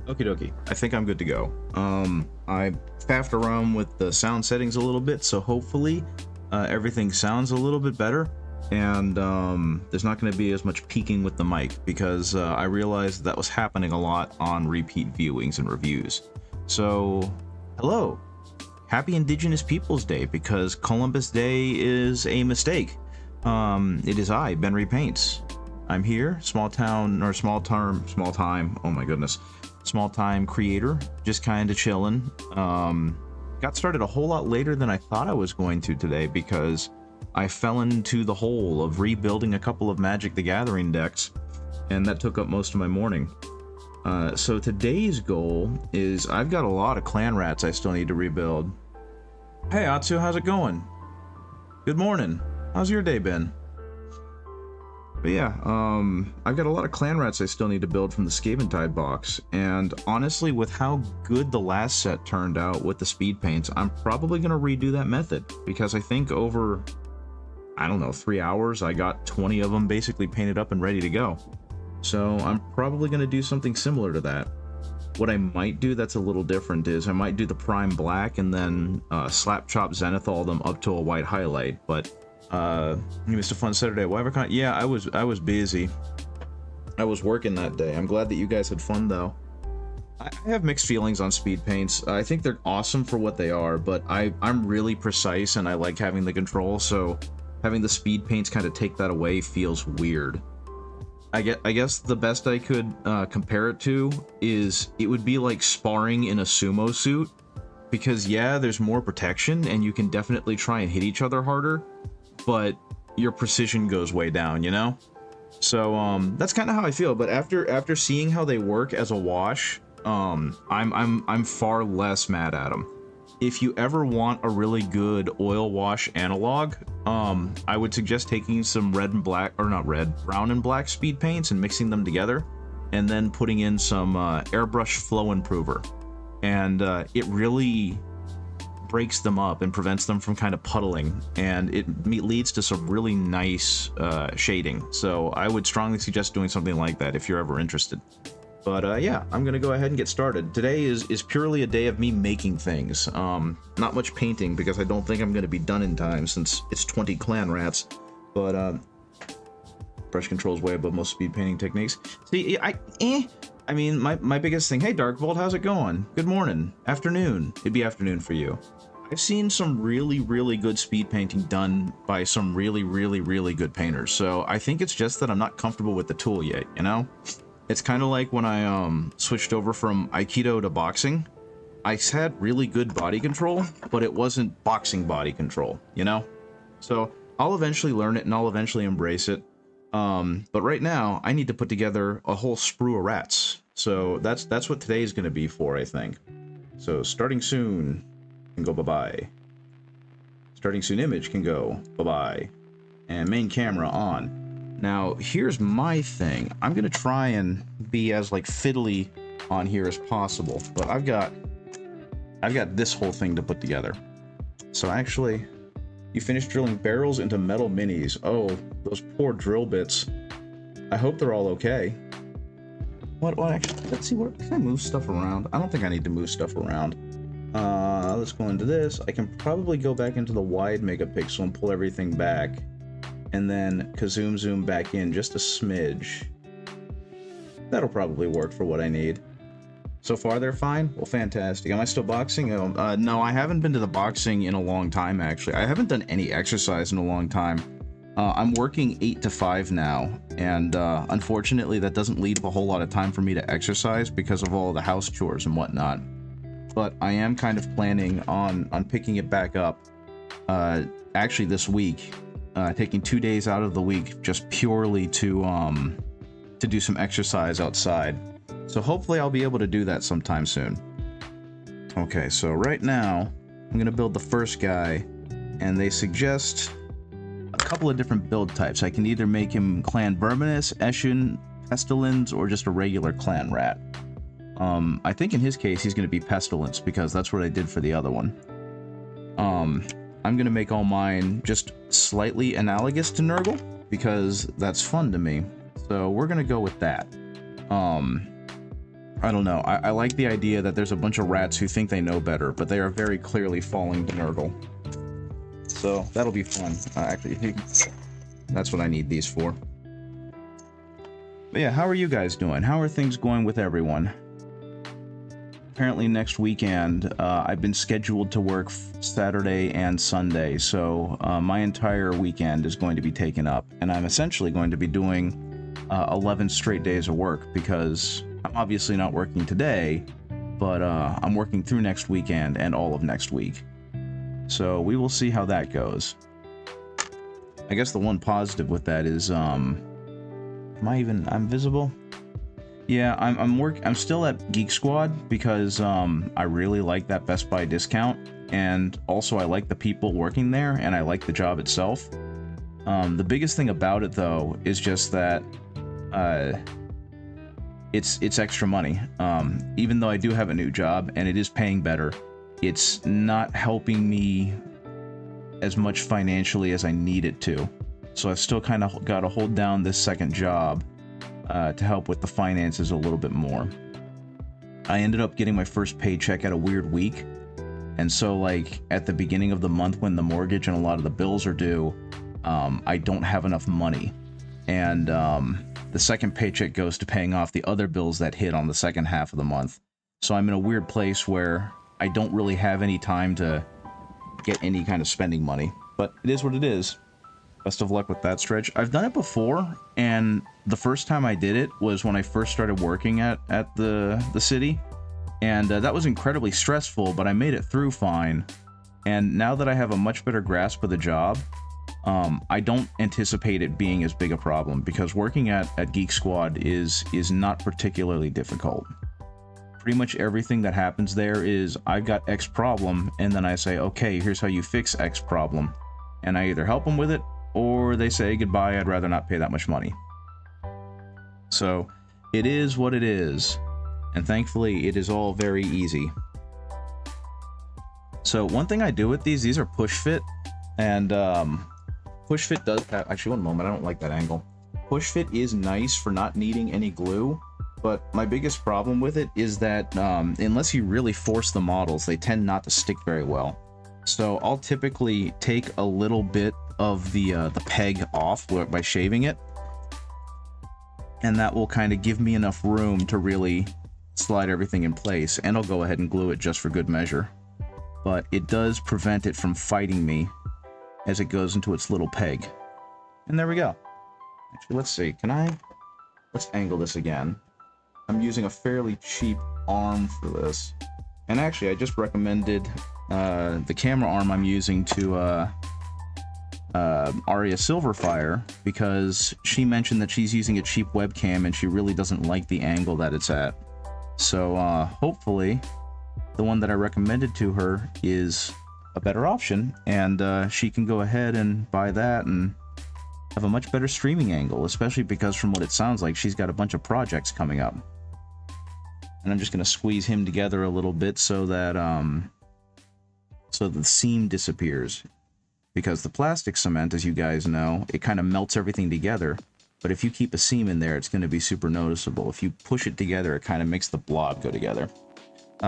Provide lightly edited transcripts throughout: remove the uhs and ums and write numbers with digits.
Okie dokie. I think I'm good to go. I faffed around with the sound settings a little bit, so hopefully everything sounds a little bit better, and there's not going to be as much peaking with the mic, because I realized that was happening a lot on repeat viewings and reviews. So, hello. Happy Indigenous Peoples Day, because Columbus Day is a mistake. It is I, Ben Repaints. I'm here, small time, oh my goodness. Small time creator, just kind of chilling. Got started a whole lot later than I thought I was going to today, because I fell into the hole of rebuilding a couple of Magic the Gathering decks, and that took up most of my morning. So today's goal is I've got a lot of clan rats I still need to rebuild. Hey Atsu, how's it going? Good morning. How's your day been? But yeah, I've got a lot of clan rats I still need to build from the Scaventide box, and honestly, with how good the last set turned out with the speed paints, I'm probably going to redo that method, because I think over, I don't know, 3 hours, I got 20 of them basically painted up and ready to go. So I'm probably going to do something similar to that. What I might do that's a little different is I might do the Prime Black and then Slap Chop Zenithal them up to a white highlight, but you missed a fun Saturday. WiverCon? Yeah, I was busy. I was working that day. I'm glad that you guys had fun though. I have mixed feelings on speed paints. I think they're awesome for what they are, but I'm really precise and I like having the control, so having the speed paints kind of take that away feels weird. I guess the best I could compare it to is it would be like sparring in a sumo suit, because yeah, there's more protection and you can definitely try and hit each other harder, but your precision goes way down, you know? So that's kind of how I feel. But after seeing how they work as a wash, I'm far less mad at them. If you ever want a really good oil wash analog, I would suggest taking some brown and black speed paints and mixing them together, and then putting in some airbrush flow improver, and it really breaks them up and prevents them from kind of puddling, and it leads to some really nice shading. So I would strongly suggest doing something like that if you're ever interested. But yeah, I'm gonna go ahead and get started. Today is purely a day of me making things. Not much painting, because I don't think I'm gonna be done in time since it's 20 clan rats. But brush control is way above most speed painting techniques. See, I mean, my biggest thing. Hey Darkvolt, how's it going? Good morning, afternoon. It'd be afternoon for you. I've seen some really, really good speed painting done by some really, really, really good painters. So I think it's just that I'm not comfortable with the tool yet, you know? It's kind of like when I switched over from Aikido to boxing. I had really good body control, but it wasn't boxing body control, you know? So I'll eventually learn it and I'll eventually embrace it. But right now, I need to put together a whole sprue of rats. So that's what today's going to be for, I think. So starting soon can go bye-bye. Starting soon image can go bye-bye. And main camera on. Now, here's my thing. I'm going to try and be as, like, fiddly on here as possible. But I've got this whole thing to put together. So, actually, you finished drilling barrels into metal minis. Oh, those poor drill bits. I hope they're all okay. What, actually, let's see, can I move stuff around? I don't think I need to move stuff around. Let's go into this. I can probably go back into the wide megapixel and pull everything back. And then zoom back in just a smidge. That'll probably work for what I need. So far they're fine? Well, fantastic. Am I still boxing? No, I haven't been to the boxing in a long time, actually. I haven't done any exercise in a long time. I'm working 8 to 5 now, and unfortunately that doesn't leave a whole lot of time for me to exercise because of all the house chores and whatnot. But I am kind of planning on picking it back up, actually this week. Taking 2 days out of the week just purely to do some exercise outside. So hopefully I'll be able to do that sometime soon. Okay, so right now I'm gonna build the first guy, and they suggest a couple of different build types. I can either make him Clan Verminous, Eshin, Pestilence, or just a regular clan rat. I think in his case he's gonna be Pestilence, because that's what I did for the other one. I'm gonna make all mine just slightly analogous to Nurgle, because that's fun to me. So we're gonna go with that. I don't know. I like the idea that there's a bunch of rats who think they know better, but they are very clearly falling to Nurgle. So that'll be fun. Actually, that's what I need these for. But yeah, how are you guys doing? How are things going with everyone? Apparently next weekend, I've been scheduled to work Saturday and Sunday, so my entire weekend is going to be taken up, and I'm essentially going to be doing 11 straight days of work, because I'm obviously not working today, but I'm working through next weekend and all of next week. So we will see how that goes. I guess the one positive with that is, I'm visible? Yeah, I'm still at Geek Squad because I really like that Best Buy discount, and also I like the people working there, and I like the job itself. The biggest thing about it though is just that it's extra money. Even though I do have a new job and it is paying better, it's not helping me as much financially as I need it to. So I've still kind of got to hold down this second job to help with the finances a little bit more. I ended up getting my first paycheck at a weird week, and so like at the beginning of the month when the mortgage and a lot of the bills are due, I don't have enough money, and the second paycheck goes to paying off the other bills that hit on the second half of the month. So I'm in a weird place where I don't really have any time to get any kind of spending money, but it is what it is. Best of luck with that stretch. I've done it before, and the first time I did it was when I first started working at the city, and that was incredibly stressful, but I made it through fine. And now that I have a much better grasp of the job, I don't anticipate it being as big a problem, because working at Geek Squad is not particularly difficult. Pretty much everything that happens there is I've got X problem, and then I say, okay, here's how you fix X problem, and I either help them with it, or they say goodbye, I'd rather not pay that much money. So it is what it is, and thankfully it is all very easy. So one thing I do with these are push fit, and push fit does have, actually one moment, I don't like that angle. Push fit is nice for not needing any glue, but my biggest problem with it is that unless you really force the models, they tend not to stick very well. So I'll typically take a little bit of the peg off by shaving it, and that will kind of give me enough room to really slide everything in place, and I'll go ahead and glue it just for good measure. But it does prevent it from fighting me as it goes into its little peg. And there we go. Actually, let's see, let's angle this again. I'm using a fairly cheap arm for this. And actually, I just recommended the camera arm I'm using to Aria Silverfire, because she mentioned that she's using a cheap webcam and she really doesn't like the angle that it's at. So hopefully the one that I recommended to her is a better option, and she can go ahead and buy that and have a much better streaming angle, especially because from what it sounds like, she's got a bunch of projects coming up. And I'm just going to squeeze him together a little bit so that so the seam disappears. Because the plastic cement, as you guys know, it kind of melts everything together. But if you keep a seam in there, it's going to be super noticeable. If you push it together, it kind of makes the blob go together.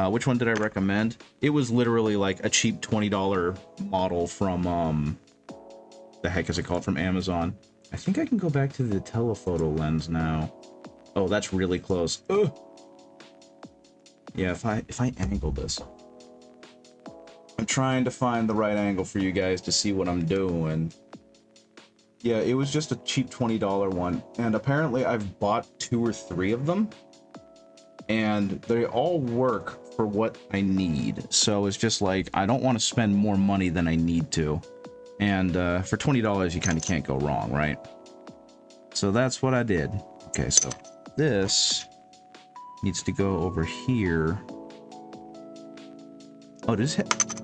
Which one did I recommend? It was literally like a cheap $20 model from, the heck is it called? From Amazon. I think I can go back to the telephoto lens now. Oh, that's really close. Ugh. Yeah, if I angle this. I'm trying to find the right angle for you guys to see what I'm doing. Yeah, it was just a cheap $20 one, and apparently I've bought 2 or 3 of them, and they all work for what I need. So it's just like, I don't want to spend more money than I need to, and for $20 you kind of can't go wrong, right? So that's what I did. Okay, so this needs to go over here. Oh, did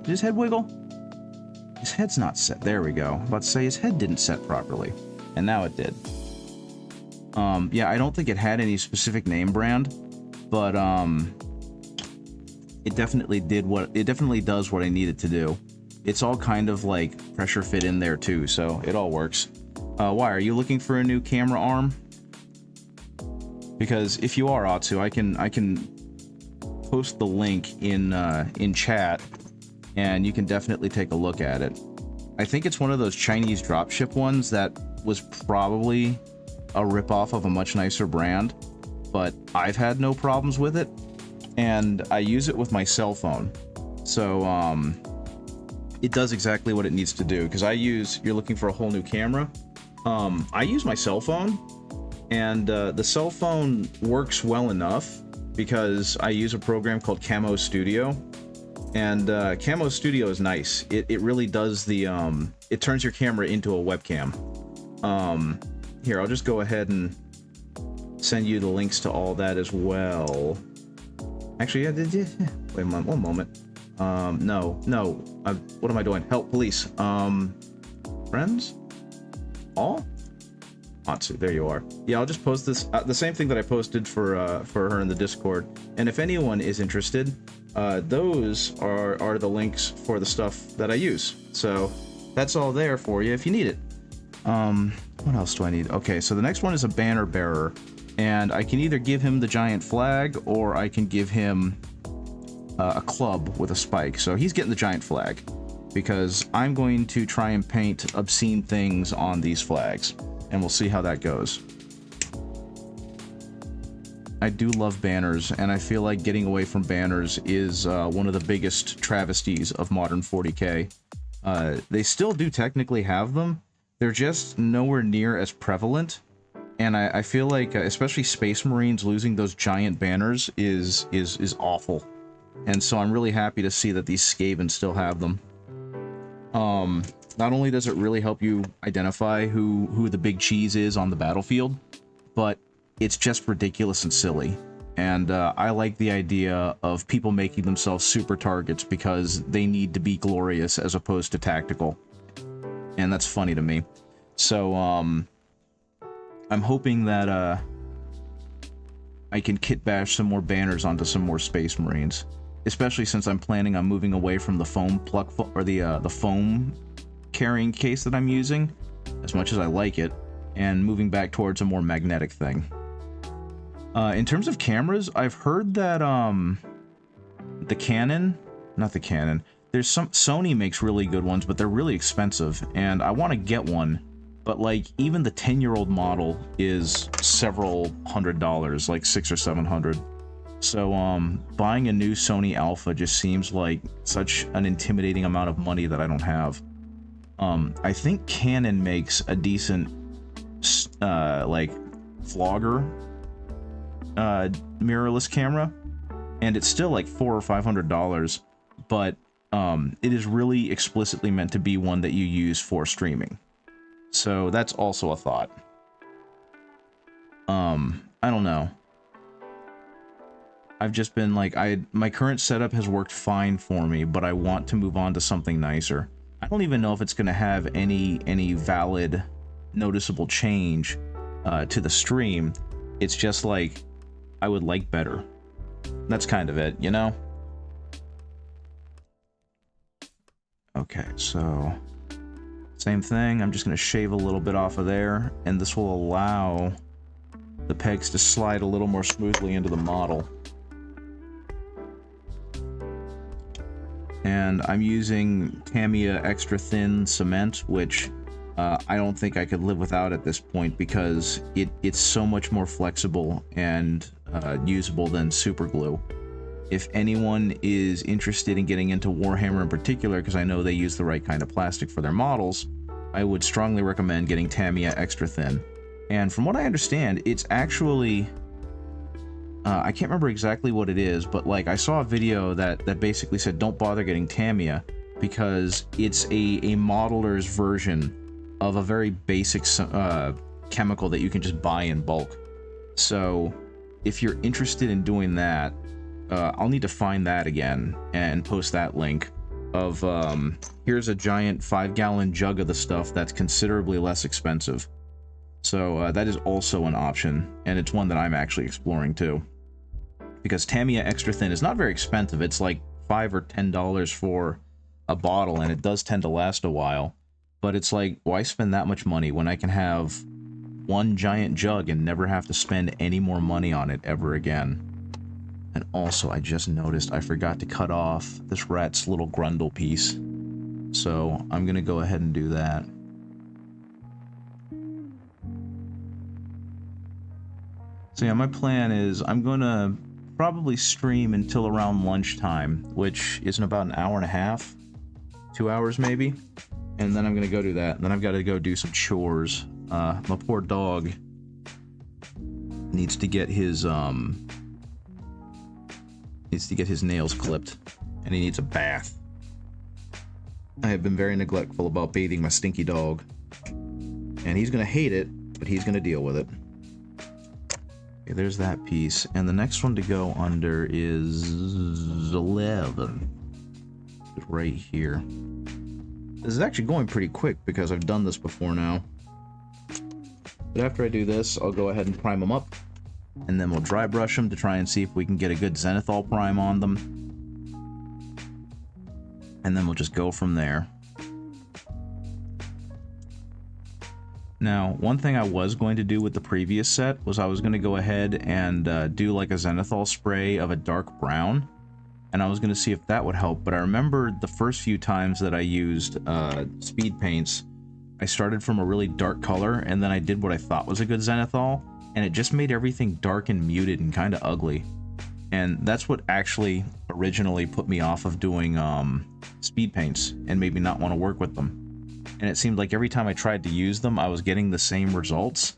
his head wiggle? His head's not set. There we go. I'm about to say his head didn't set properly, and now it did. Yeah, I don't think it had any specific name brand, but it definitely does what I needed to do. It's all kind of like pressure fit in there too, so it all works. Why are you looking for a new camera arm? Because if you are, Atsu, I can post the link in chat, and you can definitely take a look at it. I think it's one of those Chinese dropship ones that was probably a ripoff of a much nicer brand, but I've had no problems with it, and I use it with my cell phone. So, it does exactly what it needs to do, because you're looking for a whole new camera. I use my cell phone, and the cell phone works well enough because I use a program called Camo Studio, and Camo Studio is nice. It really does it turns your camera into a webcam. Here, I'll just go ahead and send you the links to all that as well. Actually, yeah, did you? Wait one moment. No. What am I doing? Help, police. Friends? All? Matsu, there you are. Yeah, I'll just post this, the same thing that I posted for her in the Discord. And if anyone is interested, those are the links for the stuff that I use. So that's all there for you if you need it. What else do I need? Okay, so the next one is a banner bearer, and I can either give him the giant flag or I can give him a club with a spike. So he's getting the giant flag because I'm going to try and paint obscene things on these flags, and we'll see how that goes. I do love banners, and I feel like getting away from banners is one of the biggest travesties of modern 40k. They still do technically have them. They're just nowhere near as prevalent, and I feel like especially Space Marines losing those giant banners is awful. And so I'm really happy to see that these Skaven still have them. Not only does it really help you identify who the big cheese is on the battlefield, but it's just ridiculous and silly. And I like the idea of people making themselves super targets because they need to be glorious as opposed to tactical. And that's funny to me. So, I'm hoping that I can kit bash some more banners onto some more Space Marines. Especially since I'm planning on moving away from the foam the foam carrying case that I'm using, as much as I like it, and moving back towards a more magnetic thing. In terms of cameras, I've heard that there's some Sony makes really good ones, but they're really expensive, and I want to get one. But like even the 10-year-old model is several $100s, like $600 or $700. So, buying a new Sony Alpha just seems like such an intimidating amount of money that I don't have. I think Canon makes a decent, like, vlogger, mirrorless camera, and it's still like $400 or $500, but, it is really explicitly meant to be one that you use for streaming. So, that's also a thought. I don't know. I've just been like, my current setup has worked fine for me, but I want to move on to something nicer. I don't even know if it's going to have any valid, noticeable change to the stream. It's just like, I would like better. That's kind of it, you know? Okay, so same thing. I'm just going to shave a little bit off of there, and this will allow the pegs to slide a little more smoothly into the model. And I'm using Tamiya extra thin cement, which I don't think I could live without at this point because it's so much more flexible and usable than super glue. If anyone is interested in getting into Warhammer in particular, because I know they use the right kind of plastic for their models, I would strongly recommend getting Tamiya extra thin. And from what I understand, it's actually... I can't remember exactly what it is, but like I saw a video that basically said don't bother getting Tamiya because it's a modeler's version of a very basic chemical that you can just buy in bulk. So if you're interested in doing that, I'll need to find that again and post that link of here's a giant 5-gallon jug of the stuff that's considerably less expensive. So that is also an option, and it's one that I'm actually exploring too. Because Tamiya extra thin is not very expensive. It's like $5 or $10 for a bottle, and it does tend to last a while. But it's like, why spend that much money when I can have one giant jug and never have to spend any more money on it ever again? And also, I just noticed I forgot to cut off this rat's little grundle piece. So I'm gonna go ahead and do that. So yeah, my plan is I'm gonna probably stream until around lunchtime, which is in about an hour and a half, 2 hours maybe. And then I'm gonna go do that. And then I've got to go do some chores. My poor dog needs to get his nails clipped, and he needs a bath. I have been very neglectful about bathing my stinky dog, and he's gonna hate it, but he's gonna deal with it. Okay, there's that piece, and the next one to go under is 11, right here. This is actually going pretty quick because I've done this before now. But after I do this, I'll go ahead and prime them up, and then we'll dry brush them to try and see if we can get a good zenithal prime on them. And then we'll just go from there. Now, one thing I was going to do with the previous set was I was going to go ahead and do like a zenithal spray of a dark brown. And I was going to see if that would help, but I remembered the first few times that I used speed paints, I started from a really dark color, and then I did what I thought was a good zenithal, and it just made everything dark and muted and kind of ugly. And that's what actually originally put me off of doing speed paints and made me not want to work with them. And it seemed like every time I tried to use them, I was getting the same results.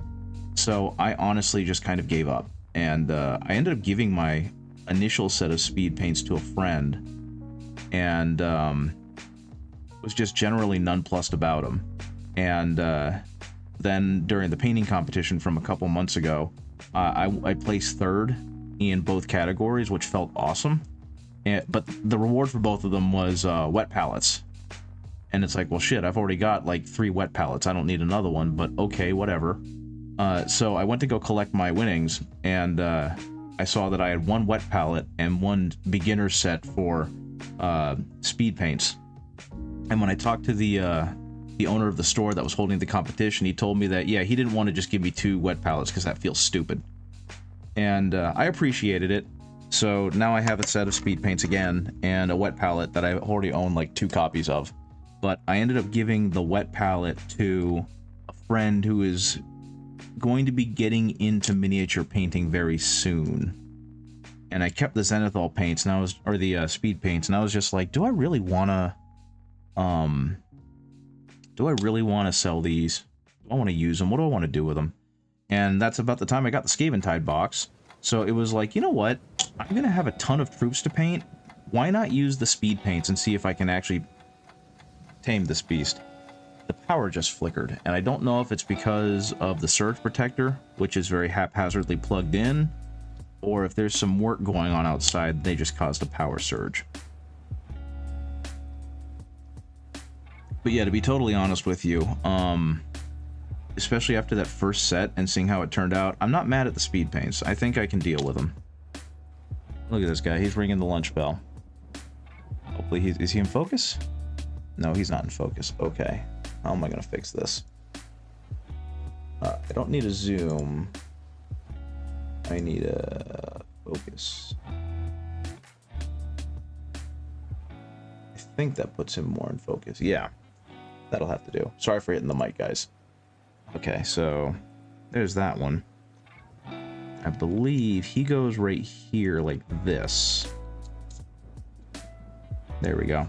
So I honestly just kind of gave up. And I ended up giving my initial set of speed paints to a friend, and was just generally nonplussed about them. And then during the painting competition from a couple months ago, I placed third in both categories, which felt awesome. But the reward for both of them was wet palettes. And it's like, well, shit, I've already got like 3 wet palettes. I don't need another one, but okay, whatever. So I went to go collect my winnings, and I saw that I had 1 wet palette and 1 beginner set for speed paints. And when I talked to the owner of the store that was holding the competition, he told me that, yeah, he didn't want to just give me 2 wet palettes because that feels stupid. And I appreciated it. So now I have a set of speed paints again and a wet palette that I already own like 2 copies of. But I ended up giving the wet palette to a friend who is going to be getting into miniature painting very soon. And I kept the zenithal paints, and or the speed paints, and I was just like, do I really want to sell these? Do I want to use them? What do I want to do with them? And that's about the time I got the Scaventide box. So it was like, you know what? I'm going to have a ton of troops to paint. Why not use the speed paints and see if I can actually tame this beast? The power just flickered, and I don't know if it's because of the surge protector, which is very haphazardly plugged in, or if there's some work going on outside, they just caused a power surge. But yeah, to be totally honest with you, especially after that first set and seeing how it turned out, I'm not mad at the speed paints. I think I can deal with them. Look at this guy, he's ringing the lunch bell. Hopefully is he in focus? No, he's not in focus. Okay. How am I going to fix this? I don't need a zoom. I need a focus. I think that puts him more in focus. Yeah, that'll have to do. Sorry for hitting the mic, guys. Okay, so there's that one. I believe he goes right here like this. There we go.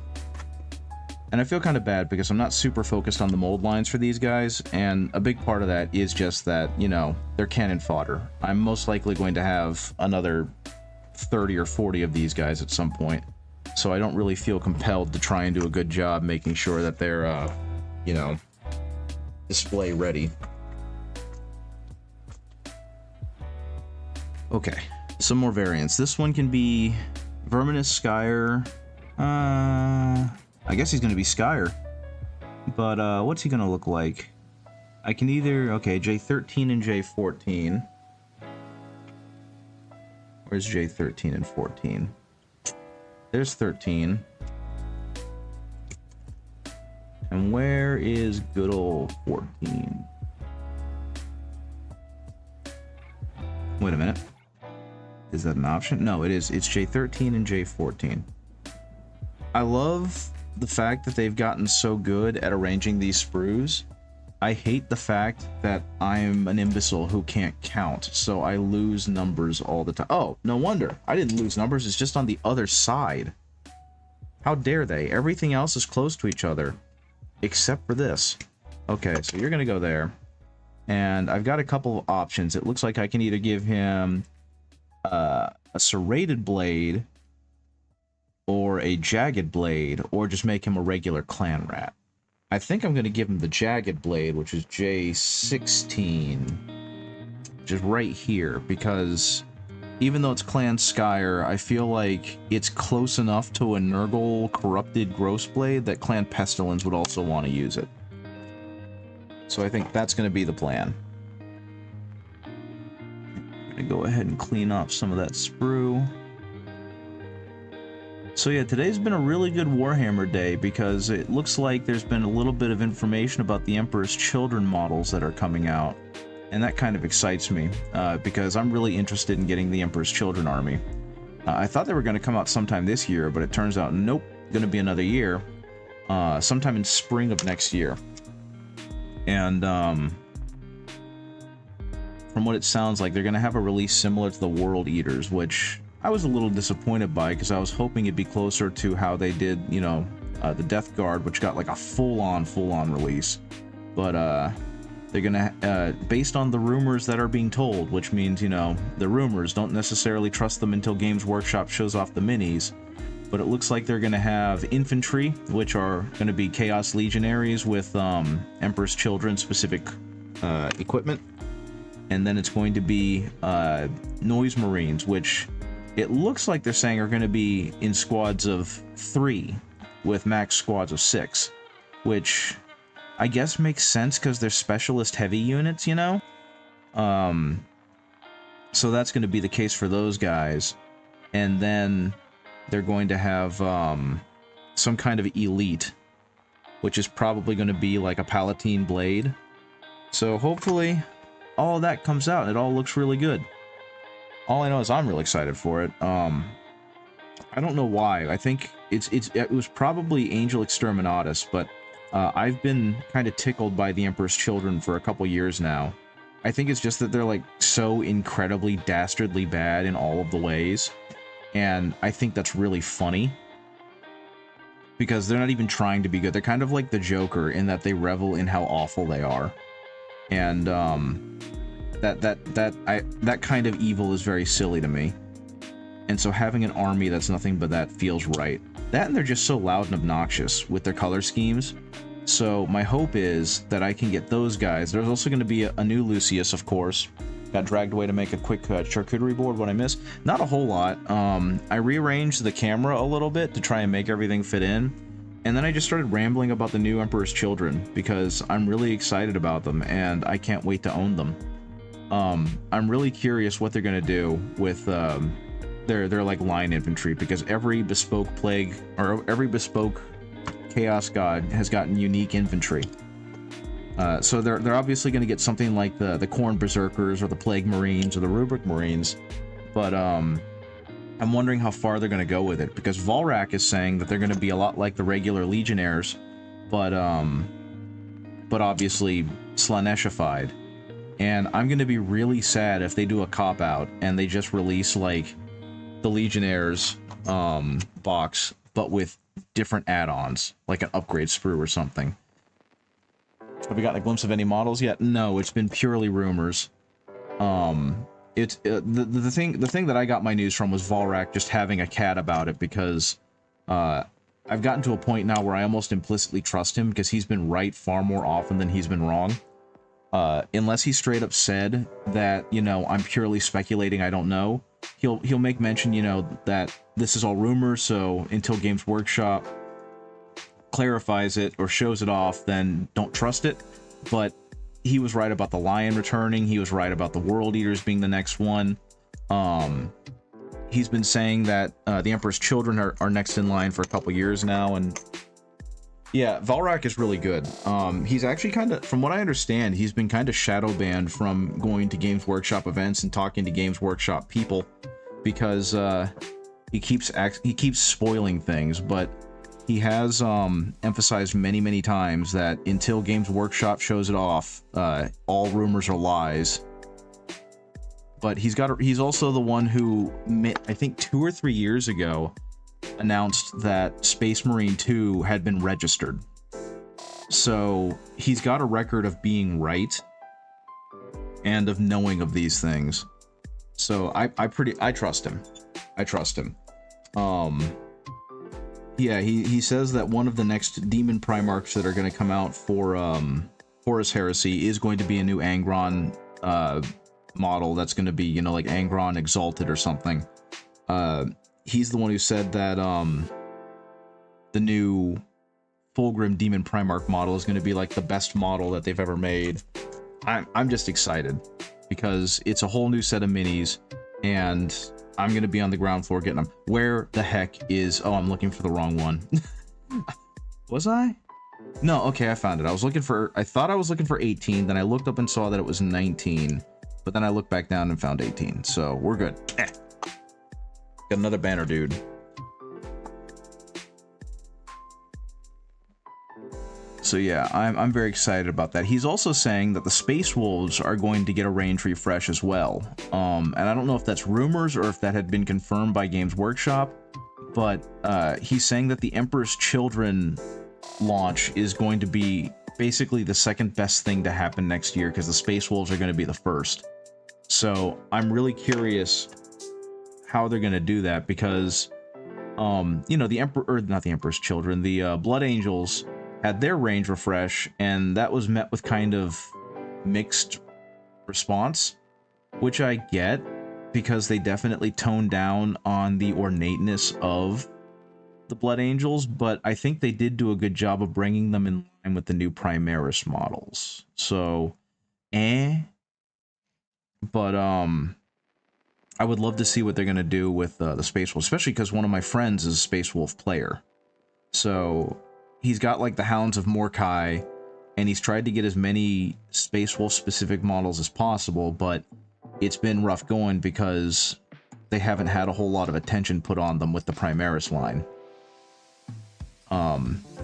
And I feel kind of bad because I'm not super focused on the mold lines for these guys, and a big part of that is just that, you know, they're cannon fodder. I'm most likely going to have another 30 or 40 of these guys at some point, so I don't really feel compelled to try and do a good job making sure that they're, you know, display ready. Okay, some more variants. This one can be Verminous Skyer. I guess he's going to be Skyer. But what's he going to look like? I can either... Okay, J13 and J14. Where's J13 and 14? There's 13. And where is good old 14? Wait a minute. Is that an option? No, it is. It's J13 and J14. I love the fact that they've gotten so good at arranging these sprues. I hate the fact that I'm an imbecile who can't count, so I lose numbers all the time. Oh, no wonder. I didn't lose numbers, it's just on the other side. How dare they? Everything else is close to each other, except for this. Okay, so you're gonna go there. And I've got a couple of options. It looks like I can either give him a serrated blade, or a jagged blade, or just make him a regular clan rat. I think I'm going to give him the jagged blade, which is J16, which is right here, because even though it's Clan Skyer, I feel like it's close enough to a Nurgle corrupted Gross Blade that Clan Pestilence would also want to use it. So I think that's going to be the plan. I'm going to go ahead and clean off some of that sprue. So yeah, today's been a really good Warhammer day because it looks like there's been a little bit of information about the Emperor's Children models that are coming out. And that kind of excites me, because I'm really interested in getting the Emperor's Children army. I thought they were going to come out sometime this year, but it turns out, nope, going to be another year. Sometime in spring of next year. And from what it sounds like, they're going to have a release similar to the World Eaters, which I was a little disappointed by, because I was hoping it'd be closer to how they did, you know, the Death Guard, which got like a full-on release. But they're gonna, based on the rumors that are being told, which means, you know, the rumors, don't necessarily trust them until Games Workshop shows off the minis, but it looks like they're gonna have infantry, which are gonna be Chaos Legionaries with Emperor's Children specific equipment, and then it's going to be Noise Marines, which it looks like they're saying are going to be in squads of 3 with max squads of 6, which I guess makes sense because they're specialist heavy units, you know? So that's going to be the case for those guys. And then they're going to have some kind of elite, which is probably going to be like a Palatine Blade. So hopefully all of that comes out. It all looks really good. All I know is I'm really excited for it. I don't know why. I think it was probably Angel Exterminatus, but I've been kind of tickled by the Emperor's Children for a couple years now. I think it's just that they're like so incredibly dastardly bad in all of the ways, and I think that's really funny because they're not even trying to be good. They're kind of like the Joker in that they revel in how awful they are, and that kind of evil is very silly to me. And so having an army that's nothing but that feels right. That, and they're just so loud and obnoxious with their color schemes. So my hope is that I can get those guys. There's also going to be a new Lucius, of course. Got dragged away to make a quick charcuterie board. What I missed? Not a whole lot. I rearranged the camera a little bit to try and make everything fit in. And then I just started rambling about the new Emperor's Children because I'm really excited about them and I can't wait to own them. I'm really curious what they're going to do with their like line infantry, because every bespoke plague or every bespoke chaos god has gotten unique infantry. So they're obviously going to get something like the Khorne Berserkers or the Plague Marines or the Rubric Marines, but I'm wondering how far they're going to go with it, because Volrak is saying that they're going to be a lot like the regular Legionnaires, but obviously Slaneshified. And I'm going to be really sad if they do a cop-out and they just release, like, the Legionnaires box, but with different add-ons, like an upgrade sprue or something. Have we gotten a glimpse of any models yet? No, it's been purely rumors. It's the thing that I got my news from was Volrak just having a cat about it, because I've gotten to a point now where I almost implicitly trust him, because he's been right far more often than he's been wrong. Unless he straight up said that, you know, I'm purely speculating, I don't know, he'll make mention, you know, that this is all rumors, so until Games Workshop clarifies it or shows it off, then don't trust it. But he was right about the Lion returning, he was right about the World Eaters being the next one. He's been saying that the Emperor's Children are next in line for a couple years now, and yeah, Volrak is really good. He's actually kind of, from what I understand, he's been kind of shadow banned from going to Games Workshop events and talking to Games Workshop people. because he keeps spoiling things, but he has emphasized many times that until Games Workshop shows it off, all rumors are lies. But he's also the one who, I think 2 or 3 years ago, announced that Space Marine 2 had been registered. So he's got a record of being right and of knowing of these things. So I trust him. I trust him. Yeah, he says that one of the next Demon Primarchs that are going to come out for Horus Heresy is going to be a new Angron model that's going to be, you know, like Angron Exalted or something. He's the one who said that the new Fulgrim Demon Primarch model is going to be like the best model that they've ever made. I'm just excited because it's a whole new set of minis, and I'm going to be on the ground floor getting them. Where the heck is... Oh, I'm looking for the wrong one. Was I? No, okay, I found it. I thought I was looking for 18, then I looked up and saw that it was 19, but then I looked back down and found 18, so we're good. Got another banner, dude. So yeah, I'm very excited about that. He's also saying that the Space Wolves are going to get a range refresh as well. And I don't know if that's rumors or if that had been confirmed by Games Workshop, but he's saying that the Emperor's Children launch is going to be basically the second best thing to happen next year, because the Space Wolves are going to be the first. So I'm really curious how they're going to do that, because you know, not the Emperor's Children, the Blood Angels had their range refresh, and that was met with kind of mixed response, which I get, because they definitely toned down on the ornateness of the Blood Angels, but I think they did do a good job of bringing them in line with the new Primaris models. So, but I would love to see what they're gonna do with the Space Wolf, especially because one of my friends is a Space Wolf player. So he's got like the Hounds of Morkai, and he's tried to get as many Space Wolf specific models as possible, but it's been rough going because they haven't had a whole lot of attention put on them with the Primaris line.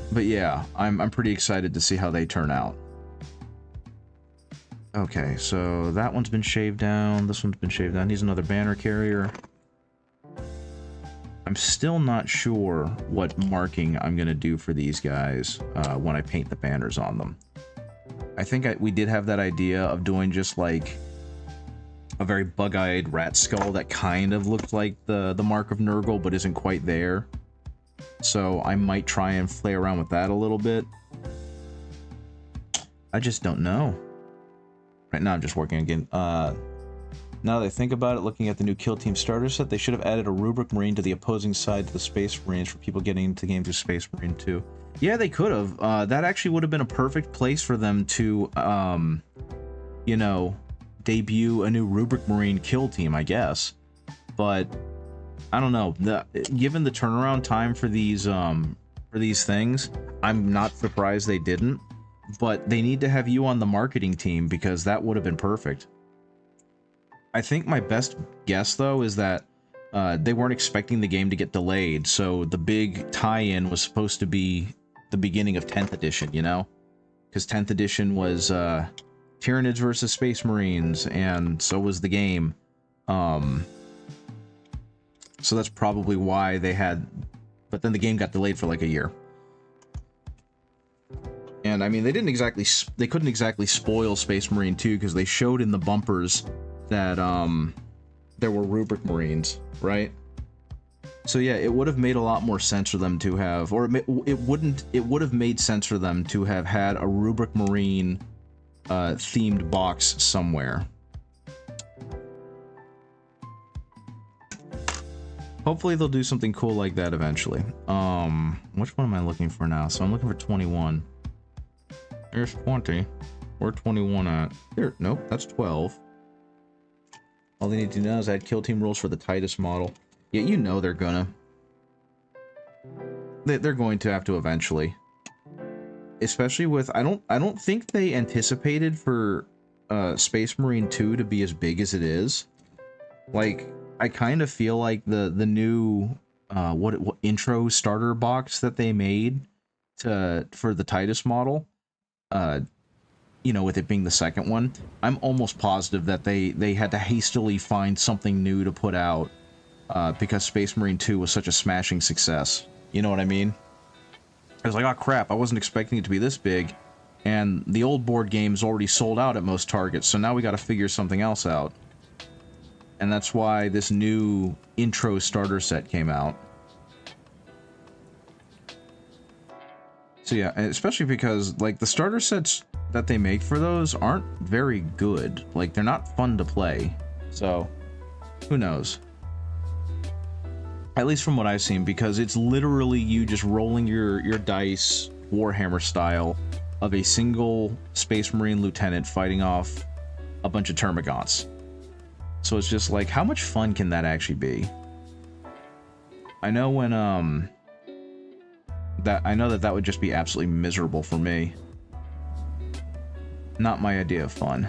But yeah, I'm pretty excited to see how they turn out. Okay, so that one's been shaved down, this one's been shaved down, he's another banner carrier. I'm still not sure what marking I'm going to do for these guys when I paint the banners on them. I think we did have that idea of doing just like a very bug-eyed rat skull that kind of looked like the mark of Nurgle but isn't quite there. So I might try and play around with that a little bit. I just don't know. Right now I'm just working again. Now that I think about it, looking at the new Kill Team starter set, they should have added a Rubric Marine to the opposing side to the Space Marines for people getting into the game through Space Marine 2. Yeah, they could have. That actually would have been a perfect place for them to, you know, debut a new Rubric Marine Kill Team, I guess. But I don't know. Given the turnaround time for these things, I'm not surprised they didn't. But they need to have you on the marketing team, because that would have been perfect. I think my best guess, though, is that they weren't expecting the game to get delayed, so the big tie-in was supposed to be the beginning of 10th edition, you know? Because 10th edition was Tyranids versus Space Marines, and so was the game. So that's probably why they had... But then the game got delayed for like a year. And, I mean, they couldn't exactly spoil Space Marine 2, because they showed in the bumpers that there were Rubric Marines, right? So yeah, it would have made a lot more sense for them to have, or it would have made sense for them to have had a Rubric Marine themed box somewhere. Hopefully they'll do something cool like that eventually. Which one am I looking for now? So I'm looking for 21. There's 20. Where 21 at? Here, nope, that's 12. All they need to know is add kill team rules for the Titus model. Yeah, you know they're gonna. They're going to have to eventually. Especially with, I don't think they anticipated for Space Marine 2 to be as big as it is. Like, I kind of feel like the new what intro starter box that they made for the Titus model, you know, with it being the second one, I'm almost positive that they had to hastily find something new to put out because Space Marine 2 was such a smashing success. You know what I mean? I was like, oh crap, I wasn't expecting it to be this big, and the old board game's already sold out at most Targets, so now we got to figure something else out. And that's why this new intro starter set came out. So yeah, especially because, like, the starter sets that they make for those aren't very good. Like, they're not fun to play. So, who knows? At least from what I've seen, because it's literally you just rolling your dice, Warhammer style, of a single Space Marine lieutenant fighting off a bunch of Termagants. So it's just like, how much fun can that actually be? I know when, I know that would just be absolutely miserable for me. Not my idea of fun.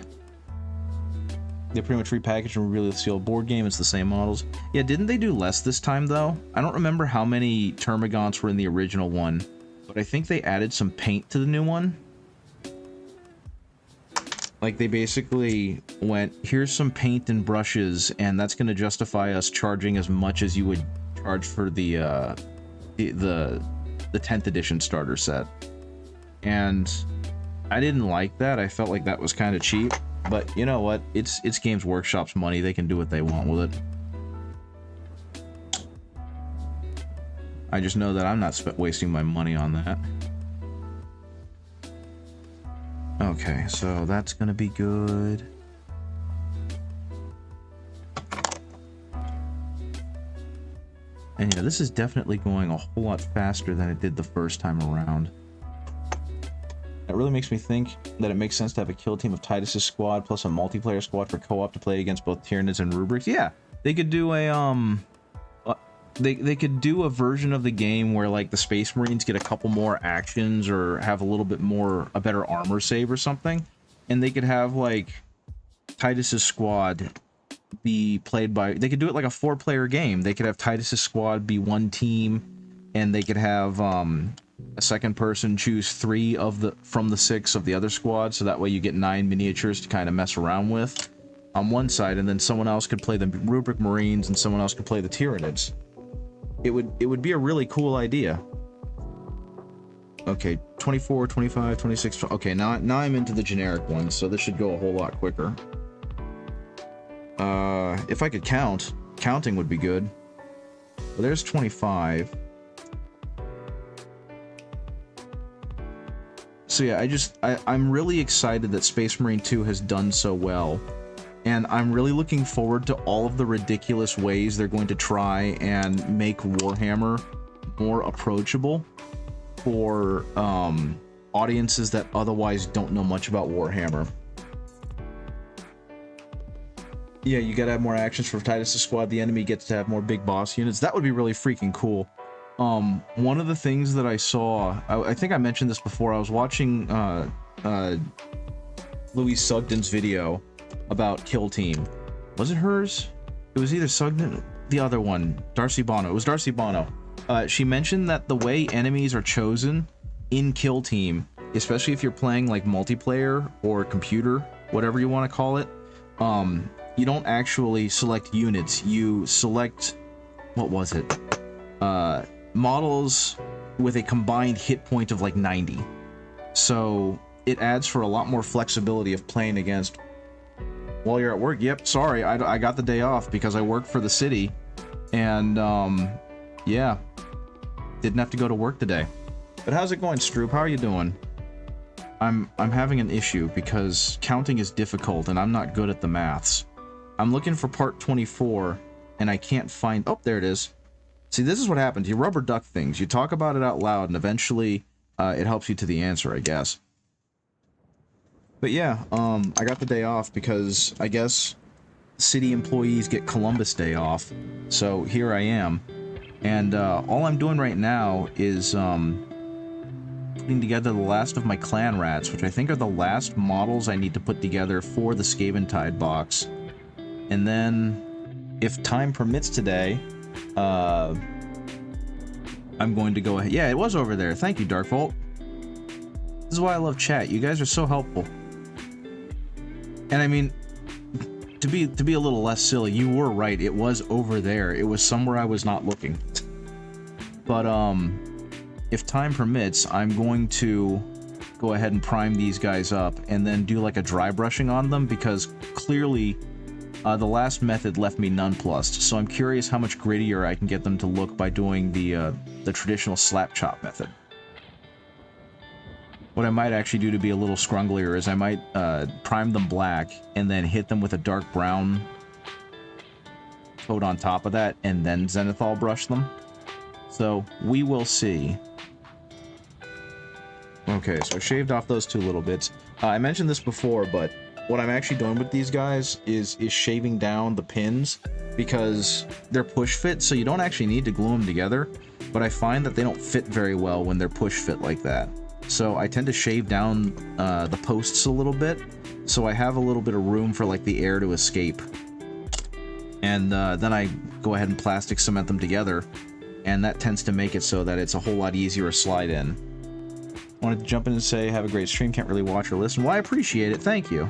They pretty much repackaged and released the old board game. It's the same models. Yeah, didn't they do less this time, though? I don't remember how many Termagants were in the original one, but I think they added some paint to the new one. Like, they basically went, here's some paint and brushes, and that's going to justify us charging as much as you would charge for the 10th edition starter set. And I didn't like that. I felt like that was kind of cheap. But you know what? It's Games Workshop's money. They can do what they want with it. I just know that I'm not wasting my money on that. Okay, so that's gonna be good. And yeah, this is definitely going a whole lot faster than it did the first time around. That really makes me think that it makes sense to have a kill team of Titus's squad plus a multiplayer squad for co-op to play against both Tyranids and Rubrics. Yeah, they could do a they could do a version of the game where, like, the Space Marines get a couple more actions or have a better armor save or something, and they could have, like, Titus's squad be played by, they could do it like a 4-player game. They could have Titus's squad be one team, and they could have a second person choose 3 from the 6 of the other squad, so that way you get 9 miniatures to kind of mess around with on one side, and then someone else could play the Rubric Marines and someone else could play the Tyranids. It would be a really cool idea. Okay, 24, 25, 26. Okay, now I'm into the generic ones, so this should go a whole lot quicker. If I could count, counting would be good. Well, there's 25. So yeah, I'm really excited that Space Marine 2 has done so well. And I'm really looking forward to all of the ridiculous ways they're going to try and make Warhammer more approachable for audiences that otherwise don't know much about Warhammer. Yeah, you gotta have more actions for Titus' squad. The enemy gets to have more big boss units. That would be really freaking cool. One of the things that I saw, I think I mentioned this before, I was watching Louise Sugden's video about Kill Team. Was it hers? It was either Sugden, the other one, Darcy Bono. It was Darcy Bono. She mentioned that the way enemies are chosen in Kill Team, especially if you're playing like multiplayer or computer, whatever you want to call it, you don't actually select units. You select, what was it? Models with a combined hit point of like 90. So it adds for a lot more flexibility of playing against while you're at work. Yep, sorry, I got the day off because I work for the city, and yeah, didn't have to go to work today. But how's it going, Stroop? How are you doing? I'm having an issue because counting is difficult and I'm not good at the maths. I'm looking for part 24 and I can't find, oh, there it is. See, this is what happens. You rubber duck things. You talk about it out loud and eventually it helps you to the answer, I guess. But yeah, I got the day off because I guess city employees get Columbus Day off. So here I am. And all I'm doing right now is putting together the last of my clan rats, which I think are the last models I need to put together for the Skaventide box. And then if time permits today, I'm going to go ahead. Yeah, it was over there. Thank you, Dark Vault. This is why I love chat. You guys are so helpful. And I mean, to be a little less silly, you were right. It was over there. It was somewhere I was not looking. But if time permits, I'm going to go ahead and prime these guys up and then do like a dry brushing on them, because clearly the last method left me nonplussed. So I'm curious how much grittier I can get them to look by doing the traditional slap chop method. What I might actually do to be a little scrunglier is I might prime them black and then hit them with a dark brown coat on top of that and then zenithal brush them. So we will see. Okay, so I shaved off those two little bits. I mentioned this before, but what I'm actually doing with these guys is shaving down the pins, because they're push fit, so you don't actually need to glue them together, but I find that they don't fit very well when they're push fit like that. So I tend to shave down the posts a little bit, so I have a little bit of room for like the air to escape. And then I go ahead and plastic cement them together, and that tends to make it so that it's a whole lot easier to slide in. Wanted to jump in and say, have a great stream, can't really watch or listen. Well, I appreciate it, thank you.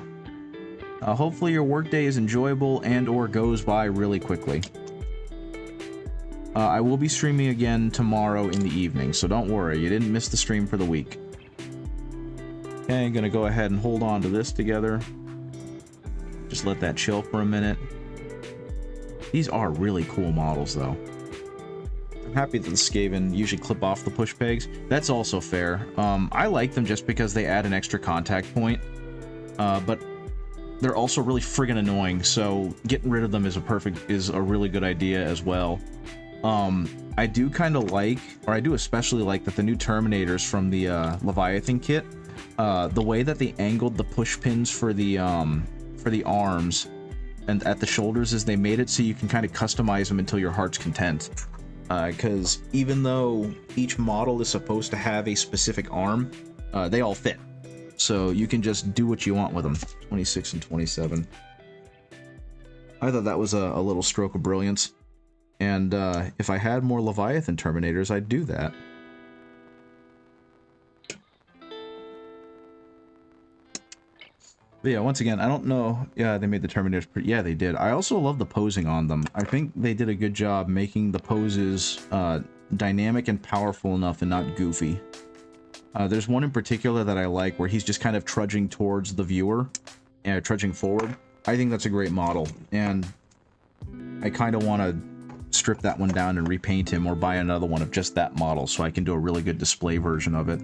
Hopefully your workday is enjoyable and or goes by really quickly. I will be streaming again tomorrow in the evening, so don't worry, you didn't miss the stream for the week. Okay, I'm gonna go ahead and hold on to this together. Just let that chill for a minute. These are really cool models, though. I'm happy that the Skaven usually clip off the push pegs. That's also fair. I like them just because they add an extra contact point, but they're also really friggin' annoying, so getting rid of them is a really good idea as well. I do kind of like, or I do especially like, that the new Terminators from the Leviathan kit, the way that they angled the push pins for the arms and at the shoulders is they made it so you can kind of customize them until your heart's content. Because even though each model is supposed to have a specific arm, they all fit. So you can just do what you want with them. 26 and 27. I thought that was a little stroke of brilliance. And if I had more Leviathan Terminators, I'd do that. But yeah, once again, I don't know. Yeah, they made the Terminators pretty. Yeah, they did. I also love the posing on them. I think they did a good job making the poses dynamic and powerful enough and not goofy. There's one in particular that I like where he's just kind of trudging towards the viewer, trudging forward. I think that's a great model, and I kind of want to strip that one down and repaint him, or buy another one of just that model so I can do a really good display version of it.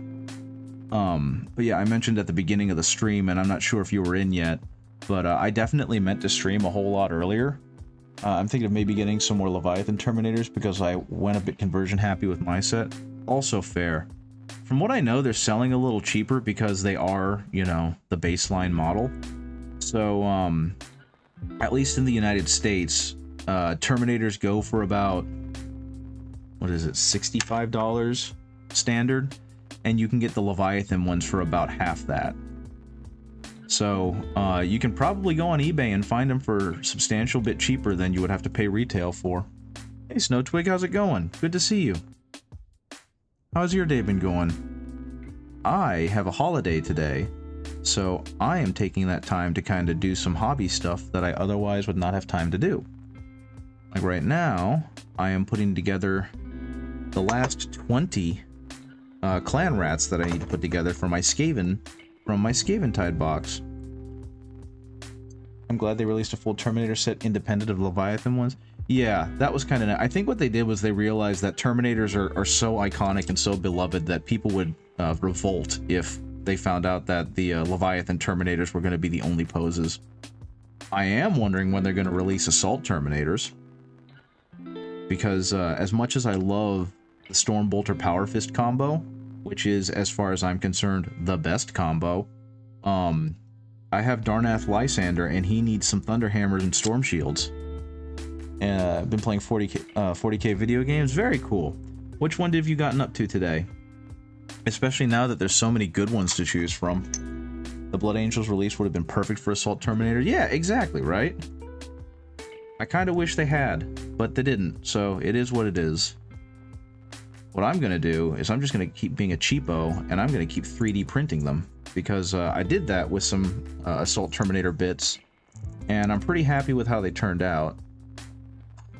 But yeah, I mentioned at the beginning of the stream, and I'm not sure if you were in yet, but I definitely meant to stream a whole lot earlier. I'm thinking of maybe getting some more Leviathan Terminators because I went a bit conversion happy with my set. Also fair. From what I know, they're selling a little cheaper because they are, you know, the baseline model. So, at least in the United States, Terminators go for about, what is it, $65 standard? And you can get the Leviathan ones for about half that. So, you can probably go on eBay and find them for a substantial bit cheaper than you would have to pay retail for. Hey, Snowtwig, how's it going? Good to see you. How's your day been going? I have a holiday today, so I am taking that time to kind of do some hobby stuff that I otherwise would not have time to do. Like right now, I am putting together the last 20 clan rats that I need to put together for my Skaven, from my Skaventide box. I'm glad they released a full Terminator set independent of Leviathan ones. Yeah, that was kind of... I think what they did was they realized that Terminators are so iconic and so beloved that people would revolt if they found out that the Leviathan Terminators were going to be the only poses. I am wondering when they're going to release Assault Terminators. Because as much as I love the Stormbolter Power Fist combo, which is, as far as I'm concerned, the best combo, I have Darnath Lysander, and he needs some Thunder Hammers and Storm Shields. I've been playing 40k video games. Very cool. Which one have you gotten up to today? Especially now that there's so many good ones to choose from. The Blood Angels release would have been perfect for Assault Terminator. Yeah, exactly, right? I kind of wish they had, but they didn't, so it is what it is. What I'm going to do is I'm just going to keep being a cheapo, and I'm going to keep 3D printing them, because I did that with some Assault Terminator bits, and I'm pretty happy with how they turned out.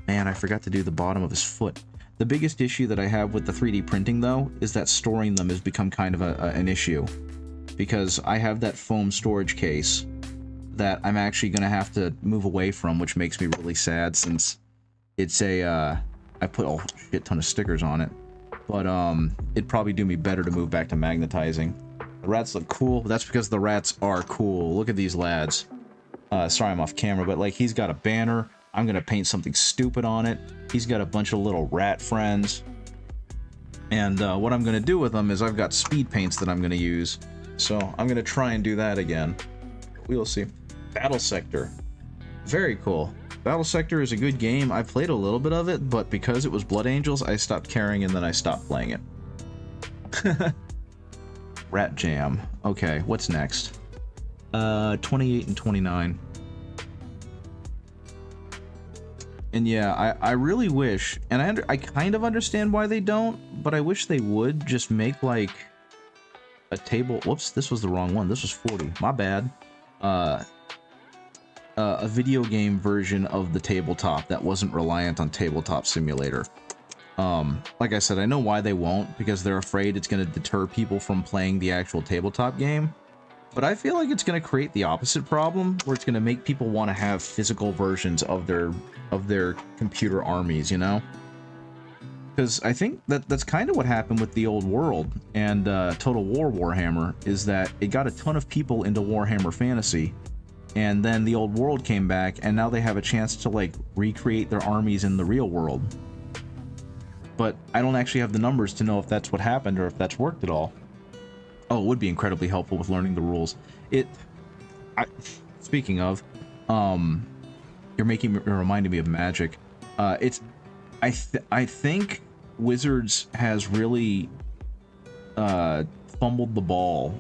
Man, I forgot to do the bottom of his foot. The biggest issue that I have with the 3D printing, though, is that storing them has become kind of an issue, because I have that foam storage case that I'm actually going to have to move away from, which makes me really sad, since it's a, I put a shit ton of stickers on it, but it'd probably do me better to move back to magnetizing. The rats look cool, but that's because the rats are cool. Look at these lads. Sorry I'm off camera, but like, he's got a banner. I'm going to paint something stupid on it. He's got a bunch of little rat friends. And what I'm going to do with them is I've got speed paints that I'm going to use. So I'm going to try and do that again. We'll see. Battle Sector. Very cool. Battle Sector is a good game. I played a little bit of it, but because it was Blood Angels, I stopped caring and then I stopped playing it. Rat Jam. Okay, what's next? 28 and 29. And yeah, I really wish, and I kind of understand why they don't, but I wish they would just make like a table. Whoops, this was the wrong one. This was 40. My bad. A video game version of the tabletop that wasn't reliant on Tabletop Simulator. Like I said, I know why they won't, because they're afraid it's going to deter people from playing the actual tabletop game. But I feel like it's going to create the opposite problem, where it's going to make people want to have physical versions of their computer armies, you know? Because I think that's kind of what happened with the old world and Total War Warhammer, is that it got a ton of people into Warhammer Fantasy, and then the old world came back, and now they have a chance to like recreate their armies in the real world. But I don't actually have the numbers to know if that's what happened or if that's worked at all. Oh, it would be incredibly helpful with learning the rules. Speaking of, you're reminding me of Magic. I think Wizards has really fumbled the ball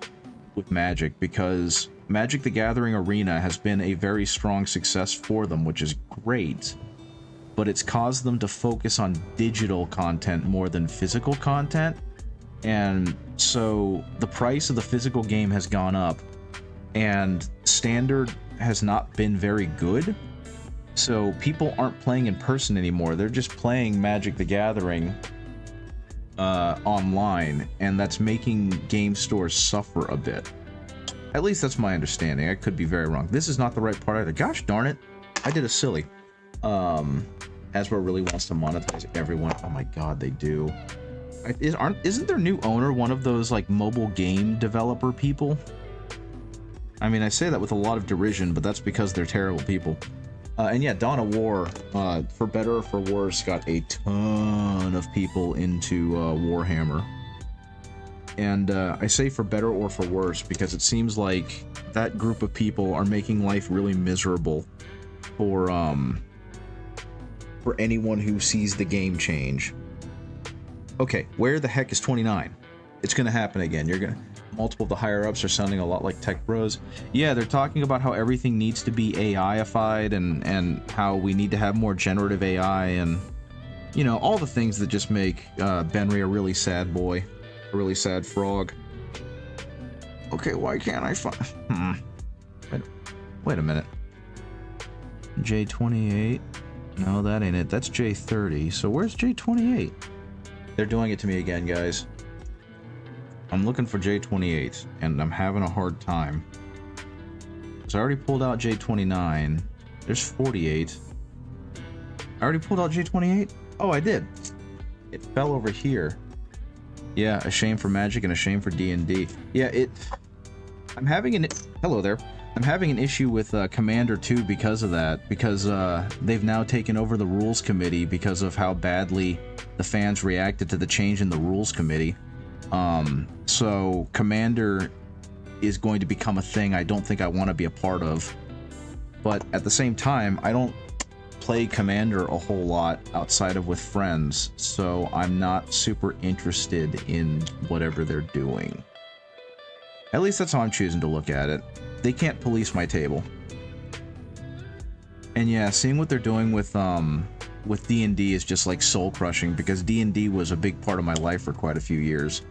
with Magic, because Magic the Gathering Arena has been a very strong success for them, which is great, but it's caused them to focus on digital content more than physical content. And so the price of the physical game has gone up, and Standard has not been very good. So people aren't playing in person anymore. They're just playing Magic the Gathering online, and that's making game stores suffer a bit. At least that's my understanding. I could be very wrong. This is not the right part either. Gosh darn it. I did a silly. Hasbro really wants to monetize everyone. Oh my god, they do. Isn't their new owner one of those like mobile game developer people? I mean, I say that with a lot of derision, but that's because they're terrible people. And yeah, Dawn of War, for better or for worse, got a ton of people into Warhammer. And I say for better or for worse because it seems like that group of people are making life really miserable for anyone who sees the game change. Okay, where the heck is 29? It's gonna happen again. Multiple of the higher-ups are sounding a lot like tech bros. Yeah, they're talking about how everything needs to be AI-ified and how we need to have more generative AI and, you know, all the things that just make Benry a really sad boy, a really sad frog. Okay, why can't I find... Wait a minute. J28? No, that ain't it. That's J30. So where's J28? They're doing it to me again, guys. I'm looking for J28, and I'm having a hard time. So I already pulled out J29. There's 48. I already pulled out J28? Oh, I did. It fell over here. Yeah, a shame for Magic and a shame for D&D. Yeah, I'm having an... Hello there. I'm having an issue with Commander 2 because of that. Because they've now taken over the Rules Committee because of how badly the fans reacted to the change in the Rules Committee. So Commander is going to become a thing I don't think I want to be a part of. But at the same time, I don't play Commander a whole lot outside of with friends, so I'm not super interested in whatever they're doing. At least that's how I'm choosing to look at it. They can't police my table. And yeah, seeing what they're doing with D&D is just like soul crushing, because D&D was a big part of my life for quite a few years.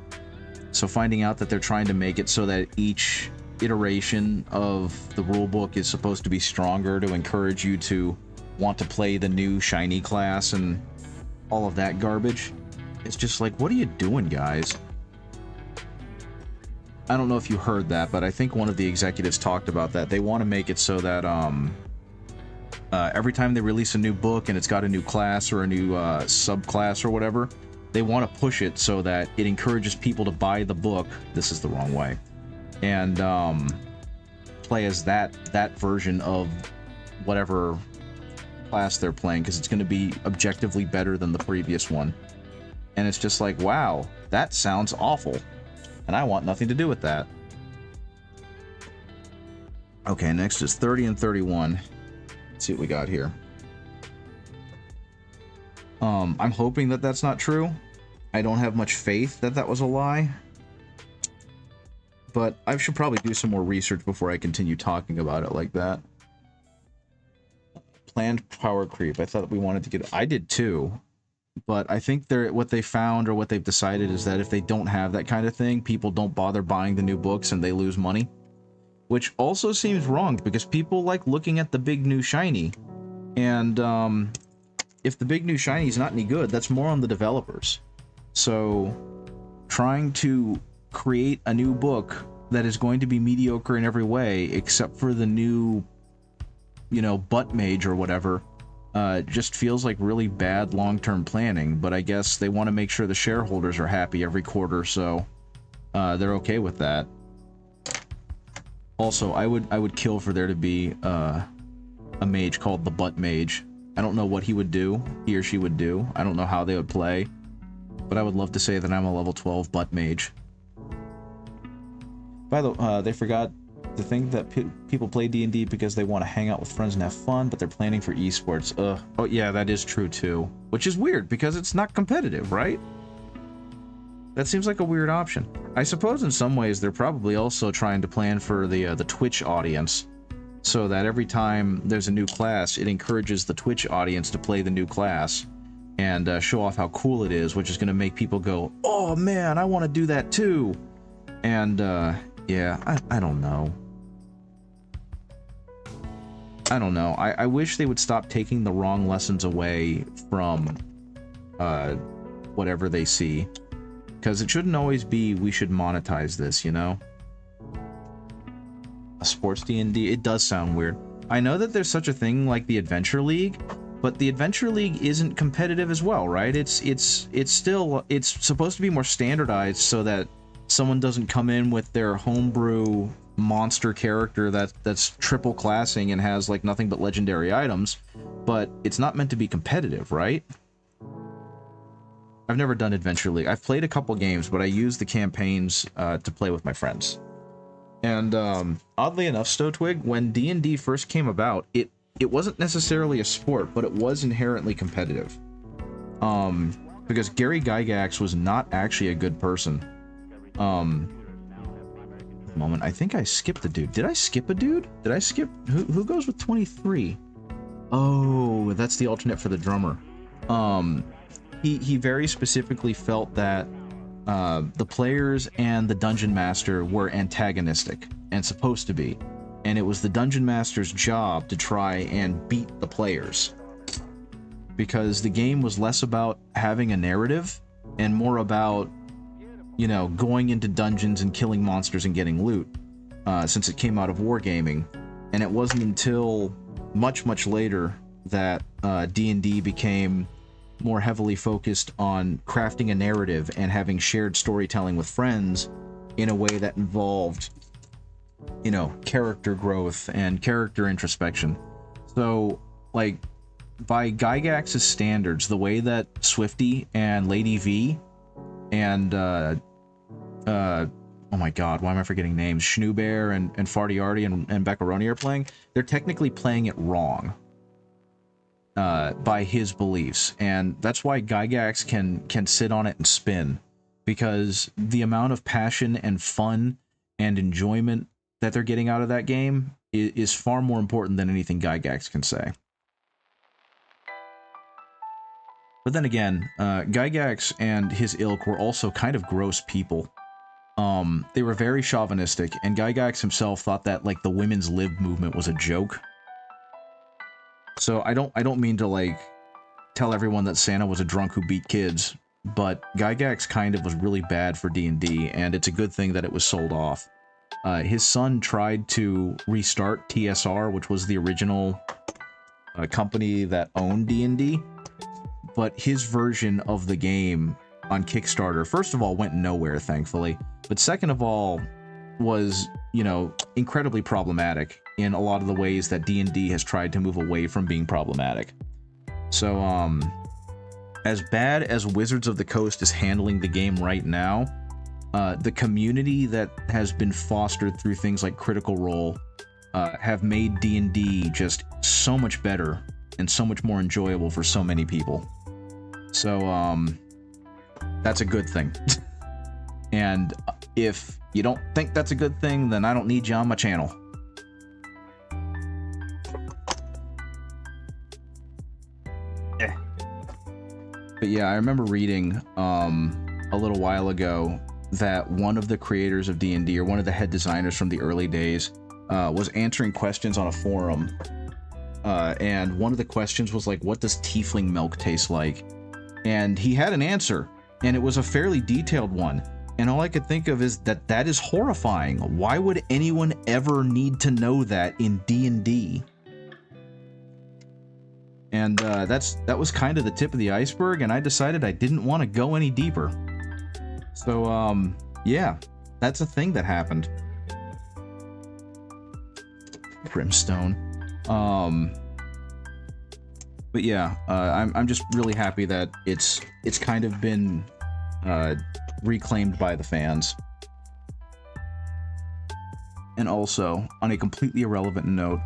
So finding out that they're trying to make it so that each iteration of the rulebook is supposed to be stronger to encourage you to want to play the new shiny class and all of that garbage, it's just like, what are you doing, guys? I don't know if you heard that, but I think one of the executives talked about that. They want to make it so that every time they release a new book and it's got a new class or a new subclass or whatever, they want to push it so that it encourages people to buy the book. This is the wrong way. And play as that version of whatever class they're playing, because it's going to be objectively better than the previous one. And it's just like, wow, that sounds awful. And I want nothing to do with that. Okay, next is 30 and 31. Let's see what we got here. I'm hoping that that's not true. I don't have much faith that that was a lie. But I should probably do some more research before I continue talking about it like that. Planned power creep. I thought we wanted to get... I did too. But I think what they found, or what they've decided, is that if they don't have that kind of thing, people don't bother buying the new books and they lose money. Which also seems wrong, because people like looking at the big new shiny. And if the big new shiny is not any good, that's more on the developers. So trying to create a new book that is going to be mediocre in every way, except for the new, you know, butt mage or whatever, just feels like really bad long-term planning. But I guess they want to make sure the shareholders are happy every quarter, so they're okay with that. Also, I would kill for there to be a mage called the butt mage. I don't know what he would do, he or she would do. I don't know how they would play, but I would love to say that I'm a level 12 butt mage. By the way, they forgot to think that people play D&D because they want to hang out with friends and have fun, but they're planning for esports. Ugh. Oh yeah, that is true too. Which is weird, because it's not competitive, right? That seems like a weird option. I suppose in some ways they're probably also trying to plan for the Twitch audience, so that every time there's a new class, it encourages the Twitch audience to play the new class and show off how cool it is, which is going to make people go, oh man, I want to do that too. And yeah, I don't know. I don't know. I wish they would stop taking the wrong lessons away from whatever they see. Because it shouldn't always be, we should monetize this, you know? A sports D&D, it does sound weird. I know that there's such a thing like the Adventure League, but the Adventure League isn't competitive as well, right? It's supposed to be more standardized so that someone doesn't come in with their homebrew monster character that's triple classing and has like nothing but legendary items, but it's not meant to be competitive, right? I've never done Adventure League. I've played a couple games, but I use the campaigns to play with my friends. And oddly enough, Stowtwig, when D&D first came about, it wasn't necessarily a sport, but it was inherently competitive. Because Gary Gygax was not actually a good person. Moment, I think I skipped a dude. Did I skip a dude? Did I skip? Who goes with 23? Oh, that's the alternate for the drummer. He very specifically felt that the players and the dungeon master were antagonistic, and supposed to be, and it was the dungeon master's job to try and beat the players, because the game was less about having a narrative and more about, you know, going into dungeons and killing monsters and getting loot, since it came out of wargaming. And it wasn't until much later that D&D became more heavily focused on crafting a narrative and having shared storytelling with friends in a way that involved, you know, character growth and character introspection. So, like, by Gygax's standards, the way that Swifty and Lady V and oh my god, why am I forgetting names? Schnoobear and Farty Arty and Beccaroni are playing, they're technically playing it wrong. By his beliefs, and that's why Gygax can sit on it and spin, because the amount of passion and fun and enjoyment that they're getting out of that game is far more important than anything Gygax can say. But then again, Gygax and his ilk were also kind of gross people. They were very chauvinistic, and Gygax himself thought that, like, the women's lib movement was a joke. So I don't mean to, like, tell everyone that Santa was a drunk who beat kids, but Gygax kind of was really bad for D&D, and it's a good thing that it was sold off. His son tried to restart TSR, which was the original company that owned D&D, but his version of the game on Kickstarter, first of all, went nowhere, thankfully, but second of all, was, you know, incredibly problematic in a lot of the ways that D&D has tried to move away from being problematic. So, as bad as Wizards of the Coast is handling the game right now, the community that has been fostered through things like Critical Role have made D&D just so much better and so much more enjoyable for so many people. So, that's a good thing. And if you don't think that's a good thing, then I don't need you on my channel. But yeah, I remember reading a little while ago that one of the creators of D&D, or one of the head designers from the early days, was answering questions on a forum. And one of the questions was like, what does tiefling milk taste like? And he had an answer, and it was a fairly detailed one. And all I could think of is that that is horrifying. Why would anyone ever need to know that in D&D? And that was kind of the tip of the iceberg, and I decided I didn't want to go any deeper. So, yeah, that's a thing that happened. Brimstone. But yeah, I'm just really happy that it's kind of been reclaimed by the fans. And also, on a completely irrelevant note,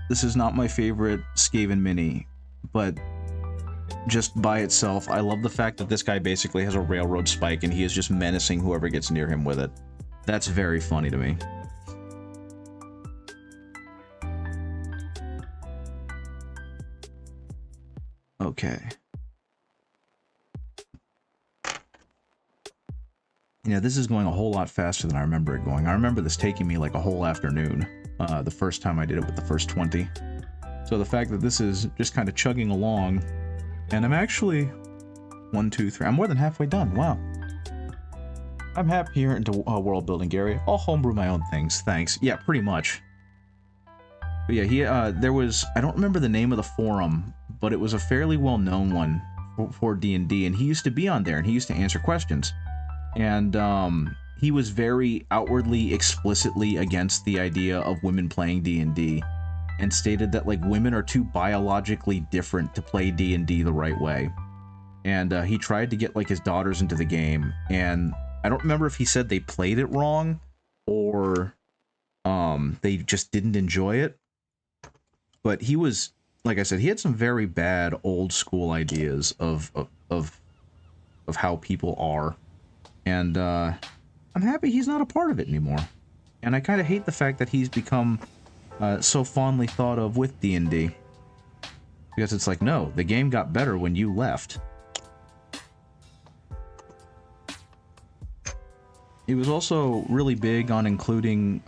this is not my favorite Skaven mini, but just by itself, I love the fact that this guy basically has a railroad spike and he is just menacing whoever gets near him with it. That's very funny to me. Okay. Yeah, this is going a whole lot faster than I remember it going. I remember this taking me like a whole afternoon, the first time I did it with the first 20. So the fact that this is just kind of chugging along, and I'm actually 1, 2, 3. I'm more than halfway done. Wow. I'm happy here into world building, Gary. I'll homebrew my own things. Thanks. Yeah, pretty much. But yeah, there was, I don't remember the name of the forum, but it was a fairly well-known one for D&D, and he used to be on there, and he used to answer questions. And he was very outwardly, explicitly against the idea of women playing D&D, and stated that, like, women are too biologically different to play D&D the right way. And he tried to get, like, his daughters into the game, and I don't remember if he said they played it wrong, or they just didn't enjoy it. But he was, like I said, he had some very bad old school ideas of how people are. And I'm happy he's not a part of it anymore. And I kind of hate the fact that he's become so fondly thought of with D&D. Because it's like, no, the game got better when you left. He was also really big on including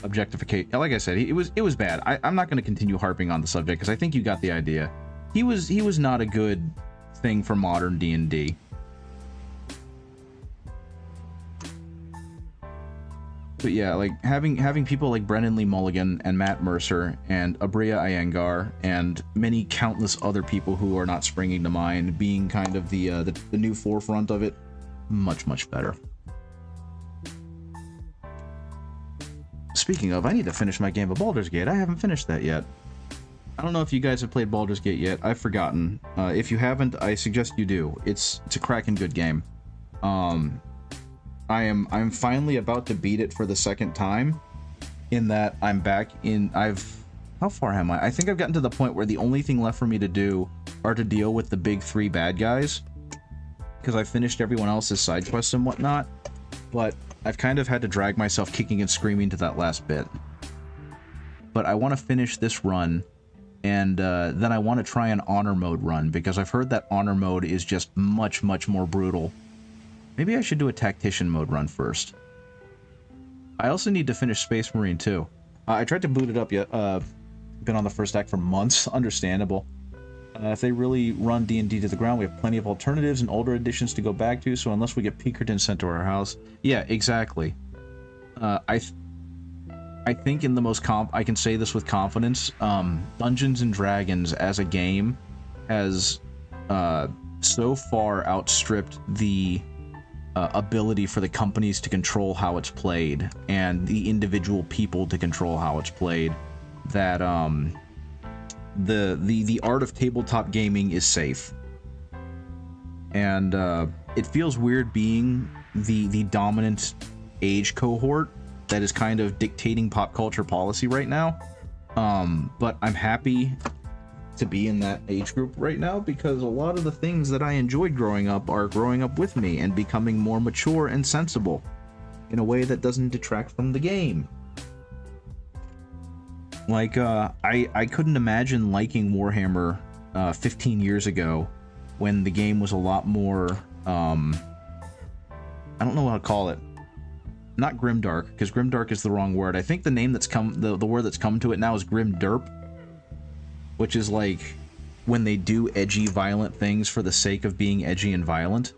objectification. Like I said, it was bad. I'm not going to continue harping on the subject because I think you got the idea. He was not a good thing for modern D&D. But yeah, like having people like Brennan Lee Mulligan and Matt Mercer and Abria Iyengar and many countless other people who are not springing to mind being kind of the new forefront of it, much better. Speaking of, I need to finish my game of Baldur's Gate. I haven't finished that yet. I don't know if you guys have played Baldur's Gate yet. I've forgotten. If you haven't, I suggest you do. It's a cracking good game. I'm finally about to beat it for the second time, in that I'm back in, how far am I? I think I've gotten to the point where the only thing left for me to do are to deal with the big 3 bad guys, because I finished everyone else's side quests and whatnot, but I've kind of had to drag myself kicking and screaming to that last bit. But I want to finish this run, and then I want to try an honor mode run, because I've heard that honor mode is just much, much more brutal. Maybe I should do a tactician mode run first. I also need to finish Space Marine too. I tried to boot it up yet. Been on the first act for months. Understandable. If they really run D&D to the ground, we have plenty of alternatives and older editions to go back to, so unless we get Pinkerton sent to our house... Yeah, exactly. I think in the most I can say this with confidence, Dungeons & Dragons as a game has so far outstripped the ability for the companies to control how it's played, and the individual people to control how it's played, that the art of tabletop gaming is safe. And it feels weird being the dominant age cohort that is kind of dictating pop culture policy right now. But I'm happy to be in that age group right now, because a lot of the things that I enjoyed growing up are growing up with me and becoming more mature and sensible in a way that doesn't detract from the game. Like, I couldn't imagine liking Warhammer 15 years ago, when the game was a lot more, I don't know what to call it. Not grimdark, because grimdark is the wrong word. I think the name that's the word that's come to it now is grimderp, which is like when they do edgy, violent things for the sake of being edgy and violent.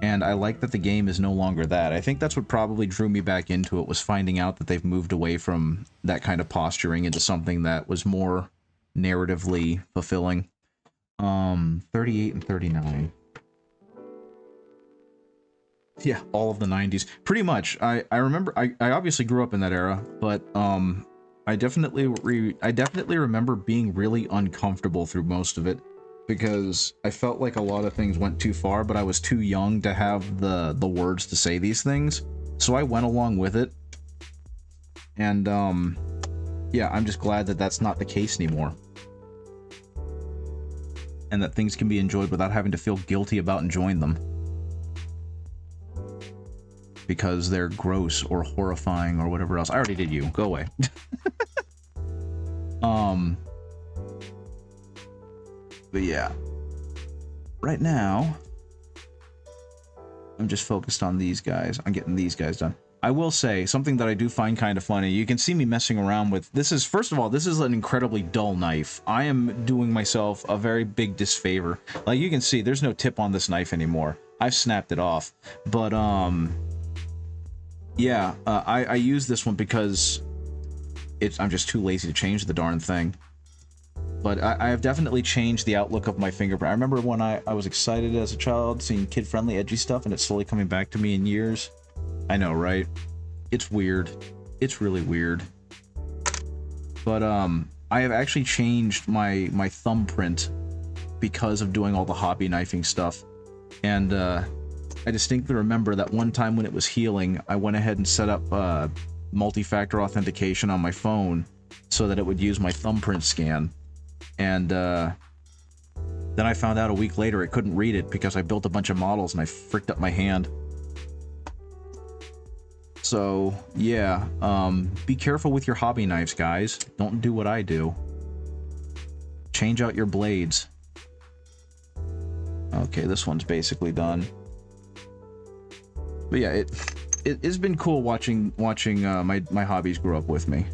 And I like that the game is no longer that. I think that's what probably drew me back into it, was finding out that they've moved away from that kind of posturing into something that was more narratively fulfilling. 38 and 39. Yeah, all of the 90s. Pretty much. I remember, I obviously grew up in that era, but I definitely remember being really uncomfortable through most of it, because I felt like a lot of things went too far, but I was too young to have the words to say these things. So I went along with it. And yeah, I'm just glad that that's not the case anymore. And that things can be enjoyed without having to feel guilty about enjoying them, because they're gross or horrifying or whatever else. I already did you. Go away. But yeah. Right now, I'm just focused on these guys. I'm getting these guys done. I will say, something that I do find kind of funny, you can see me messing around with... This is, first of all, this is an incredibly dull knife. I am doing myself a very big disfavor. Like, you can see, there's no tip on this knife anymore. I've snapped it off. But, yeah, I use this one because I'm just too lazy to change the darn thing. But I have definitely changed the outlook of my fingerprint. I remember when I was excited as a child, seeing kid-friendly, edgy stuff, and it's slowly coming back to me in years. I know, right? It's weird. It's really weird. But, I have actually changed my thumbprint because of doing all the hobby knifing stuff. And, I distinctly remember that one time when it was healing, I went ahead and set up multi-factor authentication on my phone so that it would use my thumbprint scan. And then I found out a week later it couldn't read it because I built a bunch of models and I fricked up my hand. So, yeah, be careful with your hobby knives, guys. Don't do what I do. Change out your blades. Okay, this one's basically done. But yeah, it's been cool watching my hobbies grow up with me.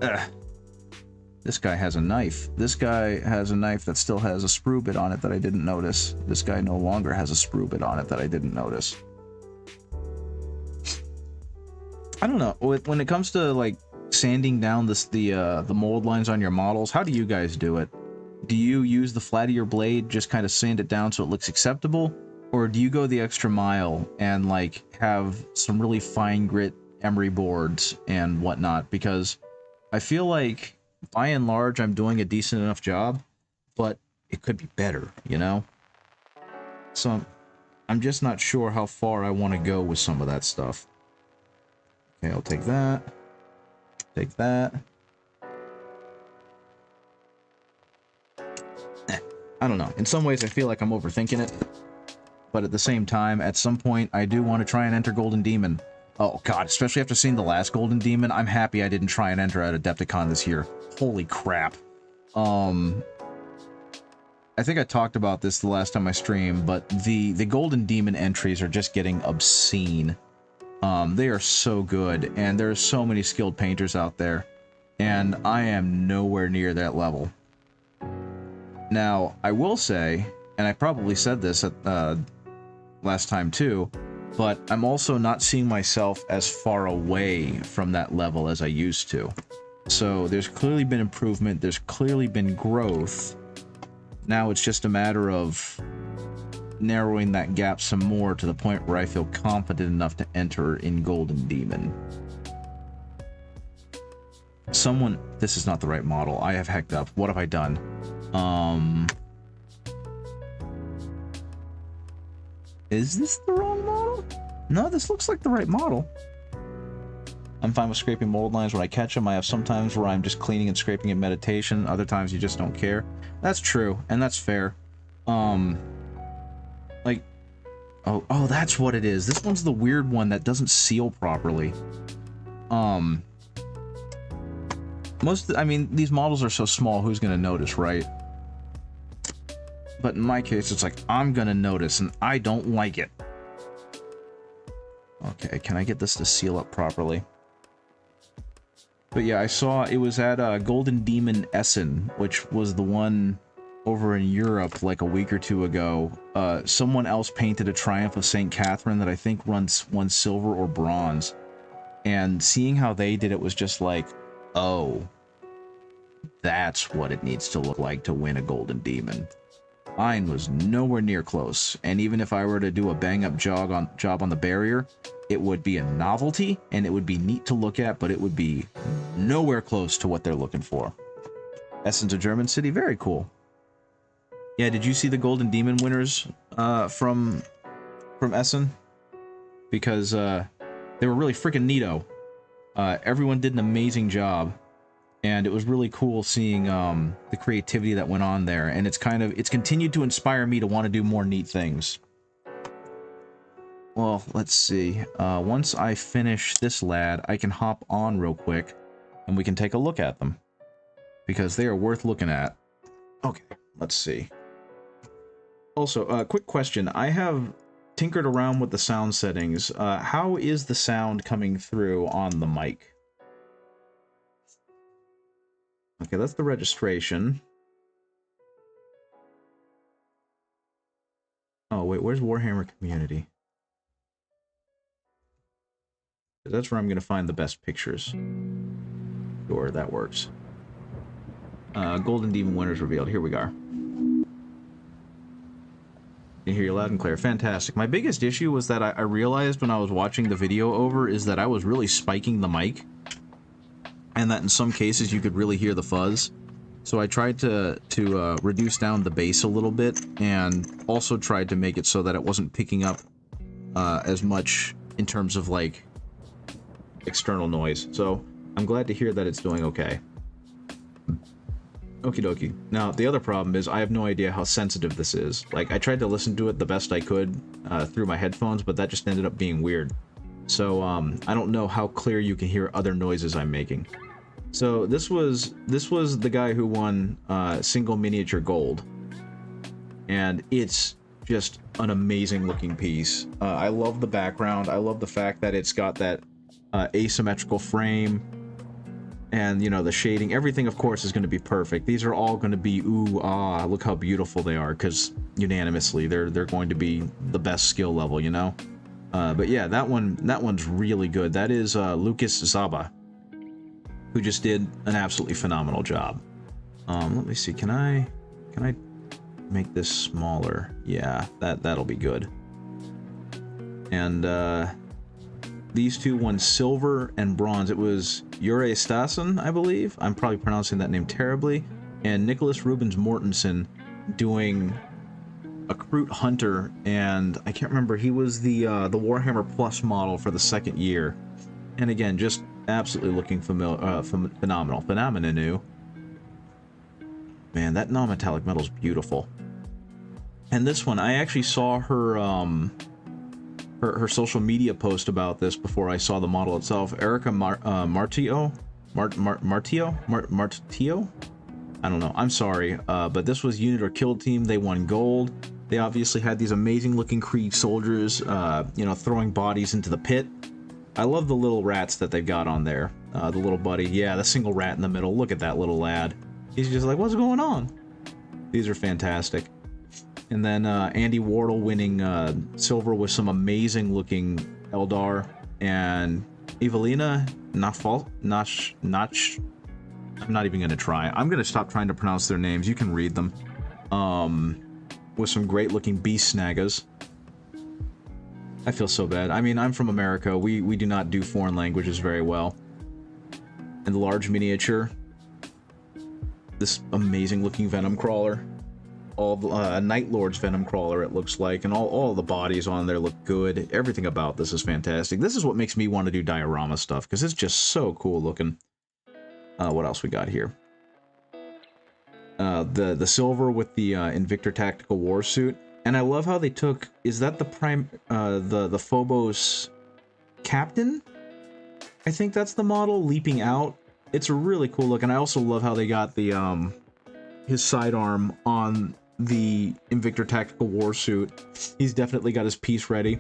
Ugh. This guy has a knife. This guy has a knife that still has a sprue bit on it that I didn't notice. This guy no longer has a sprue bit on it that I didn't notice. I don't know. When it comes to like sanding down the mold lines on your models, how do you guys do it? Do you use the flat of your blade, just kind of sand it down so it looks acceptable? Or do you go the extra mile and like have some really fine grit emery boards and whatnot? Because I feel like by and large I'm doing a decent enough job, but it could be better, you know? So I'm just not sure how far I want to go with some of that stuff. Okay, I'll take that. Take that. I don't know. In some ways I feel like I'm overthinking it. But at the same time, at some point, I do want to try and enter Golden Demon. Oh god, especially after seeing the last Golden Demon, I'm happy I didn't try and enter at Adepticon this year. Holy crap. I think I talked about this the last time I streamed, but the Golden Demon entries are just getting obscene. They are so good, and there's so many skilled painters out there, and I am nowhere near that level. Now, I will say, and I probably said this at last time too, but I'm also not seeing myself as far away from that level as I used to. So there's clearly been improvement, there's clearly been growth. Now it's just a matter of narrowing that gap some more to the point where I feel confident enough to enter in Golden Demon. Someone... This is not the right model. I have hecked up. What have I done? Is this the wrong model? No, this looks like the right model. I'm fine with scraping mold lines when I catch them. I have some times where I'm just cleaning and scraping in meditation. Other times you just don't care. That's true, and that's fair. Like... Oh, that's what it is. This one's the weird one that doesn't seal properly. I mean, these models are so small, who's gonna notice, right? But in my case, it's like, I'm gonna notice, and I don't like it. Okay, can I get this to seal up properly? But yeah, I saw it was at Golden Demon Essen, which was the one over in Europe like a week or two ago. Someone else painted a Triumph of St. Catherine that I think won silver or bronze. And seeing how they did it was just like, oh, that's what it needs to look like to win a Golden Demon. Mine was nowhere near close, and even if I were to do a bang-up job on the barrier, it would be a novelty, and it would be neat to look at, but it would be nowhere close to what they're looking for. Essen's a German city? Very cool. Yeah, did you see the Golden Demon winners from Essen? Because they were really freaking neato. Everyone did an amazing job. And it was really cool seeing the creativity that went on there, and it's continued to inspire me to want to do more neat things. Well, let's see. Once I finish this lad, I can hop on real quick, and we can take a look at them, because they are worth looking at. Okay, let's see. Also, quick question. I have tinkered around with the sound settings. How is the sound coming through on the mic? Okay, that's the registration. Oh, wait, where's Warhammer Community? That's where I'm going to find the best pictures. Sure, that works. Golden Demon winners revealed. Here we go. You hear you loud and clear. Fantastic. My biggest issue was that I realized when I was watching the video over is that I was really spiking the mic. And that in some cases you could really hear the fuzz. So I tried to reduce down the bass a little bit, and also tried to make it so that it wasn't picking up as much in terms of like external noise. So I'm glad to hear that it's doing okay. Okie dokie. Now the other problem is I have no idea how sensitive this is. Like I tried to listen to it the best I could through my headphones, but that just ended up being weird. So I don't know how clear you can hear other noises I'm making. So this was the guy who won single miniature gold, and it's just an amazing looking piece. I love the background. I love the fact that it's got that asymmetrical frame, and you know the shading. Everything, of course, is going to be perfect. These are all going to be ooh ah. Look how beautiful they are, because unanimously they're going to be the best skill level, you know. But yeah, that one's really good. That is Lucas Zaba, who just did an absolutely phenomenal job. Let me see. Can I make this smaller? Yeah, that'll be good. And these two won silver and bronze. It was Jure Stassen, I believe. I'm probably pronouncing that name terribly. And Nicholas Rubens Mortensen doing a Kroot Hunter, and I can't remember, he was the Warhammer Plus model for the second year. And again, just absolutely looking phenomenal. Phenomenal. Man, that non-metallic metal is beautiful. And this one, I actually saw her her social media post about this before I saw the model itself. Erica Martio? Martio? I don't know. I'm sorry, but this was Unit or Kill Team. They won gold. They obviously had these amazing looking Krieg soldiers, you know, throwing bodies into the pit. I love the little rats that they've got on there. The little buddy. Yeah, the single rat in the middle. Look at that little lad. He's just like, what's going on? These are fantastic. And then Andy Wardle winning silver with some amazing looking Eldar. And Evelina Notch. I'm not even going to try. I'm going to stop trying to pronounce their names. You can read them. With some great looking beast snaggas. I feel so bad. I mean, I'm from America. We do not do foreign languages very well. And the large miniature. This amazing looking Venom Crawler. All the Night Lord's Venom Crawler, it looks like. And all the bodies on there look good. Everything about this is fantastic. This is what makes me want to do diorama stuff, because it's just so cool looking. What else we got here? The silver with the Invictor Tactical War Suit. And I love how they took... Is that the the Phobos Captain? I think that's the model, leaping out. It's a really cool look, and I also love how they got the his sidearm on the Invictor Tactical War Suit. He's definitely got his piece ready.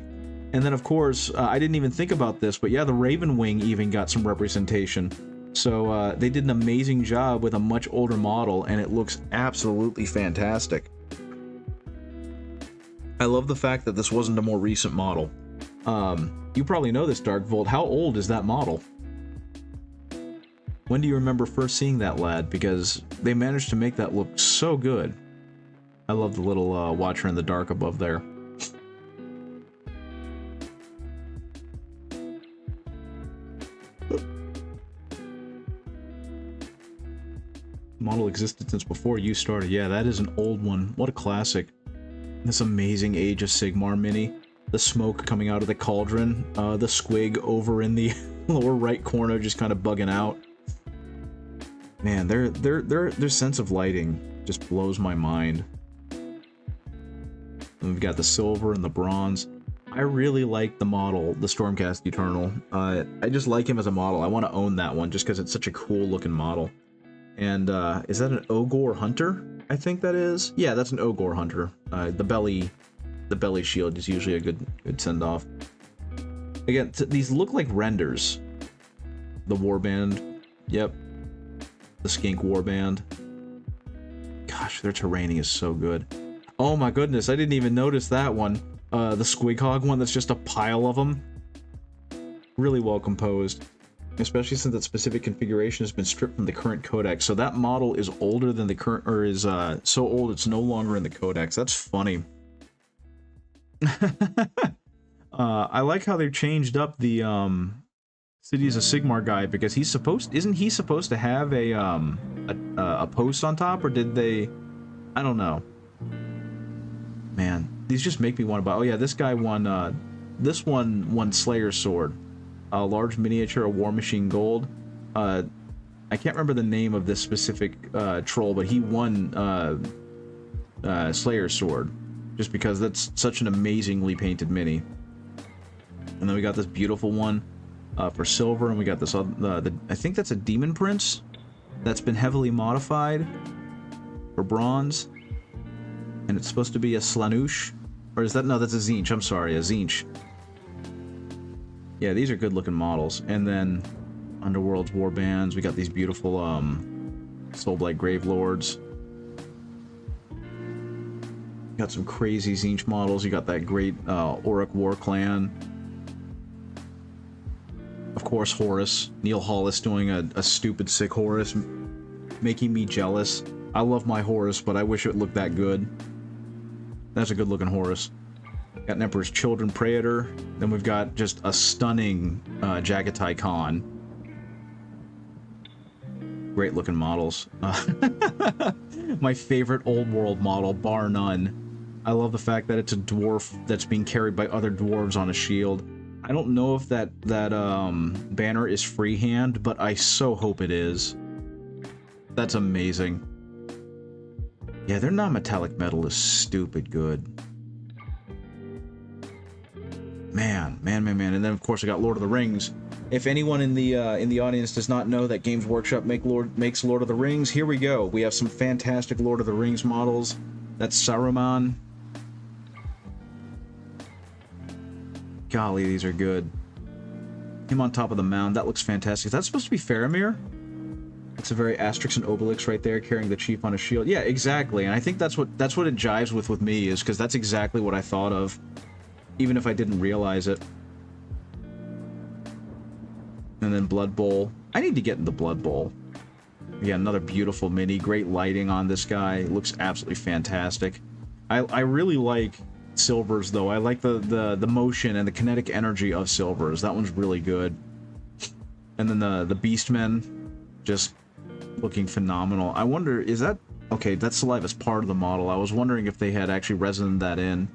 And then, of course, I didn't even think about this, but yeah, the Raven Wing even got some representation. So they did an amazing job with a much older model, and it looks absolutely fantastic. I love the fact that this wasn't a more recent model. You probably know this, Darkvolt. How old is that model? When do you remember first seeing that lad? Because they managed to make that look so good. I love the little Watcher in the Dark above there. Model existed since before you started. Yeah, that is an old one. What a classic. This amazing Age of Sigmar mini. The smoke coming out of the cauldron. The squig over in the lower right corner just kind of bugging out. Man, their sense of lighting just blows my mind. And we've got the silver and the bronze. I really like the model, the Stormcast Eternal. I just like him as a model. I want to own that one just because it's such a cool looking model. And is that an Ogor Hunter? I think that is. Yeah, that's an Ogor Hunter. The belly shield is usually a good send off. Again, these look like renders. The warband. Yep. The Skink warband. Gosh, their terraining is so good. Oh my goodness, I didn't even notice that one. The Squighog one that's just a pile of them. Really well composed. Especially since that specific configuration has been stripped from the current codex. So that model is older than the current, or is so old it's no longer in the codex. That's funny. I like how they've changed up the Cities of Sigmar guy, because isn't he supposed to have a post on top, or did they? I don't know. Man, these just make me want to buy. Oh yeah, this guy won. This one won Slayer's Sword. A large miniature, a War Machine Gold. I can't remember the name of this specific troll, but he won Slayer's Sword, just because that's such an amazingly painted mini. And then we got this beautiful one for silver, and we got this I think that's a Demon Prince that's been heavily modified for bronze, and it's supposed to be a Slanush, or is that, no, that's a Tzeentch. I'm sorry, a Tzeentch. Yeah, these are good looking models. And then Underworld's warbands. We got these beautiful Soulblight Gravelords. Got some crazy Tzeentch models. You got that great Auric War Clan. Of course, Horus. Neil Hollis doing a stupid sick Horus, making me jealous. I love my Horus, but I wish it looked that good. That's a good looking Horus. Got an Emperor's Children Praetor. Then we've got just a stunning Jagatai Khan. Great looking models. My favorite old world model, bar none. I love the fact that it's a dwarf that's being carried by other dwarves on a shield. I don't know if that banner is freehand, but I so hope it is. That's amazing. Yeah, their non-metallic metal is stupid good. Man. And then of course I got Lord of the Rings. If anyone in the audience does not know that Games Workshop makes Lord of the Rings, here we go. We have some fantastic Lord of the Rings models. That's Saruman. Golly, these are good. Him on top of the mound, that looks fantastic. Is that supposed to be Faramir? It's a very Asterix and Obelix right there, carrying the chief on a shield. Yeah, exactly. And I think that's what it jives with me, is because that's exactly what I thought of, even if I didn't realize it. And then Blood Bowl. I need to get into Blood Bowl. Yeah, another beautiful mini. Great lighting on this guy. It looks absolutely fantastic. I really like Silvers, though. I like the motion and the kinetic energy of Silvers. That one's really good. And then the Beastmen, just looking phenomenal. I wonder, is that... Okay, that Saliva's part of the model. I was wondering if they had actually resined that in.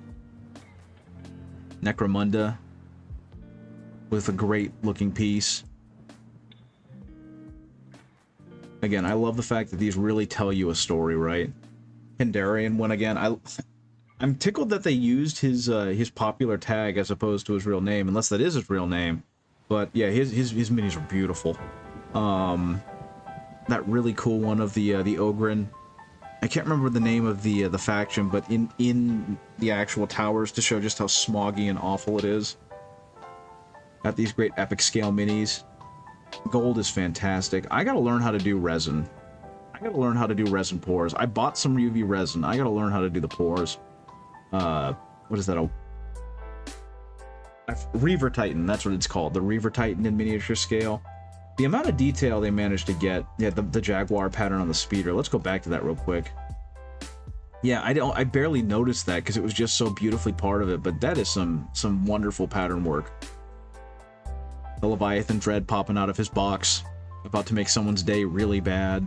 Necromunda, with a great looking piece. Again, I love the fact that these really tell you a story, right? Pandarian one again. I'm tickled that they used his popular tag as opposed to his real name, unless that is his real name. But yeah, his minis are beautiful. That really cool one of the Ogryn. I can't remember the name of the faction, but in the actual towers, to show just how smoggy and awful it is. Got these great epic scale minis. Gold is fantastic. I gotta learn how to do resin. I gotta learn how to do resin pours. I bought some UV resin. I gotta learn how to do the pours. What is that? Reaver Titan, that's what it's called. The Reaver Titan in miniature scale. The amount of detail they managed to get. Yeah, the Jaguar pattern on the speeder. Let's go back to that real quick. Yeah, I barely noticed that because it was just so beautifully part of it, but that is some wonderful pattern work. The Leviathan Dread popping out of his box, about to make someone's day really bad.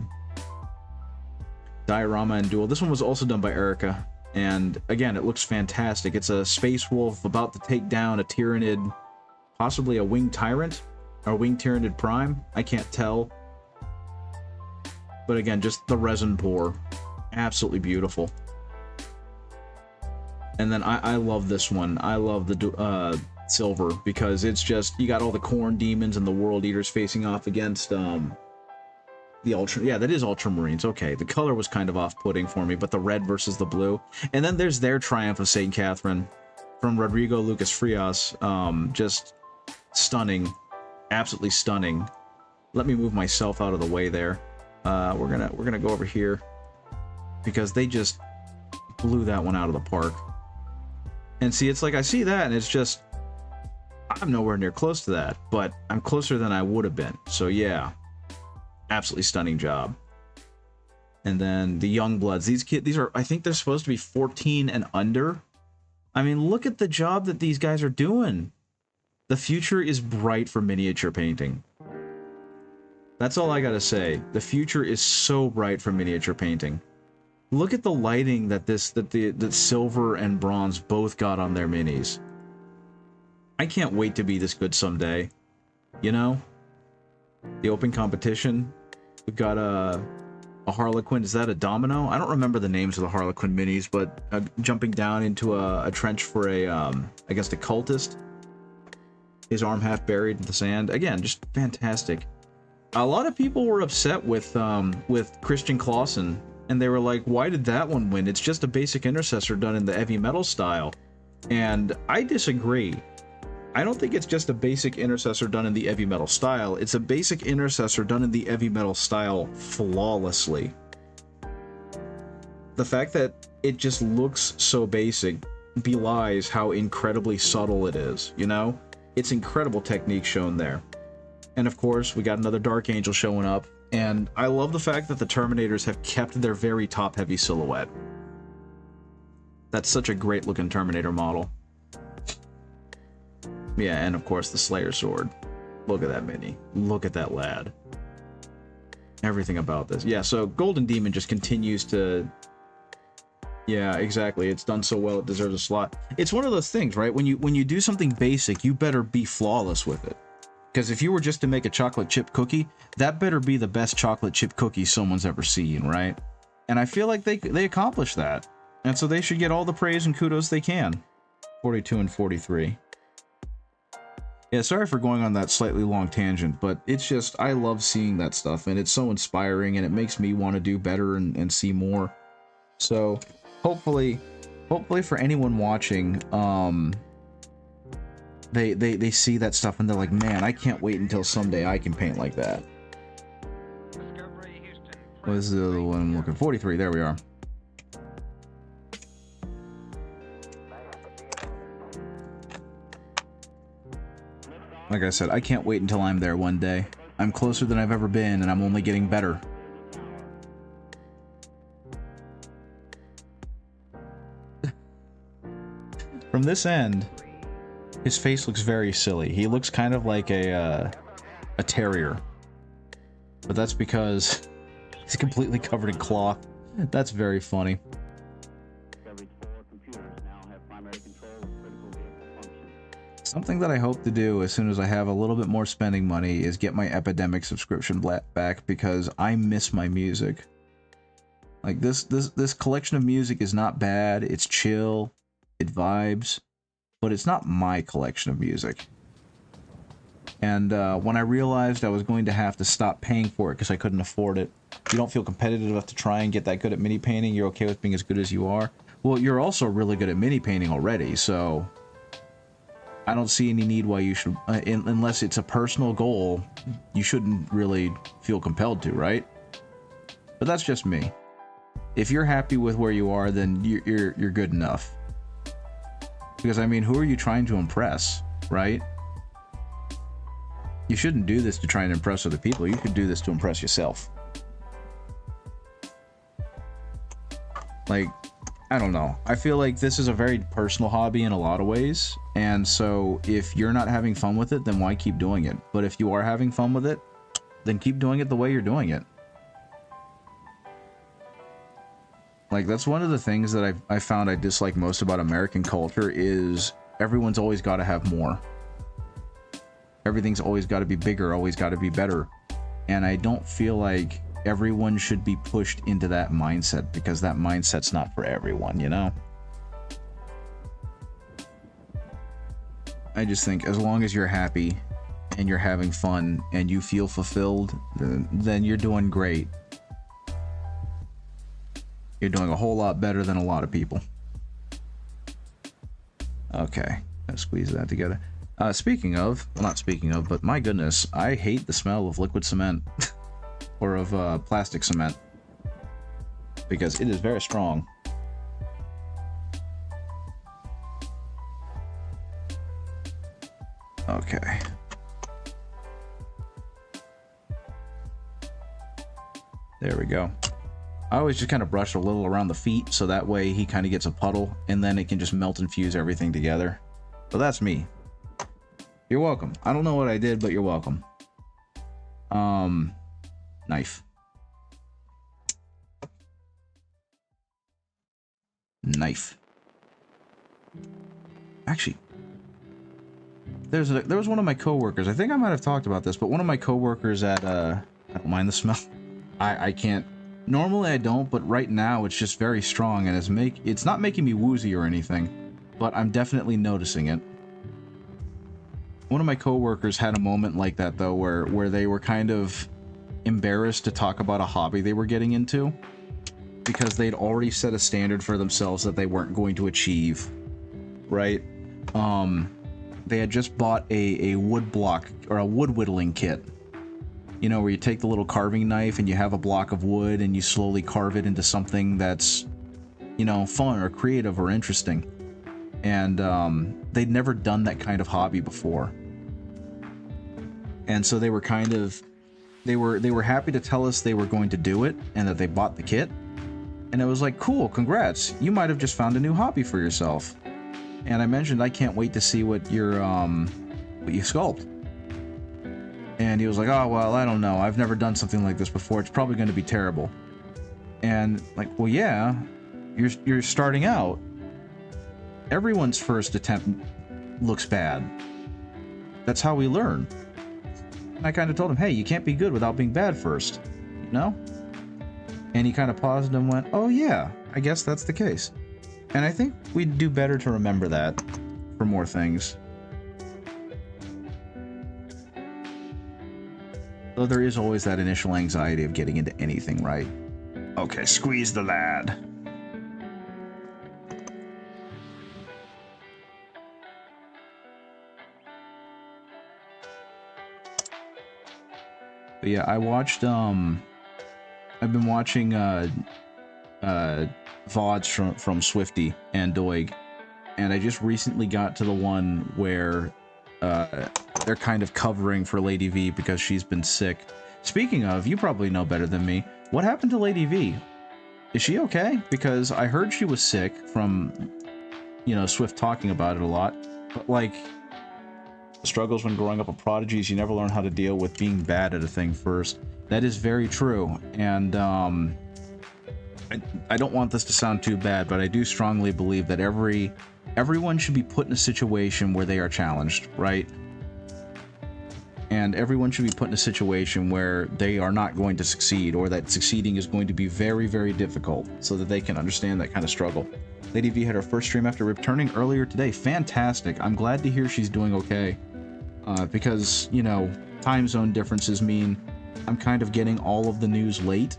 Diorama and Duel. This one was also done by Erica, and again, it looks fantastic. It's a Space Wolf about to take down a Tyranid, possibly a Winged Tyrant, or Winged Tyranid Prime. I can't tell. But again, just the resin pour. Absolutely beautiful. And then I love this one. I love the silver, because it's just, you got all the Corn Demons and the World Eaters facing off against the Ultra... Yeah, that is Ultramarines. Okay, the color was kind of off-putting for me, but the red versus the blue. And then there's their Triumph of St. Catherine from Rodrigo Lucas Frias. Just stunning. Absolutely stunning. Let me move myself out of the way there. We're gonna go over here, because they just blew that one out of the park. And see, it's like I see that and it's just, I'm nowhere near close to that, but I'm closer than I would have been. So yeah, absolutely stunning job. And then the Youngbloods. These are, I think they're supposed to be 14 and under. I mean, look at the job that these guys are doing. The future is bright for miniature painting. That's all I gotta say. The future is so bright for miniature painting. Look at the lighting that that silver and bronze both got on their minis. I can't wait to be this good someday. You know? The open competition. We've got a Harlequin. Is that a Domino? I don't remember the names of the Harlequin minis, but jumping down into a trench for against a cultist. His arm half buried in the sand. Again, just fantastic. A lot of people were upset with Christian Clausen, and they were like, why did that one win? It's just a basic intercessor done in the heavy metal style. And I disagree. I don't think it's just a basic intercessor done in the heavy metal style. It's a basic intercessor done in the heavy metal style flawlessly. The fact that it just looks so basic belies how incredibly subtle it is, you know? It's incredible technique shown there. And of course, we got another Dark Angel showing up, and I love the fact that the Terminators have kept their very top-heavy silhouette. That's such a great-looking Terminator model. Yeah, and of course, the Slayer Sword. Look at that mini. Look at that lad. Everything about this. Yeah, so Golden Demon just continues to... Yeah, exactly. It's done so well, it deserves a slot. It's one of those things, right? When you do something basic, you better be flawless with it. Because if you were just to make a chocolate chip cookie, that better be the best chocolate chip cookie someone's ever seen, right? And I feel like they accomplished that. And so they should get all the praise and kudos they can. 42 and 43. Yeah, sorry for going on that slightly long tangent, but it's just, I love seeing that stuff, and it's so inspiring, and it makes me want to do better and see more. So, hopefully for anyone watching, they see that stuff and they're like, man, I can't wait until someday I can paint like that. What is the other one I'm looking? 43, there we are. Like I said, I can't wait until I'm there one day. I'm closer than I've ever been, and I'm only getting better. From this end, his face looks very silly. He looks kind of like a terrier. But that's because he's completely covered in cloth. That's very funny. Something that I hope to do as soon as I have a little bit more spending money is get my Epidemic subscription back, because I miss my music. Like this collection of music is not bad. It's chill, it vibes, but it's not my collection of music. And when I realized I was going to have to stop paying for it because I couldn't afford it, you don't feel competitive enough to try and get that good at mini painting. You're okay with being as good as you are. Well, you're also really good at mini painting already, so I don't see any need why you should, unless it's a personal goal, you shouldn't really feel compelled to, right? But that's just me. If you're happy with where you are, then you're good enough. Because, I mean, who are you trying to impress, right? You shouldn't do this to try and impress other people. You should do this to impress yourself. Like, I don't know. I feel like this is a very personal hobby in a lot of ways. And so if you're not having fun with it, then why keep doing it? But if you are having fun with it, then keep doing it the way you're doing it. Like, that's one of the things that I found I dislike most about American culture is everyone's always got to have more. Everything's always got to be bigger, always got to be better. And I don't feel like everyone should be pushed into that mindset, because that mindset's not for everyone, you know? I just think as long as you're happy and you're having fun and you feel fulfilled, then you're doing great. You're doing a whole lot better than a lot of people. Okay, let's squeeze that together. Speaking of, well, not speaking of, but my goodness, I hate the smell of liquid cement. Or of plastic cement. Because it is very strong. Okay. There we go. I always just kind of brush a little around the feet, so that way he kind of gets a puddle, and then it can just melt and fuse everything together. So that's me. You're welcome. I don't know what I did, but you're welcome. Knife. Knife. Actually, there was one of my coworkers. I think I might have talked about this, but one of my coworkers at I don't mind the smell. I can't. Normally I don't, but right now it's just very strong, and it's not making me woozy or anything, but I'm definitely noticing it. One of my coworkers had a moment like that though, where they were kind of embarrassed to talk about a hobby they were getting into because they'd already set a standard for themselves that they weren't going to achieve, right? They had just bought a wood block or a wood whittling kit, you know, where you take the little carving knife and you have a block of wood and you slowly carve it into something that's, you know, fun or creative or interesting. And they'd never done that kind of hobby before, and so they were kind of they were happy to tell us they were going to do it and that they bought the kit. And it was like, cool, congrats. You might have just found a new hobby for yourself. And I mentioned, I can't wait to see what you sculpt. And he was like, oh, well, I don't know. I've never done something like this before. It's probably going to be terrible. And like, well, yeah, you're starting out. Everyone's first attempt looks bad. That's how we learn. I kind of told him, hey, you can't be good without being bad first, you know? And he kind of paused and went, oh yeah, I guess that's the case. And I think we'd do better to remember that for more things. Though there is always that initial anxiety of getting into anything, right? Okay, squeeze the lad. But yeah, I watched, I've been watching, VODs from Swifty and Doig, and I just recently got to the one where, they're kind of covering for Lady V because she's been sick. Speaking of, you probably know better than me, what happened to Lady V? Is she okay? Because I heard she was sick from, you know, Swift talking about it a lot, but like, struggles when growing up a prodigy is you never learn how to deal with being bad at a thing first. That is very true, and I don't want this to sound too bad, but I do strongly believe that everyone should be put in a situation where they are challenged, right? And everyone should be put in a situation where they are not going to succeed, or that succeeding is going to be very, very difficult, so that they can understand that kind of struggle. Lady V had her first stream after returning earlier today. Fantastic. I'm glad to hear she's doing okay. Because, you know, time zone differences mean I'm kind of getting all of the news late,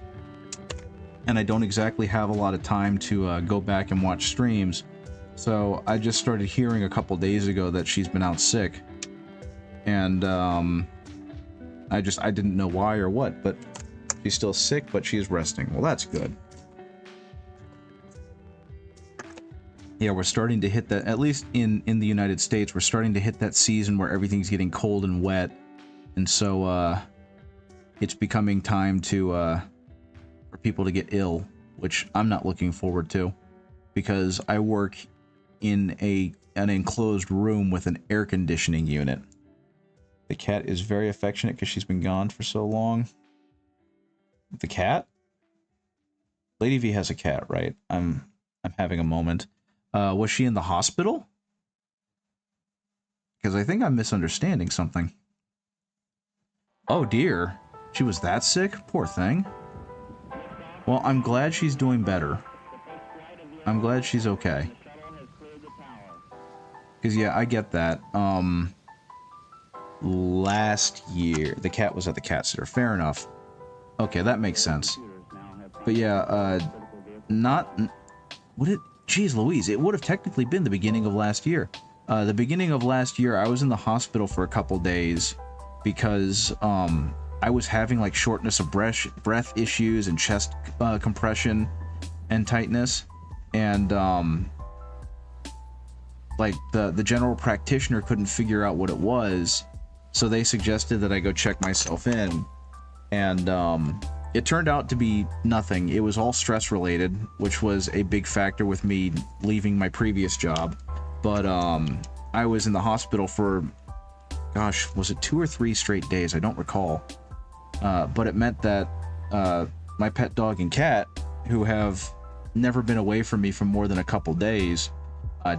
and I don't exactly have a lot of time to go back and watch streams. So I just started hearing a couple days ago that she's been out sick, and I didn't know why or what, but she's still sick, but she's resting. Well, that's good. Yeah, we're starting to hit that, at least in the United States, we're starting to hit that season where everything's getting cold and wet. And so, it's becoming time to, for people to get ill, which I'm not looking forward to, because I work in an enclosed room with an air conditioning unit. The cat is very affectionate because she's been gone for so long. The cat? Lady V has a cat, right? I'm having a moment. Was she in the hospital? Because I think I'm misunderstanding something. Oh dear. She was that sick? Poor thing. Well, I'm glad she's doing better. I'm glad she's okay. Because, yeah, I get that. Last year, the cat was at the cat sitter. Fair enough. Okay, that makes sense. But yeah, Jeez Louise, it would have technically been the beginning of last year. The beginning of last year, I was in the hospital for a couple days because I was having like shortness of breath issues and chest compression and tightness, and like the general practitioner couldn't figure out what it was, so they suggested that I go check myself in, and it turned out to be nothing. It was all stress related, which was a big factor with me leaving my previous job. But I was in the hospital for, gosh, was it 2 or 3 straight days? I don't recall. But it meant that my pet dog and cat, who have never been away from me for more than a couple days,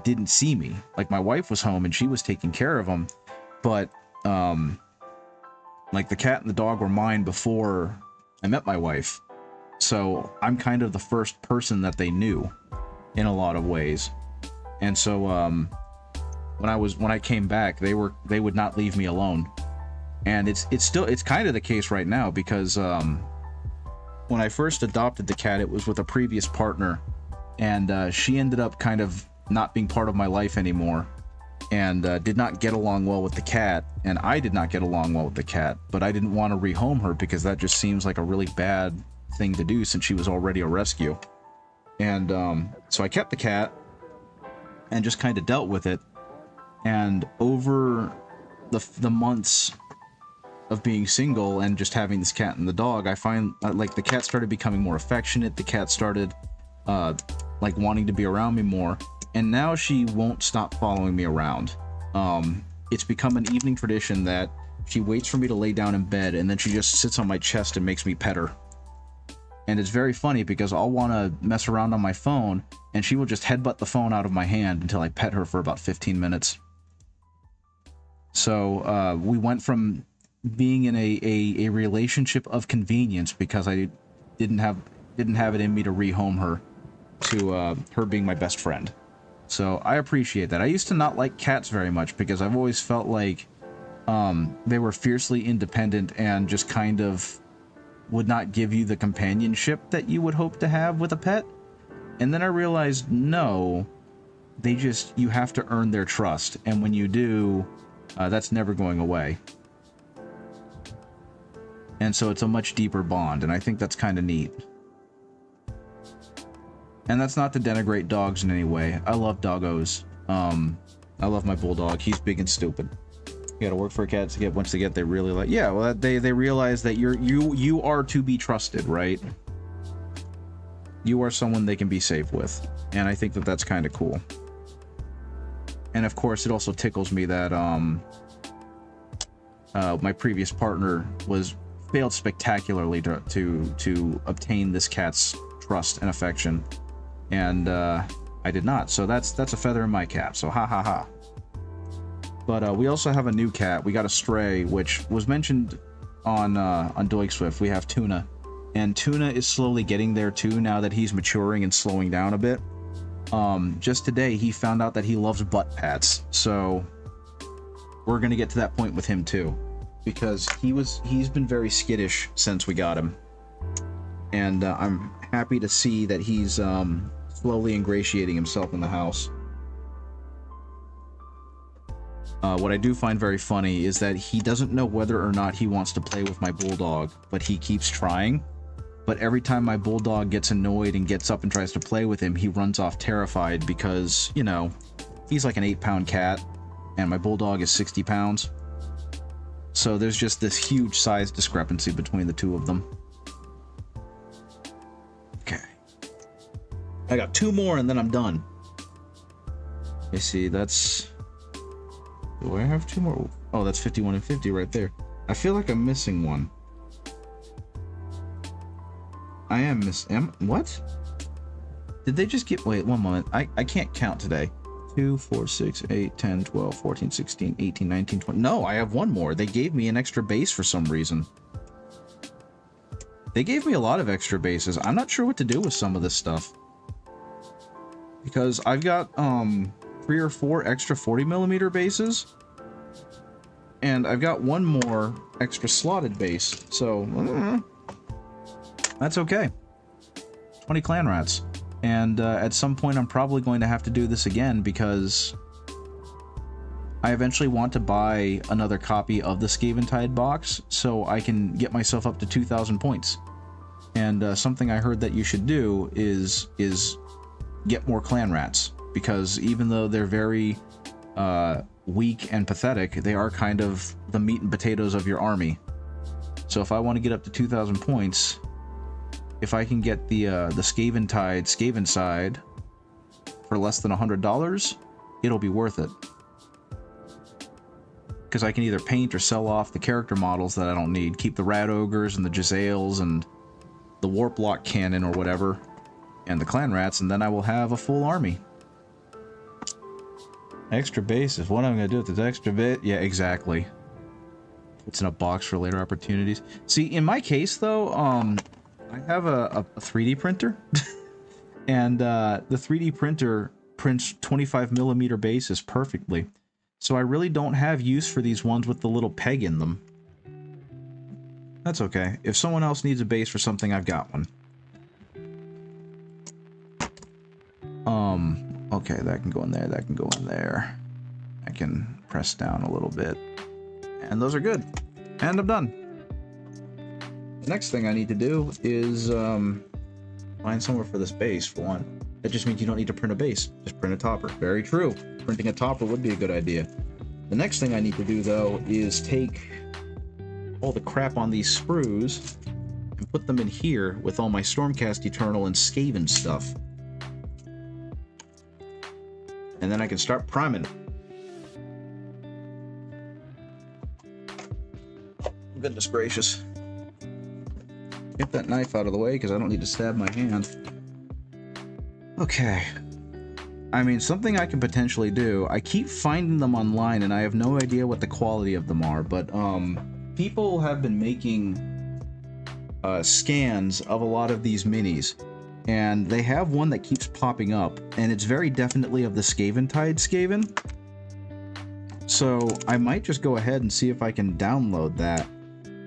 didn't see me. Like, my wife was home and she was taking care of them, but like the cat and the dog were mine before I met my wife, so I'm kind of the first person that they knew in a lot of ways. And so when I came back, they would not leave me alone. And it's kind of the case right now, because when I first adopted the cat, it was with a previous partner, and she ended up kind of not being part of my life anymore, and did not get along well with the cat, and I did not get along well with the cat, but I didn't want to rehome her because that just seems like a really bad thing to do since she was already a rescue. And so I kept the cat and just kind of dealt with it, and over the months of being single and just having this cat and the dog, I find like the cat started becoming more affectionate, the cat started like wanting to be around me more, and now she won't stop following me around. It's become an evening tradition that she waits for me to lay down in bed, and then she just sits on my chest and makes me pet her. And it's very funny because I'll want to mess around on my phone, and she will just headbutt the phone out of my hand until I pet her for about 15 minutes. So we went from being in a relationship of convenience because I didn't have it in me to rehome her, to her being my best friend. So I appreciate that. I used to not like cats very much because I've always felt like They were fiercely independent and just kind of would not give you the companionship that you would hope to have with a pet. And then I realized, no, you have to earn their trust. And when you do, that's never going away. And so it's a much deeper bond, and I think that's kind of neat. And that's not to denigrate dogs in any way. I love doggos. I love my bulldog. He's big and stupid. You gotta work for a cat to get, once they get, they really like, yeah, well, they realize that you are to be trusted, right? You are someone they can be safe with. And I think that that's kind of cool. And of course, it also tickles me that, my previous partner failed spectacularly to obtain this cat's trust and affection. And, I did not. So that's a feather in my cap. So ha ha ha. But we also have a new cat. We got a stray, which was mentioned on Doig Swift. We have Tuna, and Tuna is slowly getting there too now that he's maturing and slowing down a bit. Just today, he found out that he loves butt pats. So we're gonna get to that point with him too, because he's been very skittish since we got him, and I'm happy to see that he's slowly ingratiating himself in the house. What I do find very funny is that he doesn't know whether or not he wants to play with my bulldog, but he keeps trying. But every time my bulldog gets annoyed and gets up and tries to play with him, he runs off terrified because, you know, he's like an 8-pound cat, and my bulldog is 60 pounds. So there's just this huge size discrepancy between the two of them. Okay. I got 2 more and then I'm done. You see, that's... Do I have 2 more? Oh, that's 51 and 50 right there. I feel like I'm missing one. I am what? Did they just get... Wait, one moment. I can't count today. 2, 4, 6, 8, 10, 12, 14, 16, 18, 19, 20. No, I have one more. They gave me an extra base for some reason. They gave me a lot of extra bases. I'm not sure what to do with some of this stuff. Because I've got, 3 or 4 extra 40mm bases, and I've got 1 more extra slotted base, so that's okay. 20 clan rats, and at some point I'm probably going to have to do this again because I eventually want to buy another copy of the Scaventide box so I can get myself up to 2,000 points. And something I heard that you should do is get more clan rats. Because even though they're very weak and pathetic, they are kind of the meat and potatoes of your army. So if I want to get up to 2,000 points, if I can get the Scavenside for less than $100, it'll be worth it. Because I can either paint or sell off the character models that I don't need, keep the Rat Ogres and the Jezzails and the Warplock Cannon or whatever, and the Clan Rats, and then I will have a full army. Extra bases. What am I going to do with this extra bit? Yeah, exactly. It's in a box for later opportunities. See, in my case, though, I have a 3D printer. And the 3D printer prints 25mm bases perfectly. So I really don't have use for these ones with the little peg in them. That's okay. If someone else needs a base for something, I've got one. Okay, that can go in there, that can go in there. I can press down a little bit. And those are good. And I'm done. The next thing I need to do is find somewhere for this base, for one. That just means you don't need to print a base. Just print a topper. Very true. Printing a topper would be a good idea. The next thing I need to do, though, is take all the crap on these sprues and put them in here with all my Stormcast Eternal and Skaven stuff. And then I can start priming. Goodness gracious. Get that knife out of the way because I don't need to stab my hand. Okay. I mean, something I can potentially do. I keep finding them online and I have no idea what the quality of them are, but people have been making scans of a lot of these minis. And they have one that keeps popping up, and it's very definitely of the Scaventide Skaven. So I might just go ahead and see if I can download that.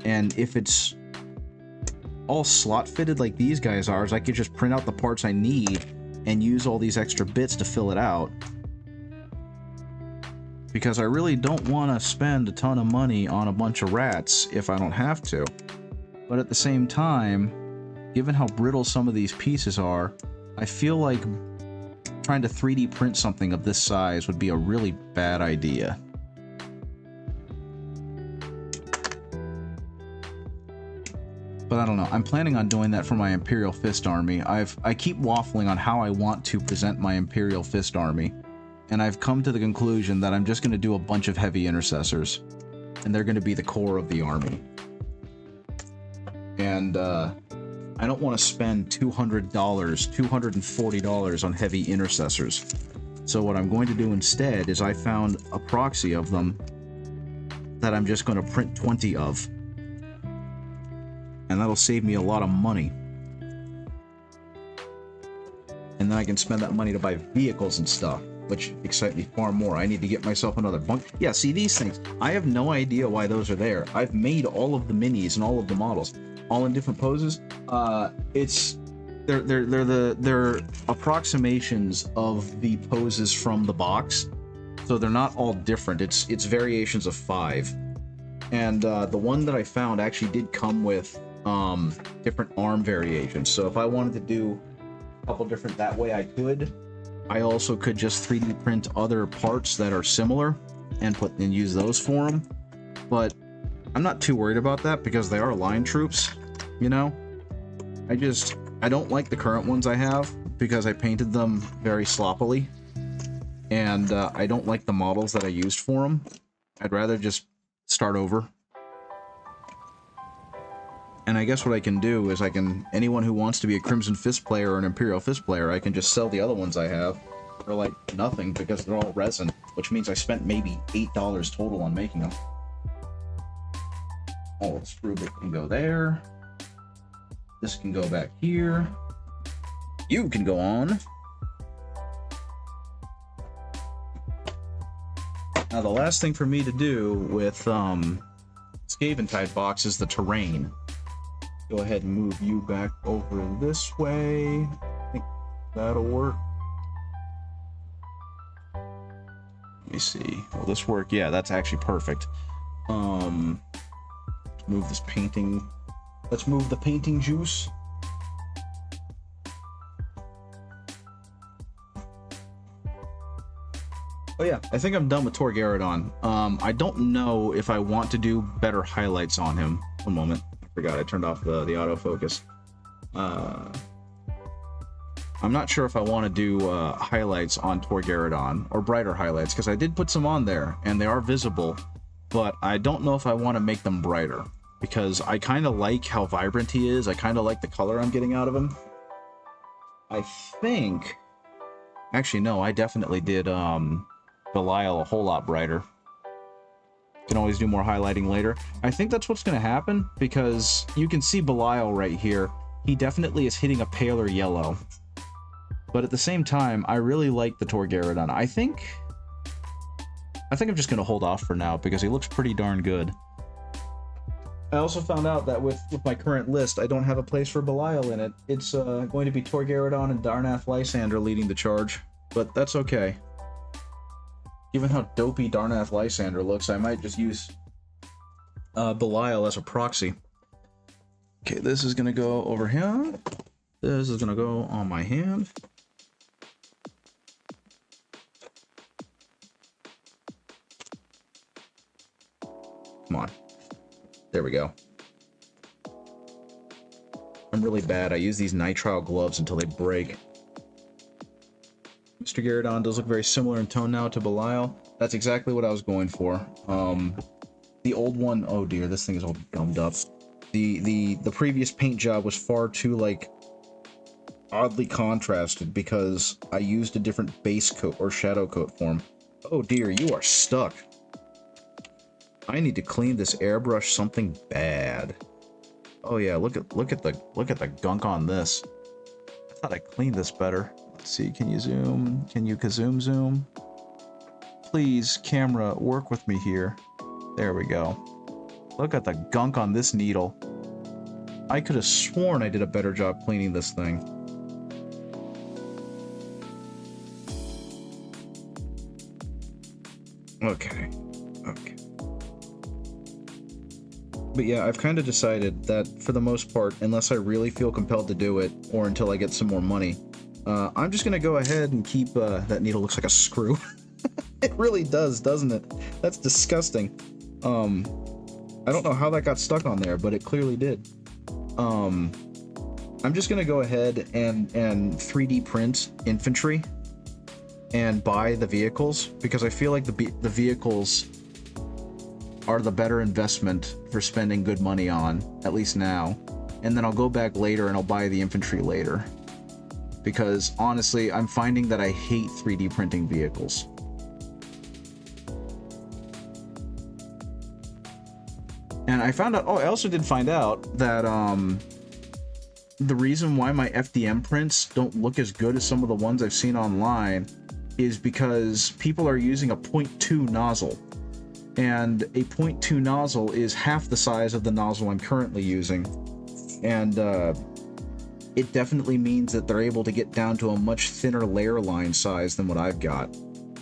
And if it's all slot fitted like these guys are, I could just print out the parts I need and use all these extra bits to fill it out. Because I really don't want to spend a ton of money on a bunch of rats if I don't have to. But at the same time, given how brittle some of these pieces are, I feel like trying to 3D print something of this size would be a really bad idea. But I don't know. I'm planning on doing that for my Imperial Fist army. I keep waffling on how I want to present my Imperial Fist army, and I've come to the conclusion that I'm just going to do a bunch of heavy intercessors, and they're going to be the core of the army. And I don't want to spend $200, $240 on heavy intercessors. So what I'm going to do instead is I found a proxy of them that I'm just going to print 20 of. And that'll save me a lot of money. And then I can spend that money to buy vehicles and stuff, which excite me far more. I need to get myself another bunk. Yeah, see these things. I have no idea why those are there. I've made all of the minis and all of the models, all in different poses. They're approximations of the poses from the box, so they're not all different. It's variations of 5. And the one that I found actually did come with different arm variations. So if I wanted to do a couple different that way, I could. I also could just 3D print other parts that are similar and use those for them. But I'm not too worried about that because they are line troops, you know? I don't like the current ones I have because I painted them very sloppily. And I don't like the models that I used for them. I'd rather just start over. And I guess what I can do is anyone who wants to be a Crimson Fist player or an Imperial Fist player, I can just sell the other ones I have for like nothing because they're all resin, which means I spent maybe $8 total on making them. Oh, the sprue bit can go there. This can go back here. You can go on. Now the last thing for me to do with Scaventide box is the terrain. Go ahead and move you back over this way. I think that'll work. Let me see. Will this work? Yeah, that's actually perfect. Move this painting. Let's move the painting juice. Oh yeah, I think I'm done with Tor Garadon. I don't know if I want to do better highlights on him. One moment. I forgot I turned off the autofocus. I'm not sure if I want to do highlights on Tor Garadon, or brighter highlights, because I did put some on there, and they are visible, but I don't know if I want to make them brighter, because I kind of like how vibrant he is. I kind of like the color I'm getting out of him. I think... Actually, no, I definitely did Belial a whole lot brighter. Can always do more highlighting later. I think that's what's going to happen, because you can see Belial right here. He definitely is hitting a paler yellow. But at the same time, I really like the Tor Garadon. I think I'm just going to hold off for now, because he looks pretty darn good. I also found out that with my current list, I don't have a place for Belial in it. It's going to be Tor Garadon and Darnath Lysander leading the charge, but that's okay. Given how dopey Darnath Lysander looks, I might just use Belial as a proxy. Okay, this is going to go over here. This is going to go on my hand. Come on. There we go. I'm really bad. I use these nitrile gloves until they break. Mr. Garadon does look very similar in tone now to Belial. That's exactly what I was going for. The old one, oh dear, this thing is all gummed up. The previous paint job was far too, like, oddly contrasted because I used a different base coat or shadow coat for him. Oh dear, you are stuck. I need to clean this airbrush something bad. Oh yeah, look at the gunk on this. I thought I cleaned this better. Let's see, can you zoom? Can you zoom? please, camera, work with me here. There we go. Look at the gunk on this needle. I could have sworn I did a better job cleaning this thing. Okay. Okay. But yeah, I've kind of decided that for the most part, unless I really feel compelled to do it, or until I get some more money, I'm just gonna go ahead and keep, that needle looks like a screw. It really does, doesn't it? That's disgusting. I don't know how that got stuck on there, but it clearly did. I'm just gonna go ahead and 3D print infantry and buy the vehicles, because I feel like the vehicles are the better investment for spending good money on, at least now. And then I'll go back later and I'll buy the infantry later. Because honestly, I'm finding that I hate 3D printing vehicles. And I found out, I also did find out that the reason why my FDM prints don't look as good as some of the ones I've seen online is because people are using a 0.2 nozzle. And a 0.2 nozzle is half the size of the nozzle I'm currently using. And it definitely means that they're able to get down to a much thinner layer line size than what I've got.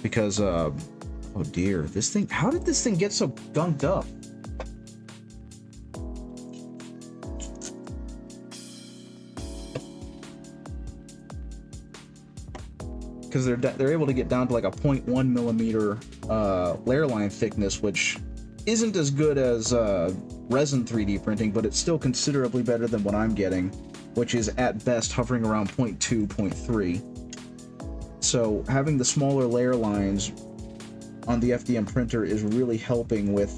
Because, oh dear, this thing, how did this thing get so gunked up? Because they're able to get down to like a 0.1 millimeter layer line thickness, which isn't as good as resin 3D printing, but it's still considerably better than what I'm getting, which is at best hovering around 0.2, 0.3. So having the smaller layer lines on the FDM printer is really helping with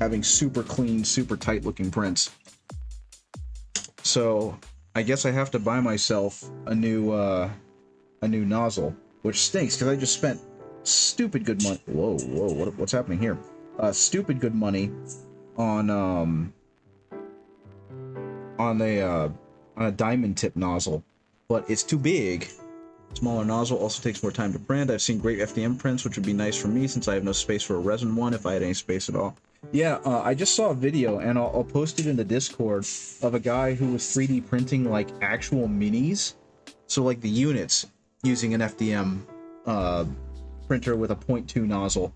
having super clean, super tight looking prints. So I guess I have to buy myself a new nozzle, which stinks because I just spent stupid good money. Whoa, what's happening here? Stupid good money on a diamond tip nozzle, but it's too big. Smaller nozzle also takes more time to print. I've seen great FDM prints, which would be nice for me since I have no space for a resin one if I had any space at all. Yeah, I just saw a video, and I'll post it in the Discord, of a guy who was 3D printing like actual minis, so like the units, using an FDM printer with a 0.2 nozzle.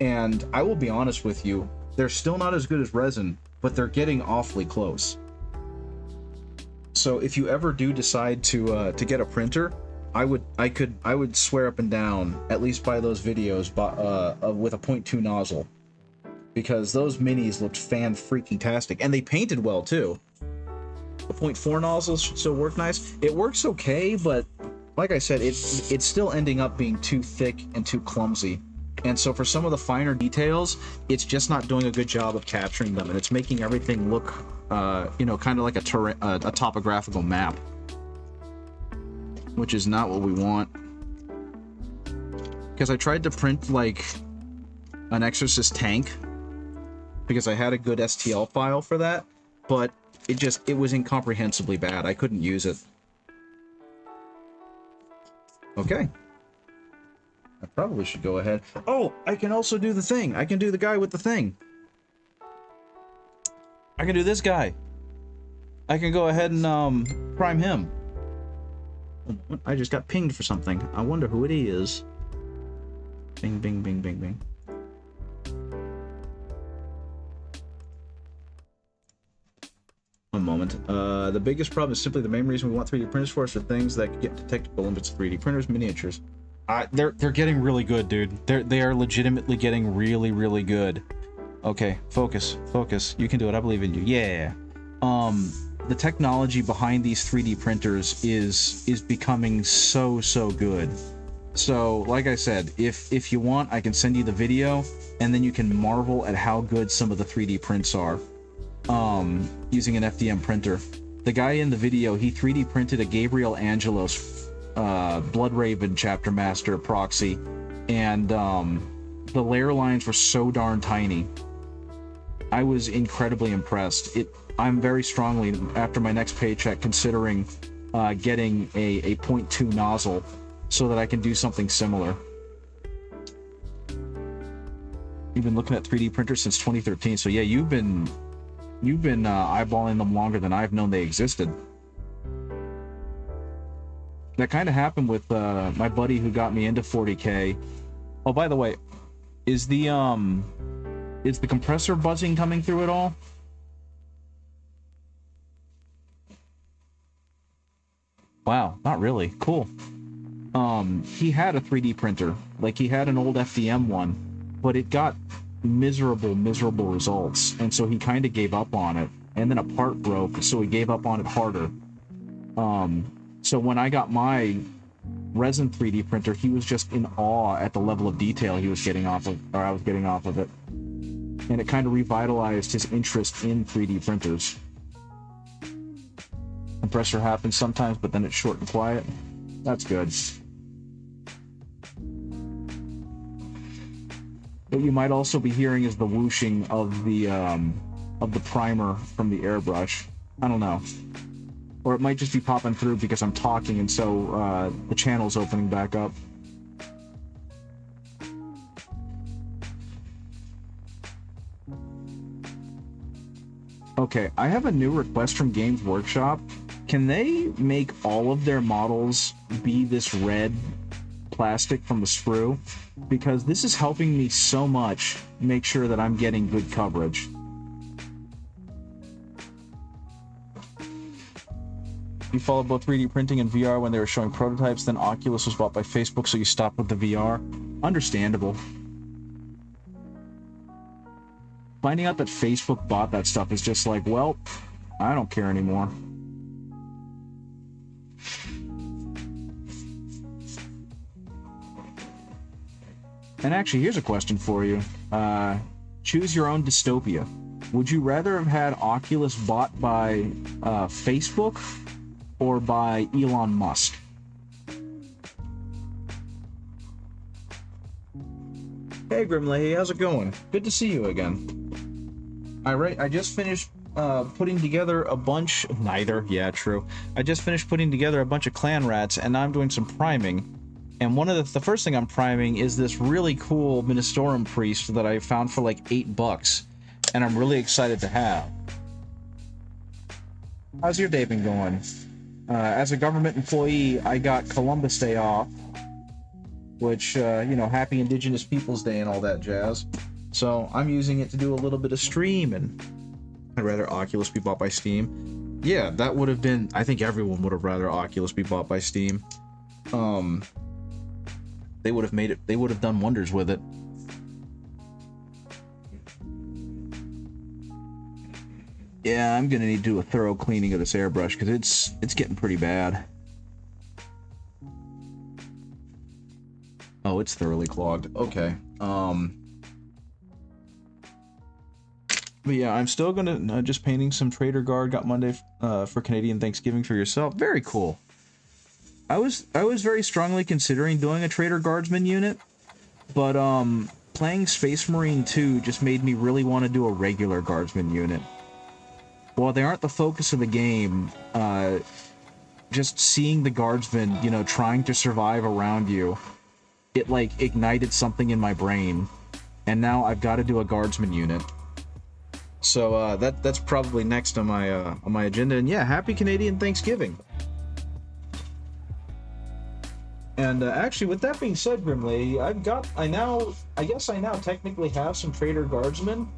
And I will be honest with you, they're still not as good as resin, but they're getting awfully close. So if you ever do decide to get a printer, I would swear up and down at least buy those videos with a 0.2 nozzle, because those minis looked fan-freaking-tastic, and they painted well too. The 0.4 nozzles should still work nice. It works okay, but like I said, it's still ending up being too thick and too clumsy. And so for some of the finer details, it's just not doing a good job of capturing them, and it's making everything look, kind of like a topographical map, which is not what we want. Because I tried to print like an Exorcist tank, because I had a good STL file for that, but it was incomprehensibly bad. I couldn't use it. Okay. I probably should go ahead. Oh, I can also do the thing. I can do the guy with the thing. I can do this guy. I can go ahead and prime him. I just got pinged for something. I wonder who it is. Bing, bing, bing, bing, bing. One moment. The biggest problem is simply the main reason we want 3D printers for is for things that get detectable limits of 3D printers, miniatures. They're getting really good, dude. They are legitimately getting really, really good. Okay, focus. You can do it. I believe in you. Yeah. The technology behind these 3D printers is becoming so good. So, like I said, if you want, I can send you the video, and then you can marvel at how good some of the 3D prints are. Using an FDM printer. The guy in the video, he 3D printed a Gabriel Angelos Bloodraven Chapter Master proxy, and the layer lines were so darn tiny. I was incredibly impressed. I'm very strongly, after my next paycheck, considering getting a 0.2 nozzle so that I can do something similar. You've been looking at 3D printers since 2013, so yeah, you've been eyeballing them longer than I've known they existed. That kind of happened with my buddy who got me into 40K. Oh, by the way, is the compressor buzzing coming through at all? Wow, not really. Cool. He had a 3D printer. Like, he had an old FDM one, but it got miserable results, and so he kind of gave up on it. And then a part broke, so he gave up on it harder. So when I got my resin 3D printer, he was just in awe at the level of detail he was getting off of, or I was getting off of it. And it kind of revitalized his interest in 3D printers. Compressor happens sometimes, but then it's short and quiet. That's good. What you might also be hearing is the whooshing of the primer from the airbrush. I don't know. Or it might just be popping through because I'm talking, and so the channel's opening back up. Okay, I have a new request from Games Workshop. Can they make all of their models be this red plastic from the sprue? Because this is helping me so much make sure that I'm getting good coverage. You followed both 3D printing and VR when they were showing prototypes, then Oculus was bought by Facebook, so you stopped with the VR. Understandable. Finding out that Facebook bought that stuff is just like, well, I don't care anymore. And actually, here's a question for you. Choose your own dystopia. Would you rather have had Oculus bought by Facebook or by Elon Musk? Hey Grimley, how's it going? Good to see you again. I just finished putting together a bunch... Neither, yeah, true. I just finished putting together a bunch of clan rats, and now I'm doing some priming. And one of the first thing I'm priming is this really cool Ministorum priest that I found for like $8, and I'm really excited to have. How's your day been going? As a government employee, I got Columbus Day off, which, you know, happy Indigenous Peoples Day and all that jazz. So I'm using it to do a little bit of stream, and I'd rather Oculus be bought by Steam. Yeah, that would have been... I think everyone would have rather Oculus be bought by Steam. They would have made it... They would have done wonders with it. Yeah, I'm gonna need to do a thorough cleaning of this airbrush, because it's getting pretty bad. Oh, it's thoroughly clogged. Okay. But yeah, I'm still gonna just painting some Trader Guard. Got Monday for Canadian Thanksgiving for yourself. Very cool. I was very strongly considering doing a Trader Guardsman unit, but playing Space Marine 2 just made me really want to do a regular Guardsman unit. While they aren't the focus of the game, just seeing the Guardsmen, you know, trying to survive around you, it like ignited something in my brain, and now I've got to do a Guardsman unit. So that's probably next on my agenda. And yeah, happy Canadian Thanksgiving. And actually, with that being said, Grimley, I guess I now technically have some Trader Guardsmen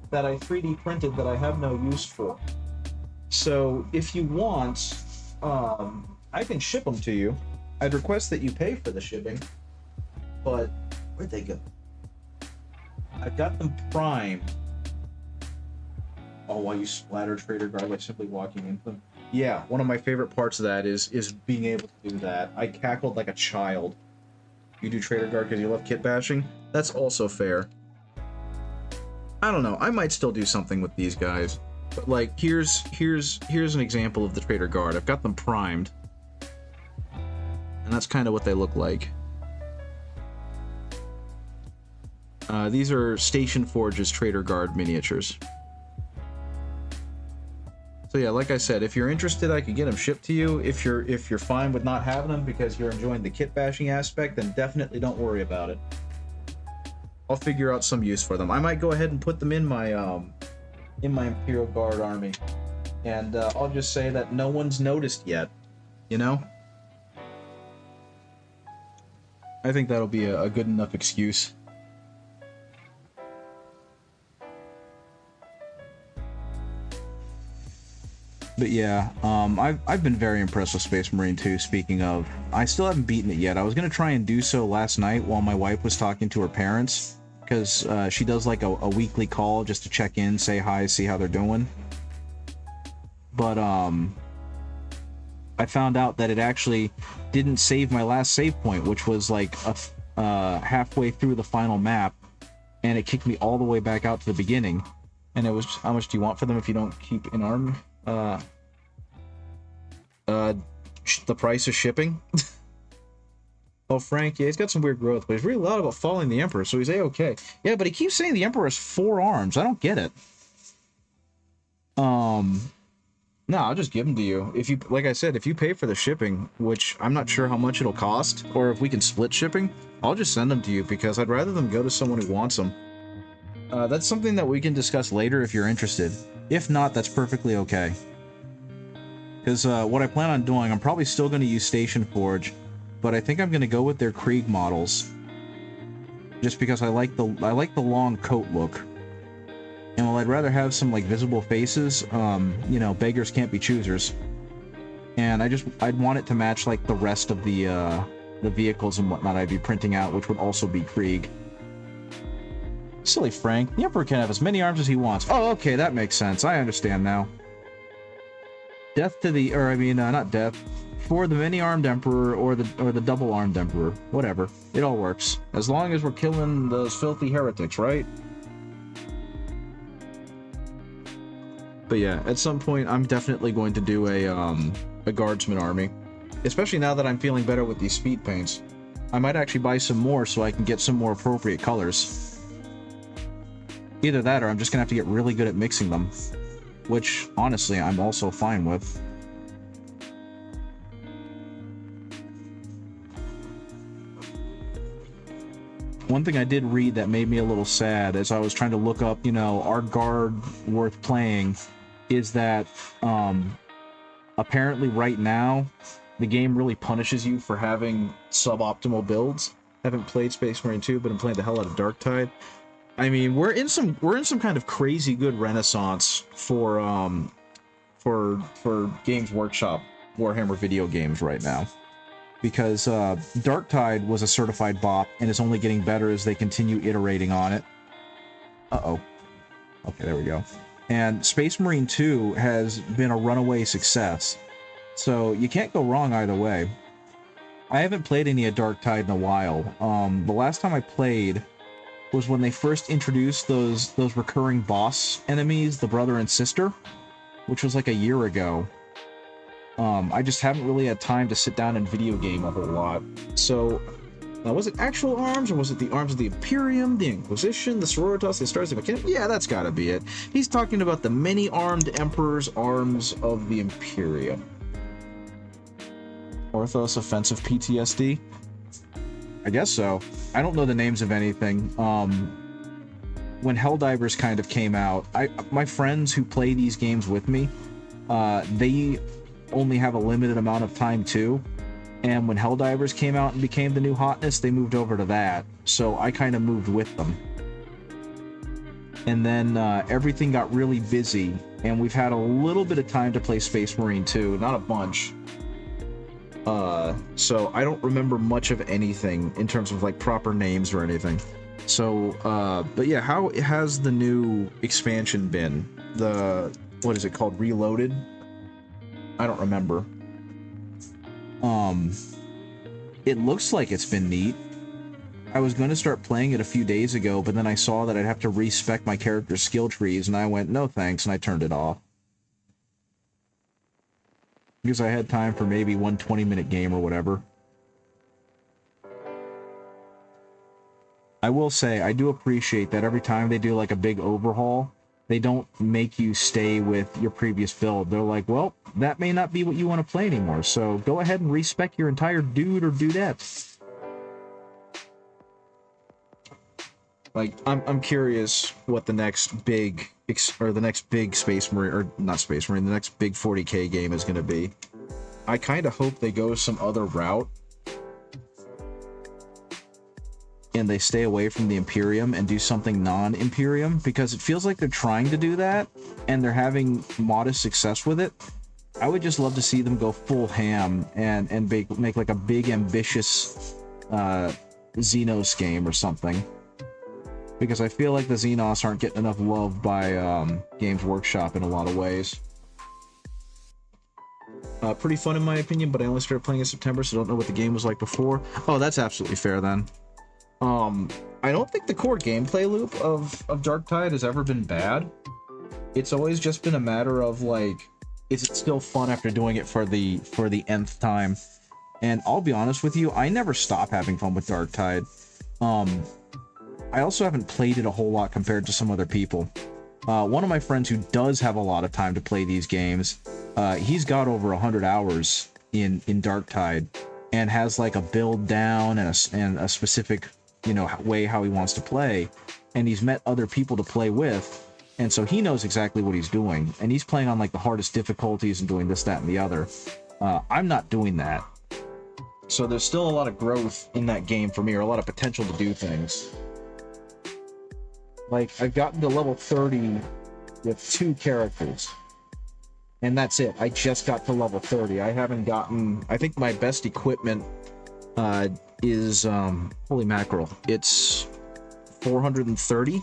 that I 3D printed that I have no use for. So if you want, I can ship them to you. I'd request that you pay for the shipping. But where'd they go? I've got them primed. Oh, while you splatter Trader Guard by simply walking into them. Yeah, one of my favorite parts of that is being able to do that. I cackled like a child. You do Trader Guard because you love kit bashing? That's also fair. I don't know, I might still do something with these guys. But like, here's an example of the Trader Guard. I've got them primed. And that's kind of what they look like. These are Station Forge's Trader Guard miniatures. So yeah, like I said, if you're interested, I could get them shipped to you. If you're fine with not having them because you're enjoying the kit bashing aspect, then definitely don't worry about it. I'll figure out some use for them. I might go ahead and put them in my Imperial Guard army, and I'll just say that no one's noticed yet. You know, I think that'll be a good enough excuse. But yeah, I've been very impressed with Space Marine 2. Speaking of, I still haven't beaten it yet. I was gonna try and do so last night while my wife was talking to her parents, because she does like a weekly call just to check in, say hi, see how they're doing. But I found out that it actually didn't save my last save point, which was like halfway through the final map, and it kicked me all the way back out to the beginning. And it was, how much do you want for them if you don't keep an arm? The price of shipping. Oh, Frank, yeah, he's got some weird growth, but he's really loud about following the Emperor, so he's A-okay. Yeah, but he keeps saying the Emperor has 4 arms. I don't get it. No, I'll just give them to you. If you, like I said, if you pay for the shipping, which I'm not sure how much it'll cost, or if we can split shipping, I'll just send them to you, because I'd rather them go to someone who wants them. That's something that we can discuss later if you're interested. If not, that's perfectly okay. Because what I plan on doing, I'm probably still going to use Station Forge, but I think I'm going to go with their Krieg models, just because I like the long coat look. And while I'd rather have some like visible faces, you know, beggars can't be choosers. And I'd want it to match like the rest of the vehicles and whatnot I'd be printing out, which would also be Krieg. Silly Frank, the Emperor can have as many arms as he wants. Oh, okay, that makes sense. I understand now. Death to the, or I mean, not death, for the many-armed Emperor or the double-armed Emperor. Whatever, it all works as long as we're killing those filthy heretics, right? But yeah, at some point, I'm definitely going to do a guardsman army, especially now that I'm feeling better with these speed paints. I might actually buy some more so I can get some more appropriate colors. Either that, or I'm just gonna have to get really good at mixing them, which honestly I'm also fine with. One thing I did read that made me a little sad as I was trying to look up, you know, our guard worth playing, is that apparently right now the game really punishes you for having suboptimal builds. I haven't played Space Marine 2, but I'm playing the hell out of Darktide. I mean, we're in some kind of crazy good renaissance for Games Workshop Warhammer video games right now, because Darktide was a certified bop and is only getting better as they continue iterating on it. Uh-oh. Okay, there we go. And Space Marine 2 has been a runaway success, so you can't go wrong either way. I haven't played any of Darktide in a while. The last time I played was when they first introduced those recurring boss enemies, the brother and sister, which was like a year ago. I just haven't really had time to sit down and video game a whole lot. So, now was it actual arms, or was it the arms of the Imperium, the Inquisition, the Sororitas, the Stars of Mechanic? Yeah, that's gotta be it. He's talking about the many-armed Emperor's arms of the Imperium. Orthos offensive PTSD? I guess so. I don't know the names of anything. When Helldivers kind of came out, my friends who play these games with me, they only have a limited amount of time too. And when Helldivers came out and became the new hotness, they moved over to that. So I kind of moved with them. And then everything got really busy, and we've had a little bit of time to play Space Marine 2, not a bunch. So I don't remember much of anything in terms of like proper names or anything. So, but yeah, how has the new expansion been? What is it called? Reloaded? I don't remember. It looks like it's been neat. I was going to start playing it a few days ago, but then I saw that I'd have to respec my character's skill trees, and I went, no thanks, and I turned it off. Because I had time for maybe one 20-minute game or whatever. I will say, I do appreciate that every time they do like a big overhaul, they don't make you stay with your previous build. They're like, well, that may not be what you want to play anymore, so go ahead and respec your entire dude or dudette. Like, I'm curious what the next big the next big Space Marine, or not Space Marine, the next big 40K game is going to be. I kind of hope they go some other route and they stay away from the Imperium and do something non-Imperium, because it feels like they're trying to do that and they're having modest success with it. I would just love to see them go full ham and make like a big ambitious Xenos game or something, because I feel like the Xenos aren't getting enough love by Games Workshop in a lot of ways. Pretty fun in my opinion, but I only started playing in September, so don't know what the game was like before. Oh, that's absolutely fair then. I don't think the core gameplay loop of Darktide has ever been bad. It's always just been a matter of like, is it still fun after doing it for the nth time? And I'll be honest with you, I never stop having fun with Darktide. I also haven't played it a whole lot compared to some other people. One of my friends who does have a lot of time to play these games, he's got over 100 hours in Darktide, and has like a build down and a specific, you know, way how he wants to play, and he's met other people to play with, and so he knows exactly what he's doing, and he's playing on like the hardest difficulties and doing this, that, and the other. I'm not doing that, so there's still a lot of growth in that game for me, or a lot of potential to do things. Like, I've gotten to level 30 with 2 characters, and that's it. I just got to level 30. I haven't gotten... I think my best equipment is... holy mackerel. It's 430,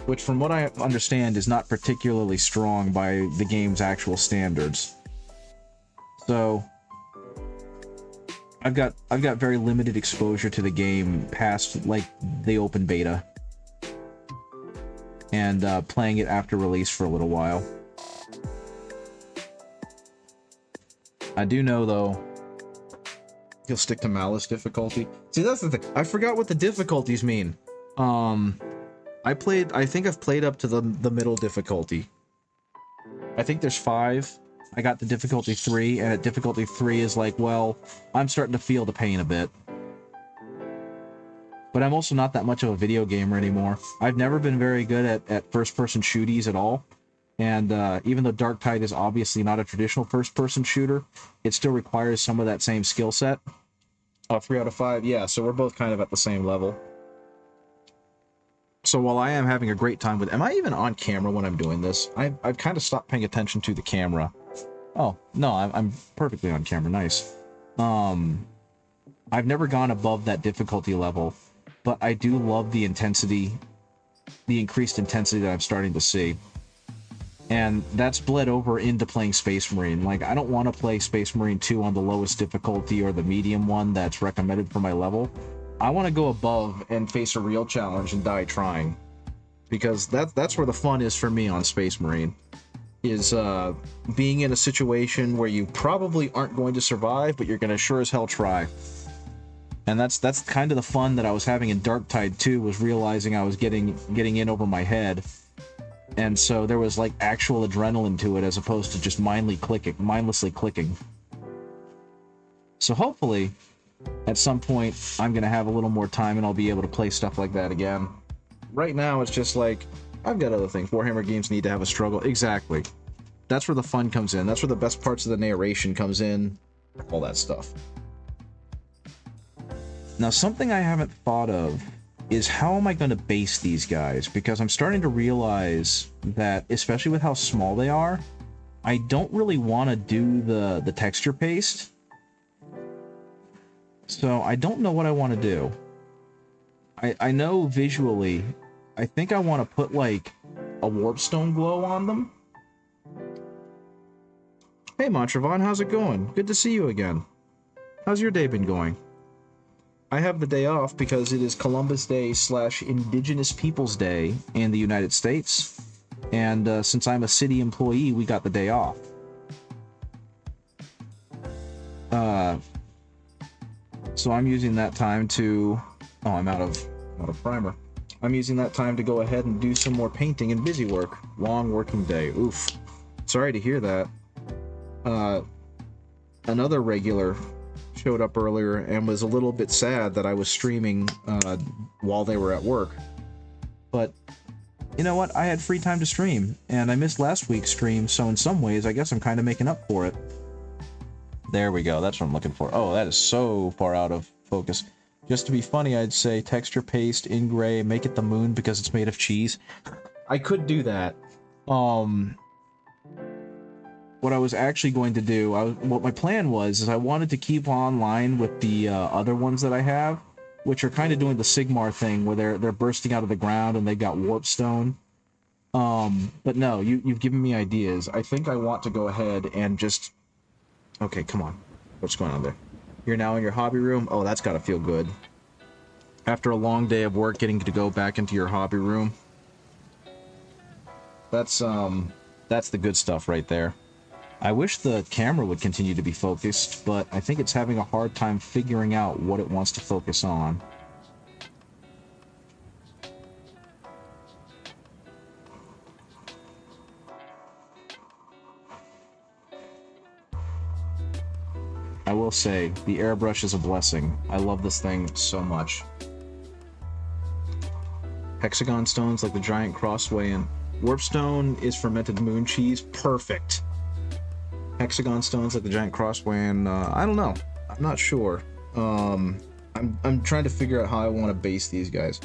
which from what I understand is not particularly strong by the game's actual standards. So... I've got very limited exposure to the game past, like, the open beta, and playing it after release for a little while. I do know, though, he'll stick to Malice difficulty. See, that's the thing. I forgot what the difficulties mean. I think I've played up to the middle difficulty. I think there's 5. I got the difficulty 3, and at difficulty 3 is like, well, I'm starting to feel the pain a bit. But I'm also not that much of a video gamer anymore. I've never been very good at first-person shooties at all. And even though Darktide is obviously not a traditional first-person shooter, it still requires some of that same skill set. 3 out of 5, yeah, so we're both kind of at the same level. So while I am having a great time with... Am I even on camera when I'm doing this? I've kind of stopped paying attention to the camera. Oh, no, I'm perfectly on camera, nice. I've never gone above that difficulty level, but I do love the intensity, the increased intensity that I'm starting to see. And that's bled over into playing Space Marine. Like, I don't want to play Space Marine 2 on the lowest difficulty or the medium one that's recommended for my level. I want to go above and face a real challenge and die trying. Because that's where the fun is for me on Space Marine. Is being in a situation where you probably aren't going to survive, but you're going to sure as hell try. And that's kind of the fun that I was having in Darktide 2, was realizing I was getting in over my head. And so there was like actual adrenaline to it, as opposed to just mindlessly clicking. So hopefully, at some point, I'm going to have a little more time and I'll be able to play stuff like that again. Right now, it's just like, I've got other things. Warhammer games need to have a struggle. Exactly. That's where the fun comes in. That's where the best parts of the narration comes in. All that stuff. Now, something I haven't thought of is, how am I going to base these guys? Because I'm starting to realize that, especially with how small they are, I don't really want to do the texture paste. So I don't know what I want to do. I know visually, I think I want to put like a warpstone glow on them. Hey Montravon, how's it going? Good to see you again. How's your day been going? I have the day off because it is Columbus Day / Indigenous Peoples Day in the United States. And since I'm a city employee, we got the day off. So I'm using that time to... Oh, I'm out of primer. I'm using that time to go ahead and do some more painting and busy work. Long working day. Oof. Sorry to hear that. Another regular showed up earlier and was a little bit sad that I was streaming while they were at work. But you know what? I had free time to stream, and I missed last week's stream, so in some ways, I guess I'm kind of making up for it. There we go. That's what I'm looking for. Oh, that is so far out of focus. Just to be funny, I'd say texture paste in gray, make it the moon because it's made of cheese. I could do that. What I was actually going to do, what my plan was, is I wanted to keep online with the other ones that I have, which are kind of doing the Sigmar thing, where they're bursting out of the ground and they got warp stone. But no, you've given me ideas. I think I want to go ahead and just... Okay, come on. What's going on there? You're now in your hobby room? Oh, that's gotta feel good. After a long day of work, getting to go back into your hobby room. That's the good stuff right there. I wish the camera would continue to be focused, but I think it's having a hard time figuring out what it wants to focus on. I will say, the airbrush is a blessing. I love this thing so much. Hexagon stones like the giant crossway and warpstone is fermented moon cheese. Perfect. Hexagon stones like the giant crossway and I don't know. I'm not sure. I'm trying to figure out how I want to base these guys.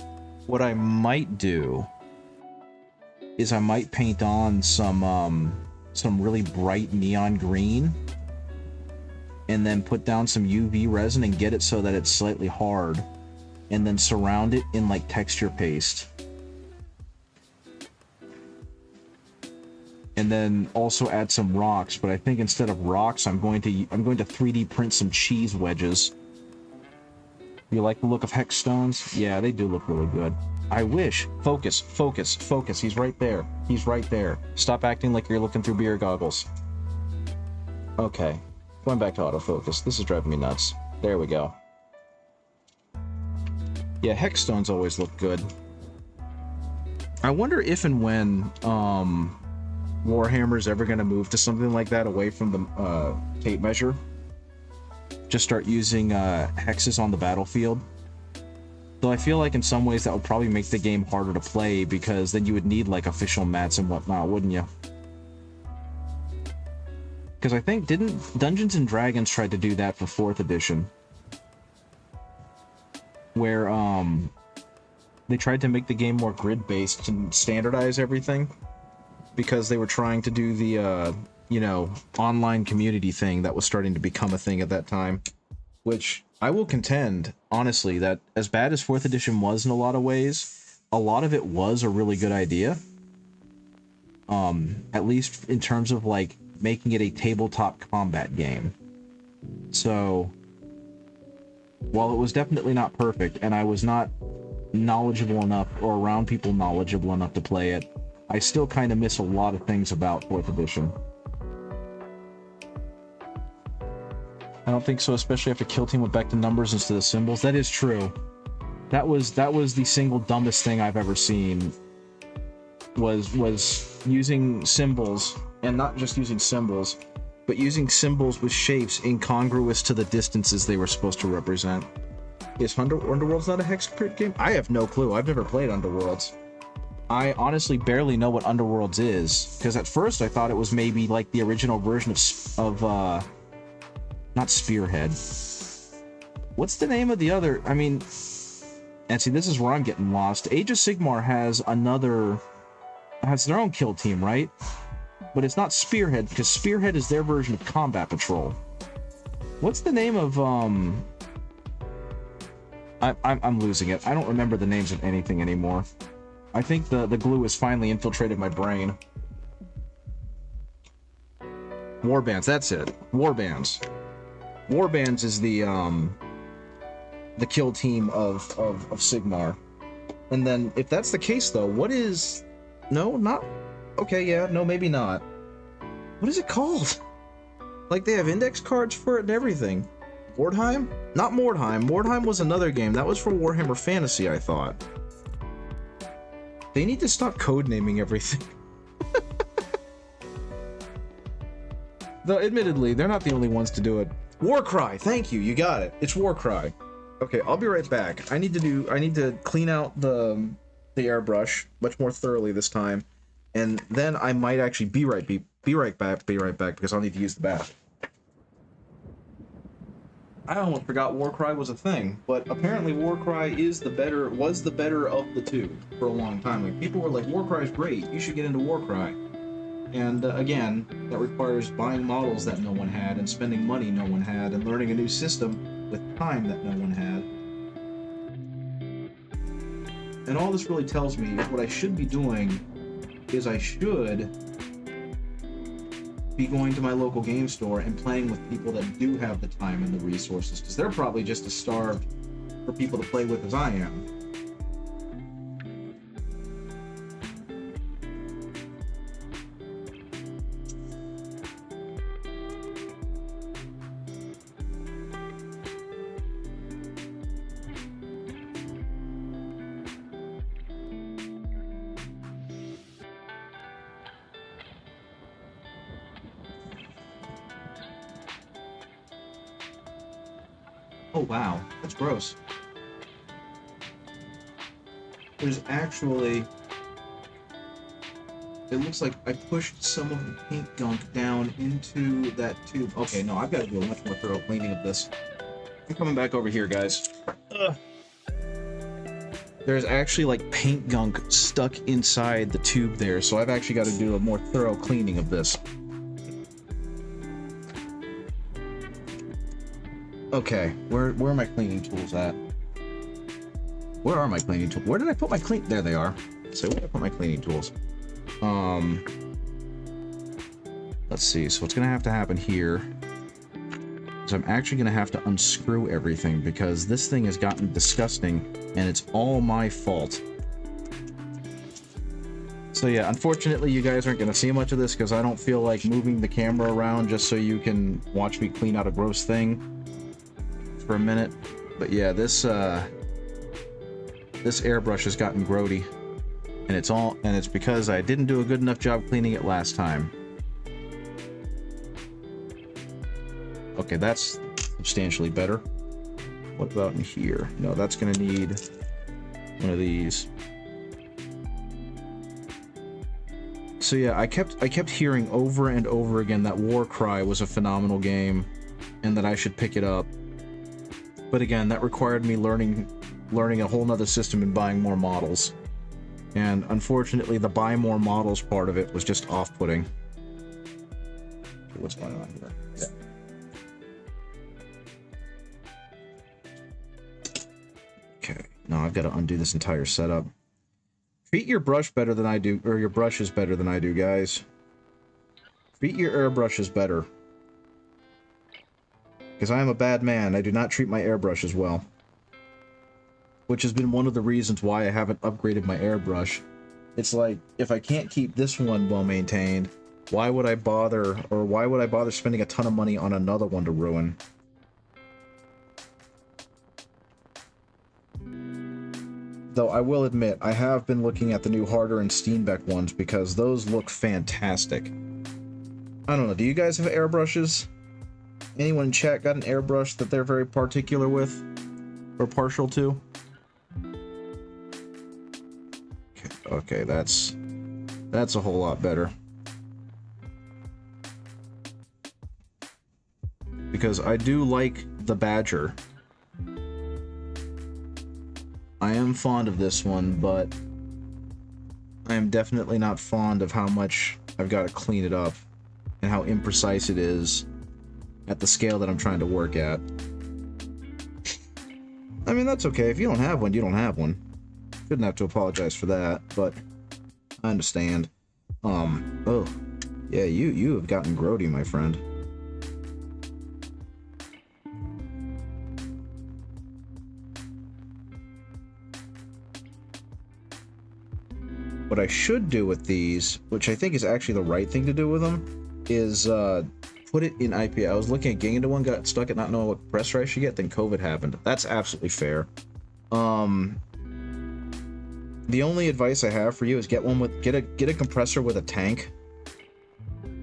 What I might do is I might paint on some really bright neon green and then put down some UV resin and get it so that it's slightly hard, and then surround it in like texture paste. And then also add some rocks, but I think instead of rocks, I'm going to 3D print some cheese wedges. You like the look of hex stones? Yeah, they do look really good. I wish. Focus, focus, focus. He's right there. He's right there. Stop acting like you're looking through beer goggles. Okay. Going back to autofocus. This is driving me nuts. There we go. Yeah, hex stones always look good. I wonder if and when Warhammer's ever going to move to something like that away from the tape measure. Just start using hexes on the battlefield. Though I feel like in some ways that would probably make the game harder to play, because then you would need like official mats and whatnot, wouldn't you? Because I think, didn't Dungeons and Dragons try to do that for 4th edition? Where they tried to make the game more grid-based and standardize everything, because they were trying to do the online community thing that was starting to become a thing at that time. Which I will contend, honestly, that as bad as 4th edition was in a lot of ways, a lot of it was a really good idea. At least in terms of like making it a tabletop combat game. So while it was definitely not perfect, and I was not knowledgeable enough or around people knowledgeable enough to play it, I still kind of miss a lot of things about 4th edition. I don't think so, especially after Kill Team went back to numbers instead of symbols. That is true. That was the single dumbest thing I've ever seen. Was using symbols, and not just using symbols, but using symbols with shapes incongruous to the distances they were supposed to represent. Is Underworlds not a hex crit game? I have no clue. I've never played Underworlds. I honestly barely know what Underworlds is, because at first I thought it was maybe like the original version of not Spearhead. What's the name of the other? I mean, and see, this is where I'm getting lost. Age of Sigmar has their own kill team, right? But it's not Spearhead, because Spearhead is their version of Combat Patrol. What's the name of I'm losing it. I don't remember the names of anything anymore. I think the glue has finally infiltrated my brain. Warbands, that's it. Warbands. Warbands is the kill team of Sigmar. And then, if that's the case, though, what is... No, not... Okay, yeah, no, maybe not. What is it called? Like, they have index cards for it and everything. Mordheim? Not Mordheim. Mordheim was another game. That was for Warhammer Fantasy, I thought. They need to stop codenaming everything. Though, admittedly, they're not the only ones to do it. Warcry. Thank you. You got it. It's Warcry. Okay, I'll be right back. I need to clean out the airbrush much more thoroughly this time, and then I might actually be right back because I'll need to use the bath. I almost forgot Warcry was a thing, but apparently Warcry was the better of the two for a long time. Like, people were like, Warcry's great, you should get into Warcry. And again, that requires buying models that no one had, and spending money no one had, and learning a new system with time that no one had. And all this really tells me what I should be doing is I should be going to my local game store and playing with people that do have the time and the resources, because they're probably just as starved for people to play with as I am. Oh wow, that's gross. There's actually... It looks like I pushed some of the paint gunk down into that tube. Okay, no, I've got to do a much more thorough cleaning of this. I'm coming back over here, guys. Ugh. There's actually like paint gunk stuck inside the tube there, so I've actually got to do a more thorough cleaning of this. Okay, where are my cleaning tools at? Where are my cleaning tools? Where did I put my clean? There they are. So where did I put my cleaning tools? Let's see. So what's gonna have to happen here is I'm actually gonna have to unscrew everything because this thing has gotten disgusting and it's all my fault. So yeah, unfortunately you guys aren't gonna see much of this because I don't feel like moving the camera around just so you can watch me clean out a gross thing for a minute. But yeah, this airbrush has gotten grody, and it's because I didn't do a good enough job cleaning it last time. Okay, that's substantially better. What about in here? No, that's gonna need one of these. So yeah, I kept hearing over and over again that Warcry was a phenomenal game and that I should pick it up. But again, that required me learning a whole nother system and buying more models. And unfortunately, the buy more models part of it was just off-putting. Okay, what's going on here? Yeah. Okay, now I've got to undo this entire setup. Treat your brush better than I do, or your brushes better than I do, guys. Treat your airbrushes better. Because I am a bad man. I do not treat my airbrushes well. Which has been one of the reasons why I haven't upgraded my airbrush. It's like, if I can't keep this one well maintained, why would I bother spending a ton of money on another one to ruin? Though I will admit, I have been looking at the new Harder and Steenbeck ones because those look fantastic. I don't know, do you guys have airbrushes? Anyone in chat got an airbrush that they're very particular with? Or partial to? Okay, that's a whole lot better. Because I do like the Badger. I am fond of this one, but I am definitely not fond of how much I've got to clean it up and how imprecise it is at the scale that I'm trying to work at. I mean, that's okay. If you don't have one, you don't have one. Shouldn't have to apologize for that, but I understand. Oh, yeah, you have gotten grody, my friend. What I should do with these, which I think is actually the right thing to do with them, is put it in IPA. I was looking at getting into one, got stuck at not knowing what compressor I should get, then COVID happened. That's absolutely fair. The only advice I have for you is get a compressor with a tank.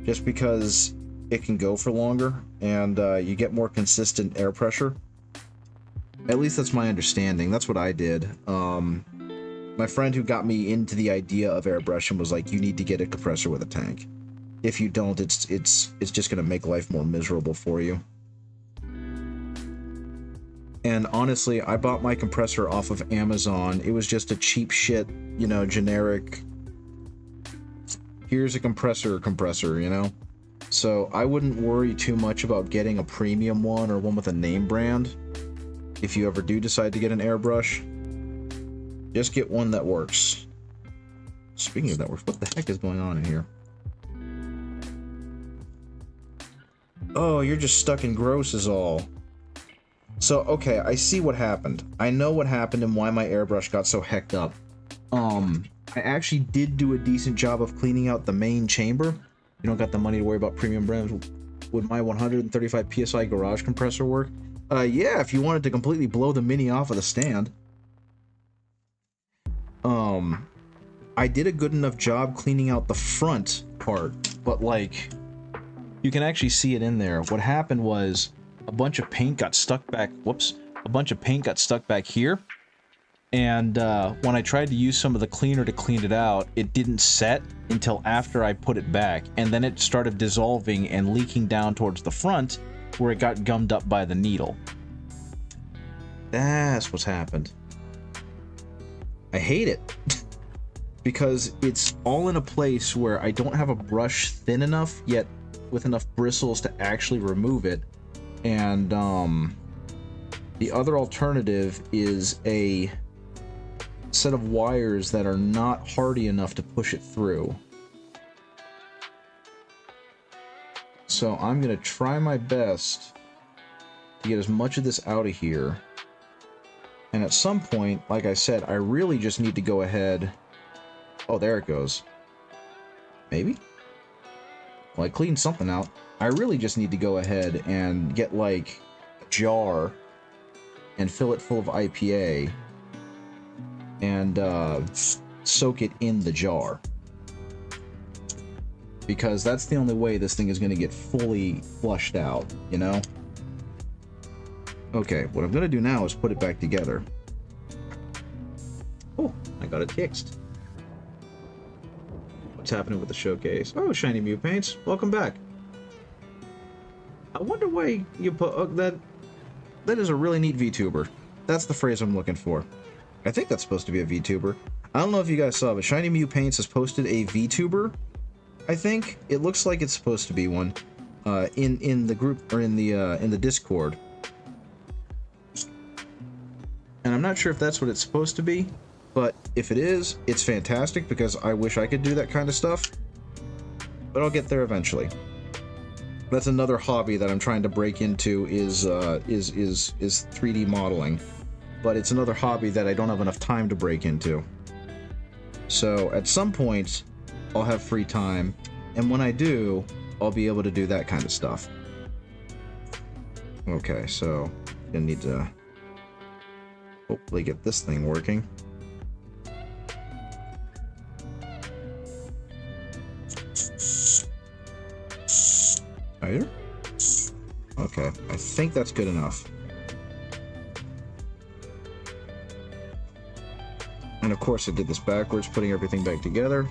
Just because it can go for longer, and you get more consistent air pressure. At least that's my understanding. That's what I did. My friend who got me into the idea of airbrushing was like, you need to get a compressor with a tank. If you don't, it's just gonna make life more miserable for you. And honestly, I bought my compressor off of Amazon. It was just a cheap shit, you know, generic, here's a compressor, you know? So I wouldn't worry too much about getting a premium one or one with a name brand. If you ever do decide to get an airbrush, just get one that works. Speaking of that works, what the heck is going on in here? Oh, you're just stuck in gross is all. So, okay, I see what happened. I know what happened and why my airbrush got so hecked up. I actually did do a decent job of cleaning out the main chamber. You don't got the money to worry about premium brands. Would my 135 PSI garage compressor work? Yeah, if you wanted to completely blow the Mini off of the stand. I did a good enough job cleaning out the front part, but like, you can actually see it in there. What happened was a bunch of paint got stuck back, a bunch of paint got stuck back here. And when I tried to use some of the cleaner to clean it out, it didn't set until after I put it back. And then it started dissolving and leaking down towards the front where it got gummed up by the needle. That's what's happened. I hate it. Because it's all in a place where I don't have a brush thin enough, yet with enough bristles to actually remove it. And the other alternative is a set of wires that are not hardy enough to push it through. So I'm gonna try my best to get as much of this out of here. And at some point, like I said, I really just need to go ahead. Oh, there it goes. Maybe? Well, I cleaned something out. I really just need to go ahead and get, like, a jar and fill it full of IPA and soak it in the jar. Because that's the only way this thing is going to get fully flushed out, you know? Okay, what I'm going to do now is put it back together. Oh, I got it fixed. What's happening with the showcase? Oh, Shiny Mew Paints, welcome back. I wonder why you put that. That is a really neat VTuber. That's the phrase I'm looking for. I think that's supposed to be a VTuber. I don't know if you guys saw, but Shiny Mew Paints has posted a VTuber. I think it looks like it's supposed to be one in the group or in the Discord. And I'm not sure if that's what it's supposed to be. But if it is, it's fantastic because I wish I could do that kind of stuff. But I'll get there eventually. That's another hobby that I'm trying to break into is 3D modeling. But it's another hobby that I don't have enough time to break into. So at some point, I'll have free time, and when I do, I'll be able to do that kind of stuff. Okay, so I'm gonna need to hopefully get this thing working. Higher? Okay, I think that's good enough. And of course I did this backwards, putting everything back together.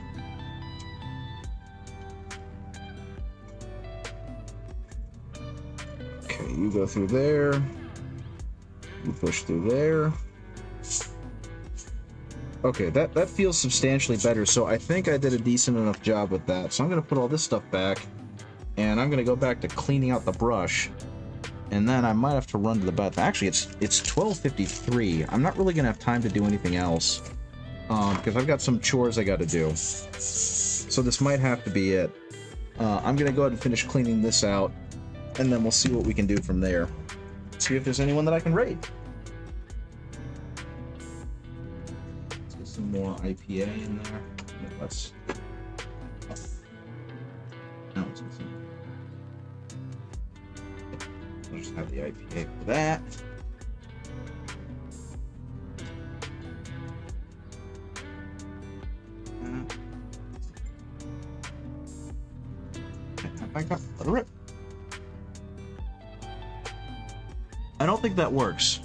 Okay, you go through there. You push through there. Okay, that feels substantially better, so I think I did a decent enough job with that. So I'm going to put all this stuff back, and I'm going to go back to cleaning out the brush, and then I might have to run to the bathroom. Actually, it's 12:53. I'm not really going to have time to do anything else, because I've got some chores I got to do. So this might have to be it. I'm going to go ahead and finish cleaning this out, and then we'll see what we can do from there. See if there's anyone that I can raid. Let's get some more IPA in there. Let's. No, it's missing. I'll just have the IPA for that. Back up, let it rip. don't think that works.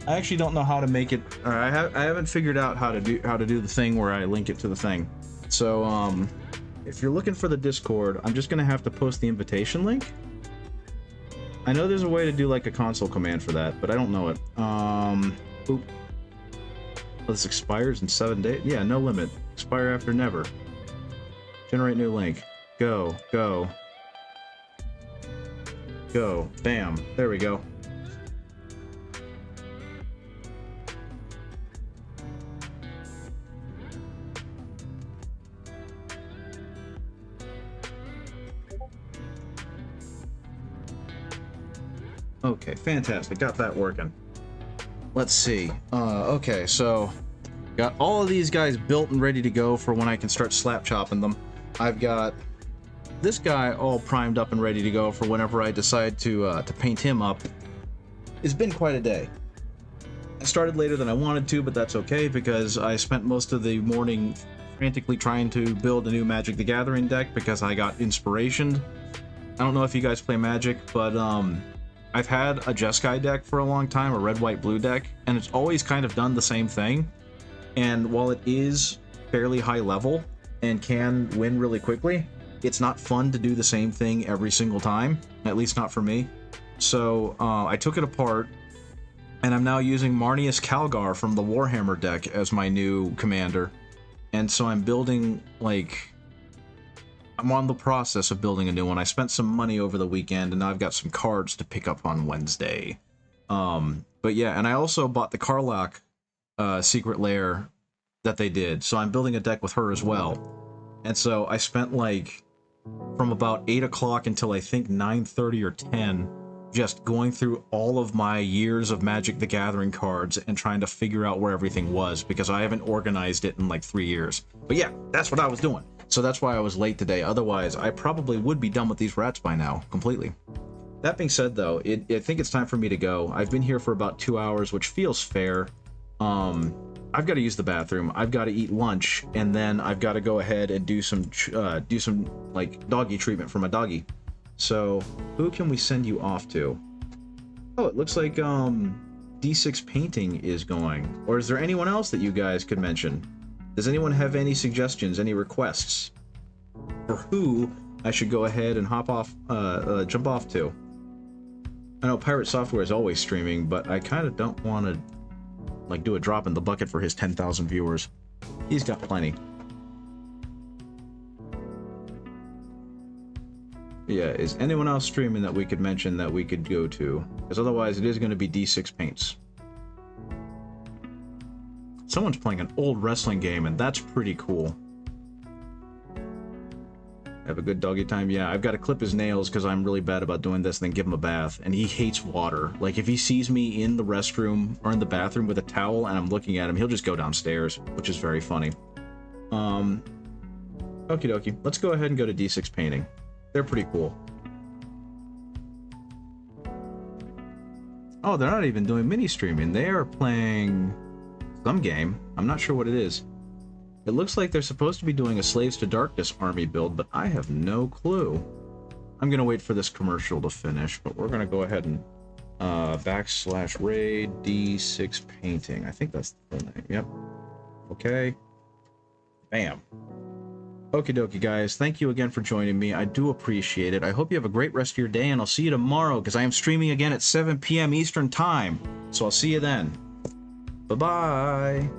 I actually don't know how to make it. Or I haven't figured out how to do the thing where I link it to the thing. So if you're looking for the Discord, I'm just gonna have to post the invitation link. I know there's a way to do like a console command for that, but I don't know it. Oop. This expires in 7 days. Yeah, no limit. Expire after never. Generate new link. Go, go, go. Bam. There we go. Okay, fantastic. Got that working. Let's see. Okay, so got all of these guys built and ready to go for when I can start slap chopping them. I've got this guy all primed up and ready to go for whenever I decide to paint him up. It's been quite a day. I started later than I wanted to, but that's okay because I spent most of the morning frantically trying to build a new Magic the Gathering deck because I got inspiration. I don't know if you guys play Magic, but I've had a Jeskai deck for a long time, a red, white, blue deck, and it's always kind of done the same thing. And while it is fairly high level and can win really quickly, it's not fun to do the same thing every single time, at least not for me. So I took it apart, and I'm now using Marneus Calgar from the Warhammer deck as my new commander. And so I'm building, like, I'm on the process of building a new one. I spent some money over the weekend, and now I've got some cards to pick up on Wednesday. But yeah, and I also bought the Karlach secret lair that they did, so I'm building a deck with her as well. And so I spent, like, from about 8 o'clock until I think 9:30 or 10, just going through all of my years of Magic the Gathering cards and trying to figure out where everything was, because I haven't organized it in like 3 years. But yeah, that's what I was doing. So that's why I was late today. Otherwise, I probably would be done with these rats by now, completely. That being said, though, I think it's time for me to go. I've been here for about 2 hours, which feels fair. I've got to use the bathroom. I've got to eat lunch, and then I've got to go ahead and do some like doggy treatment for my doggy. So who can we send you off to? Oh, it looks like D6 Painting is going. Or is there anyone else that you guys could mention? Does anyone have any suggestions, any requests for who I should go ahead and hop off, jump off to? I know Pirate Software is always streaming, but I kind of don't want to like do a drop in the bucket for his 10,000 viewers. He's got plenty. Yeah, is anyone else streaming that we could mention that we could go to? Because otherwise it is going to be D6 Paints. Someone's playing an old wrestling game, and that's pretty cool. Have a good doggy time? Yeah, I've got to clip his nails because I'm really bad about doing this, and then give him a bath. And he hates water. Like, if he sees me in the restroom or in the bathroom with a towel and I'm looking at him, he'll just go downstairs, which is very funny. Okie dokie. Let's go ahead and go to D6 Painting. They're pretty cool. Oh, they're not even doing mini streaming. They are playing some game. I'm not sure what it is. It looks like they're supposed to be doing a Slaves to Darkness army build, but I have no clue. I'm gonna wait for this commercial to finish, but we're gonna go ahead and /raid D6 Painting. I think that's the full name. Yep. Okay. Bam. Okie dokie, guys. Thank you again for joining me. I do appreciate it. I hope you have a great rest of your day, and I'll see you tomorrow, because I am streaming again at 7 p.m. Eastern Time. So I'll see you then. Bye-bye.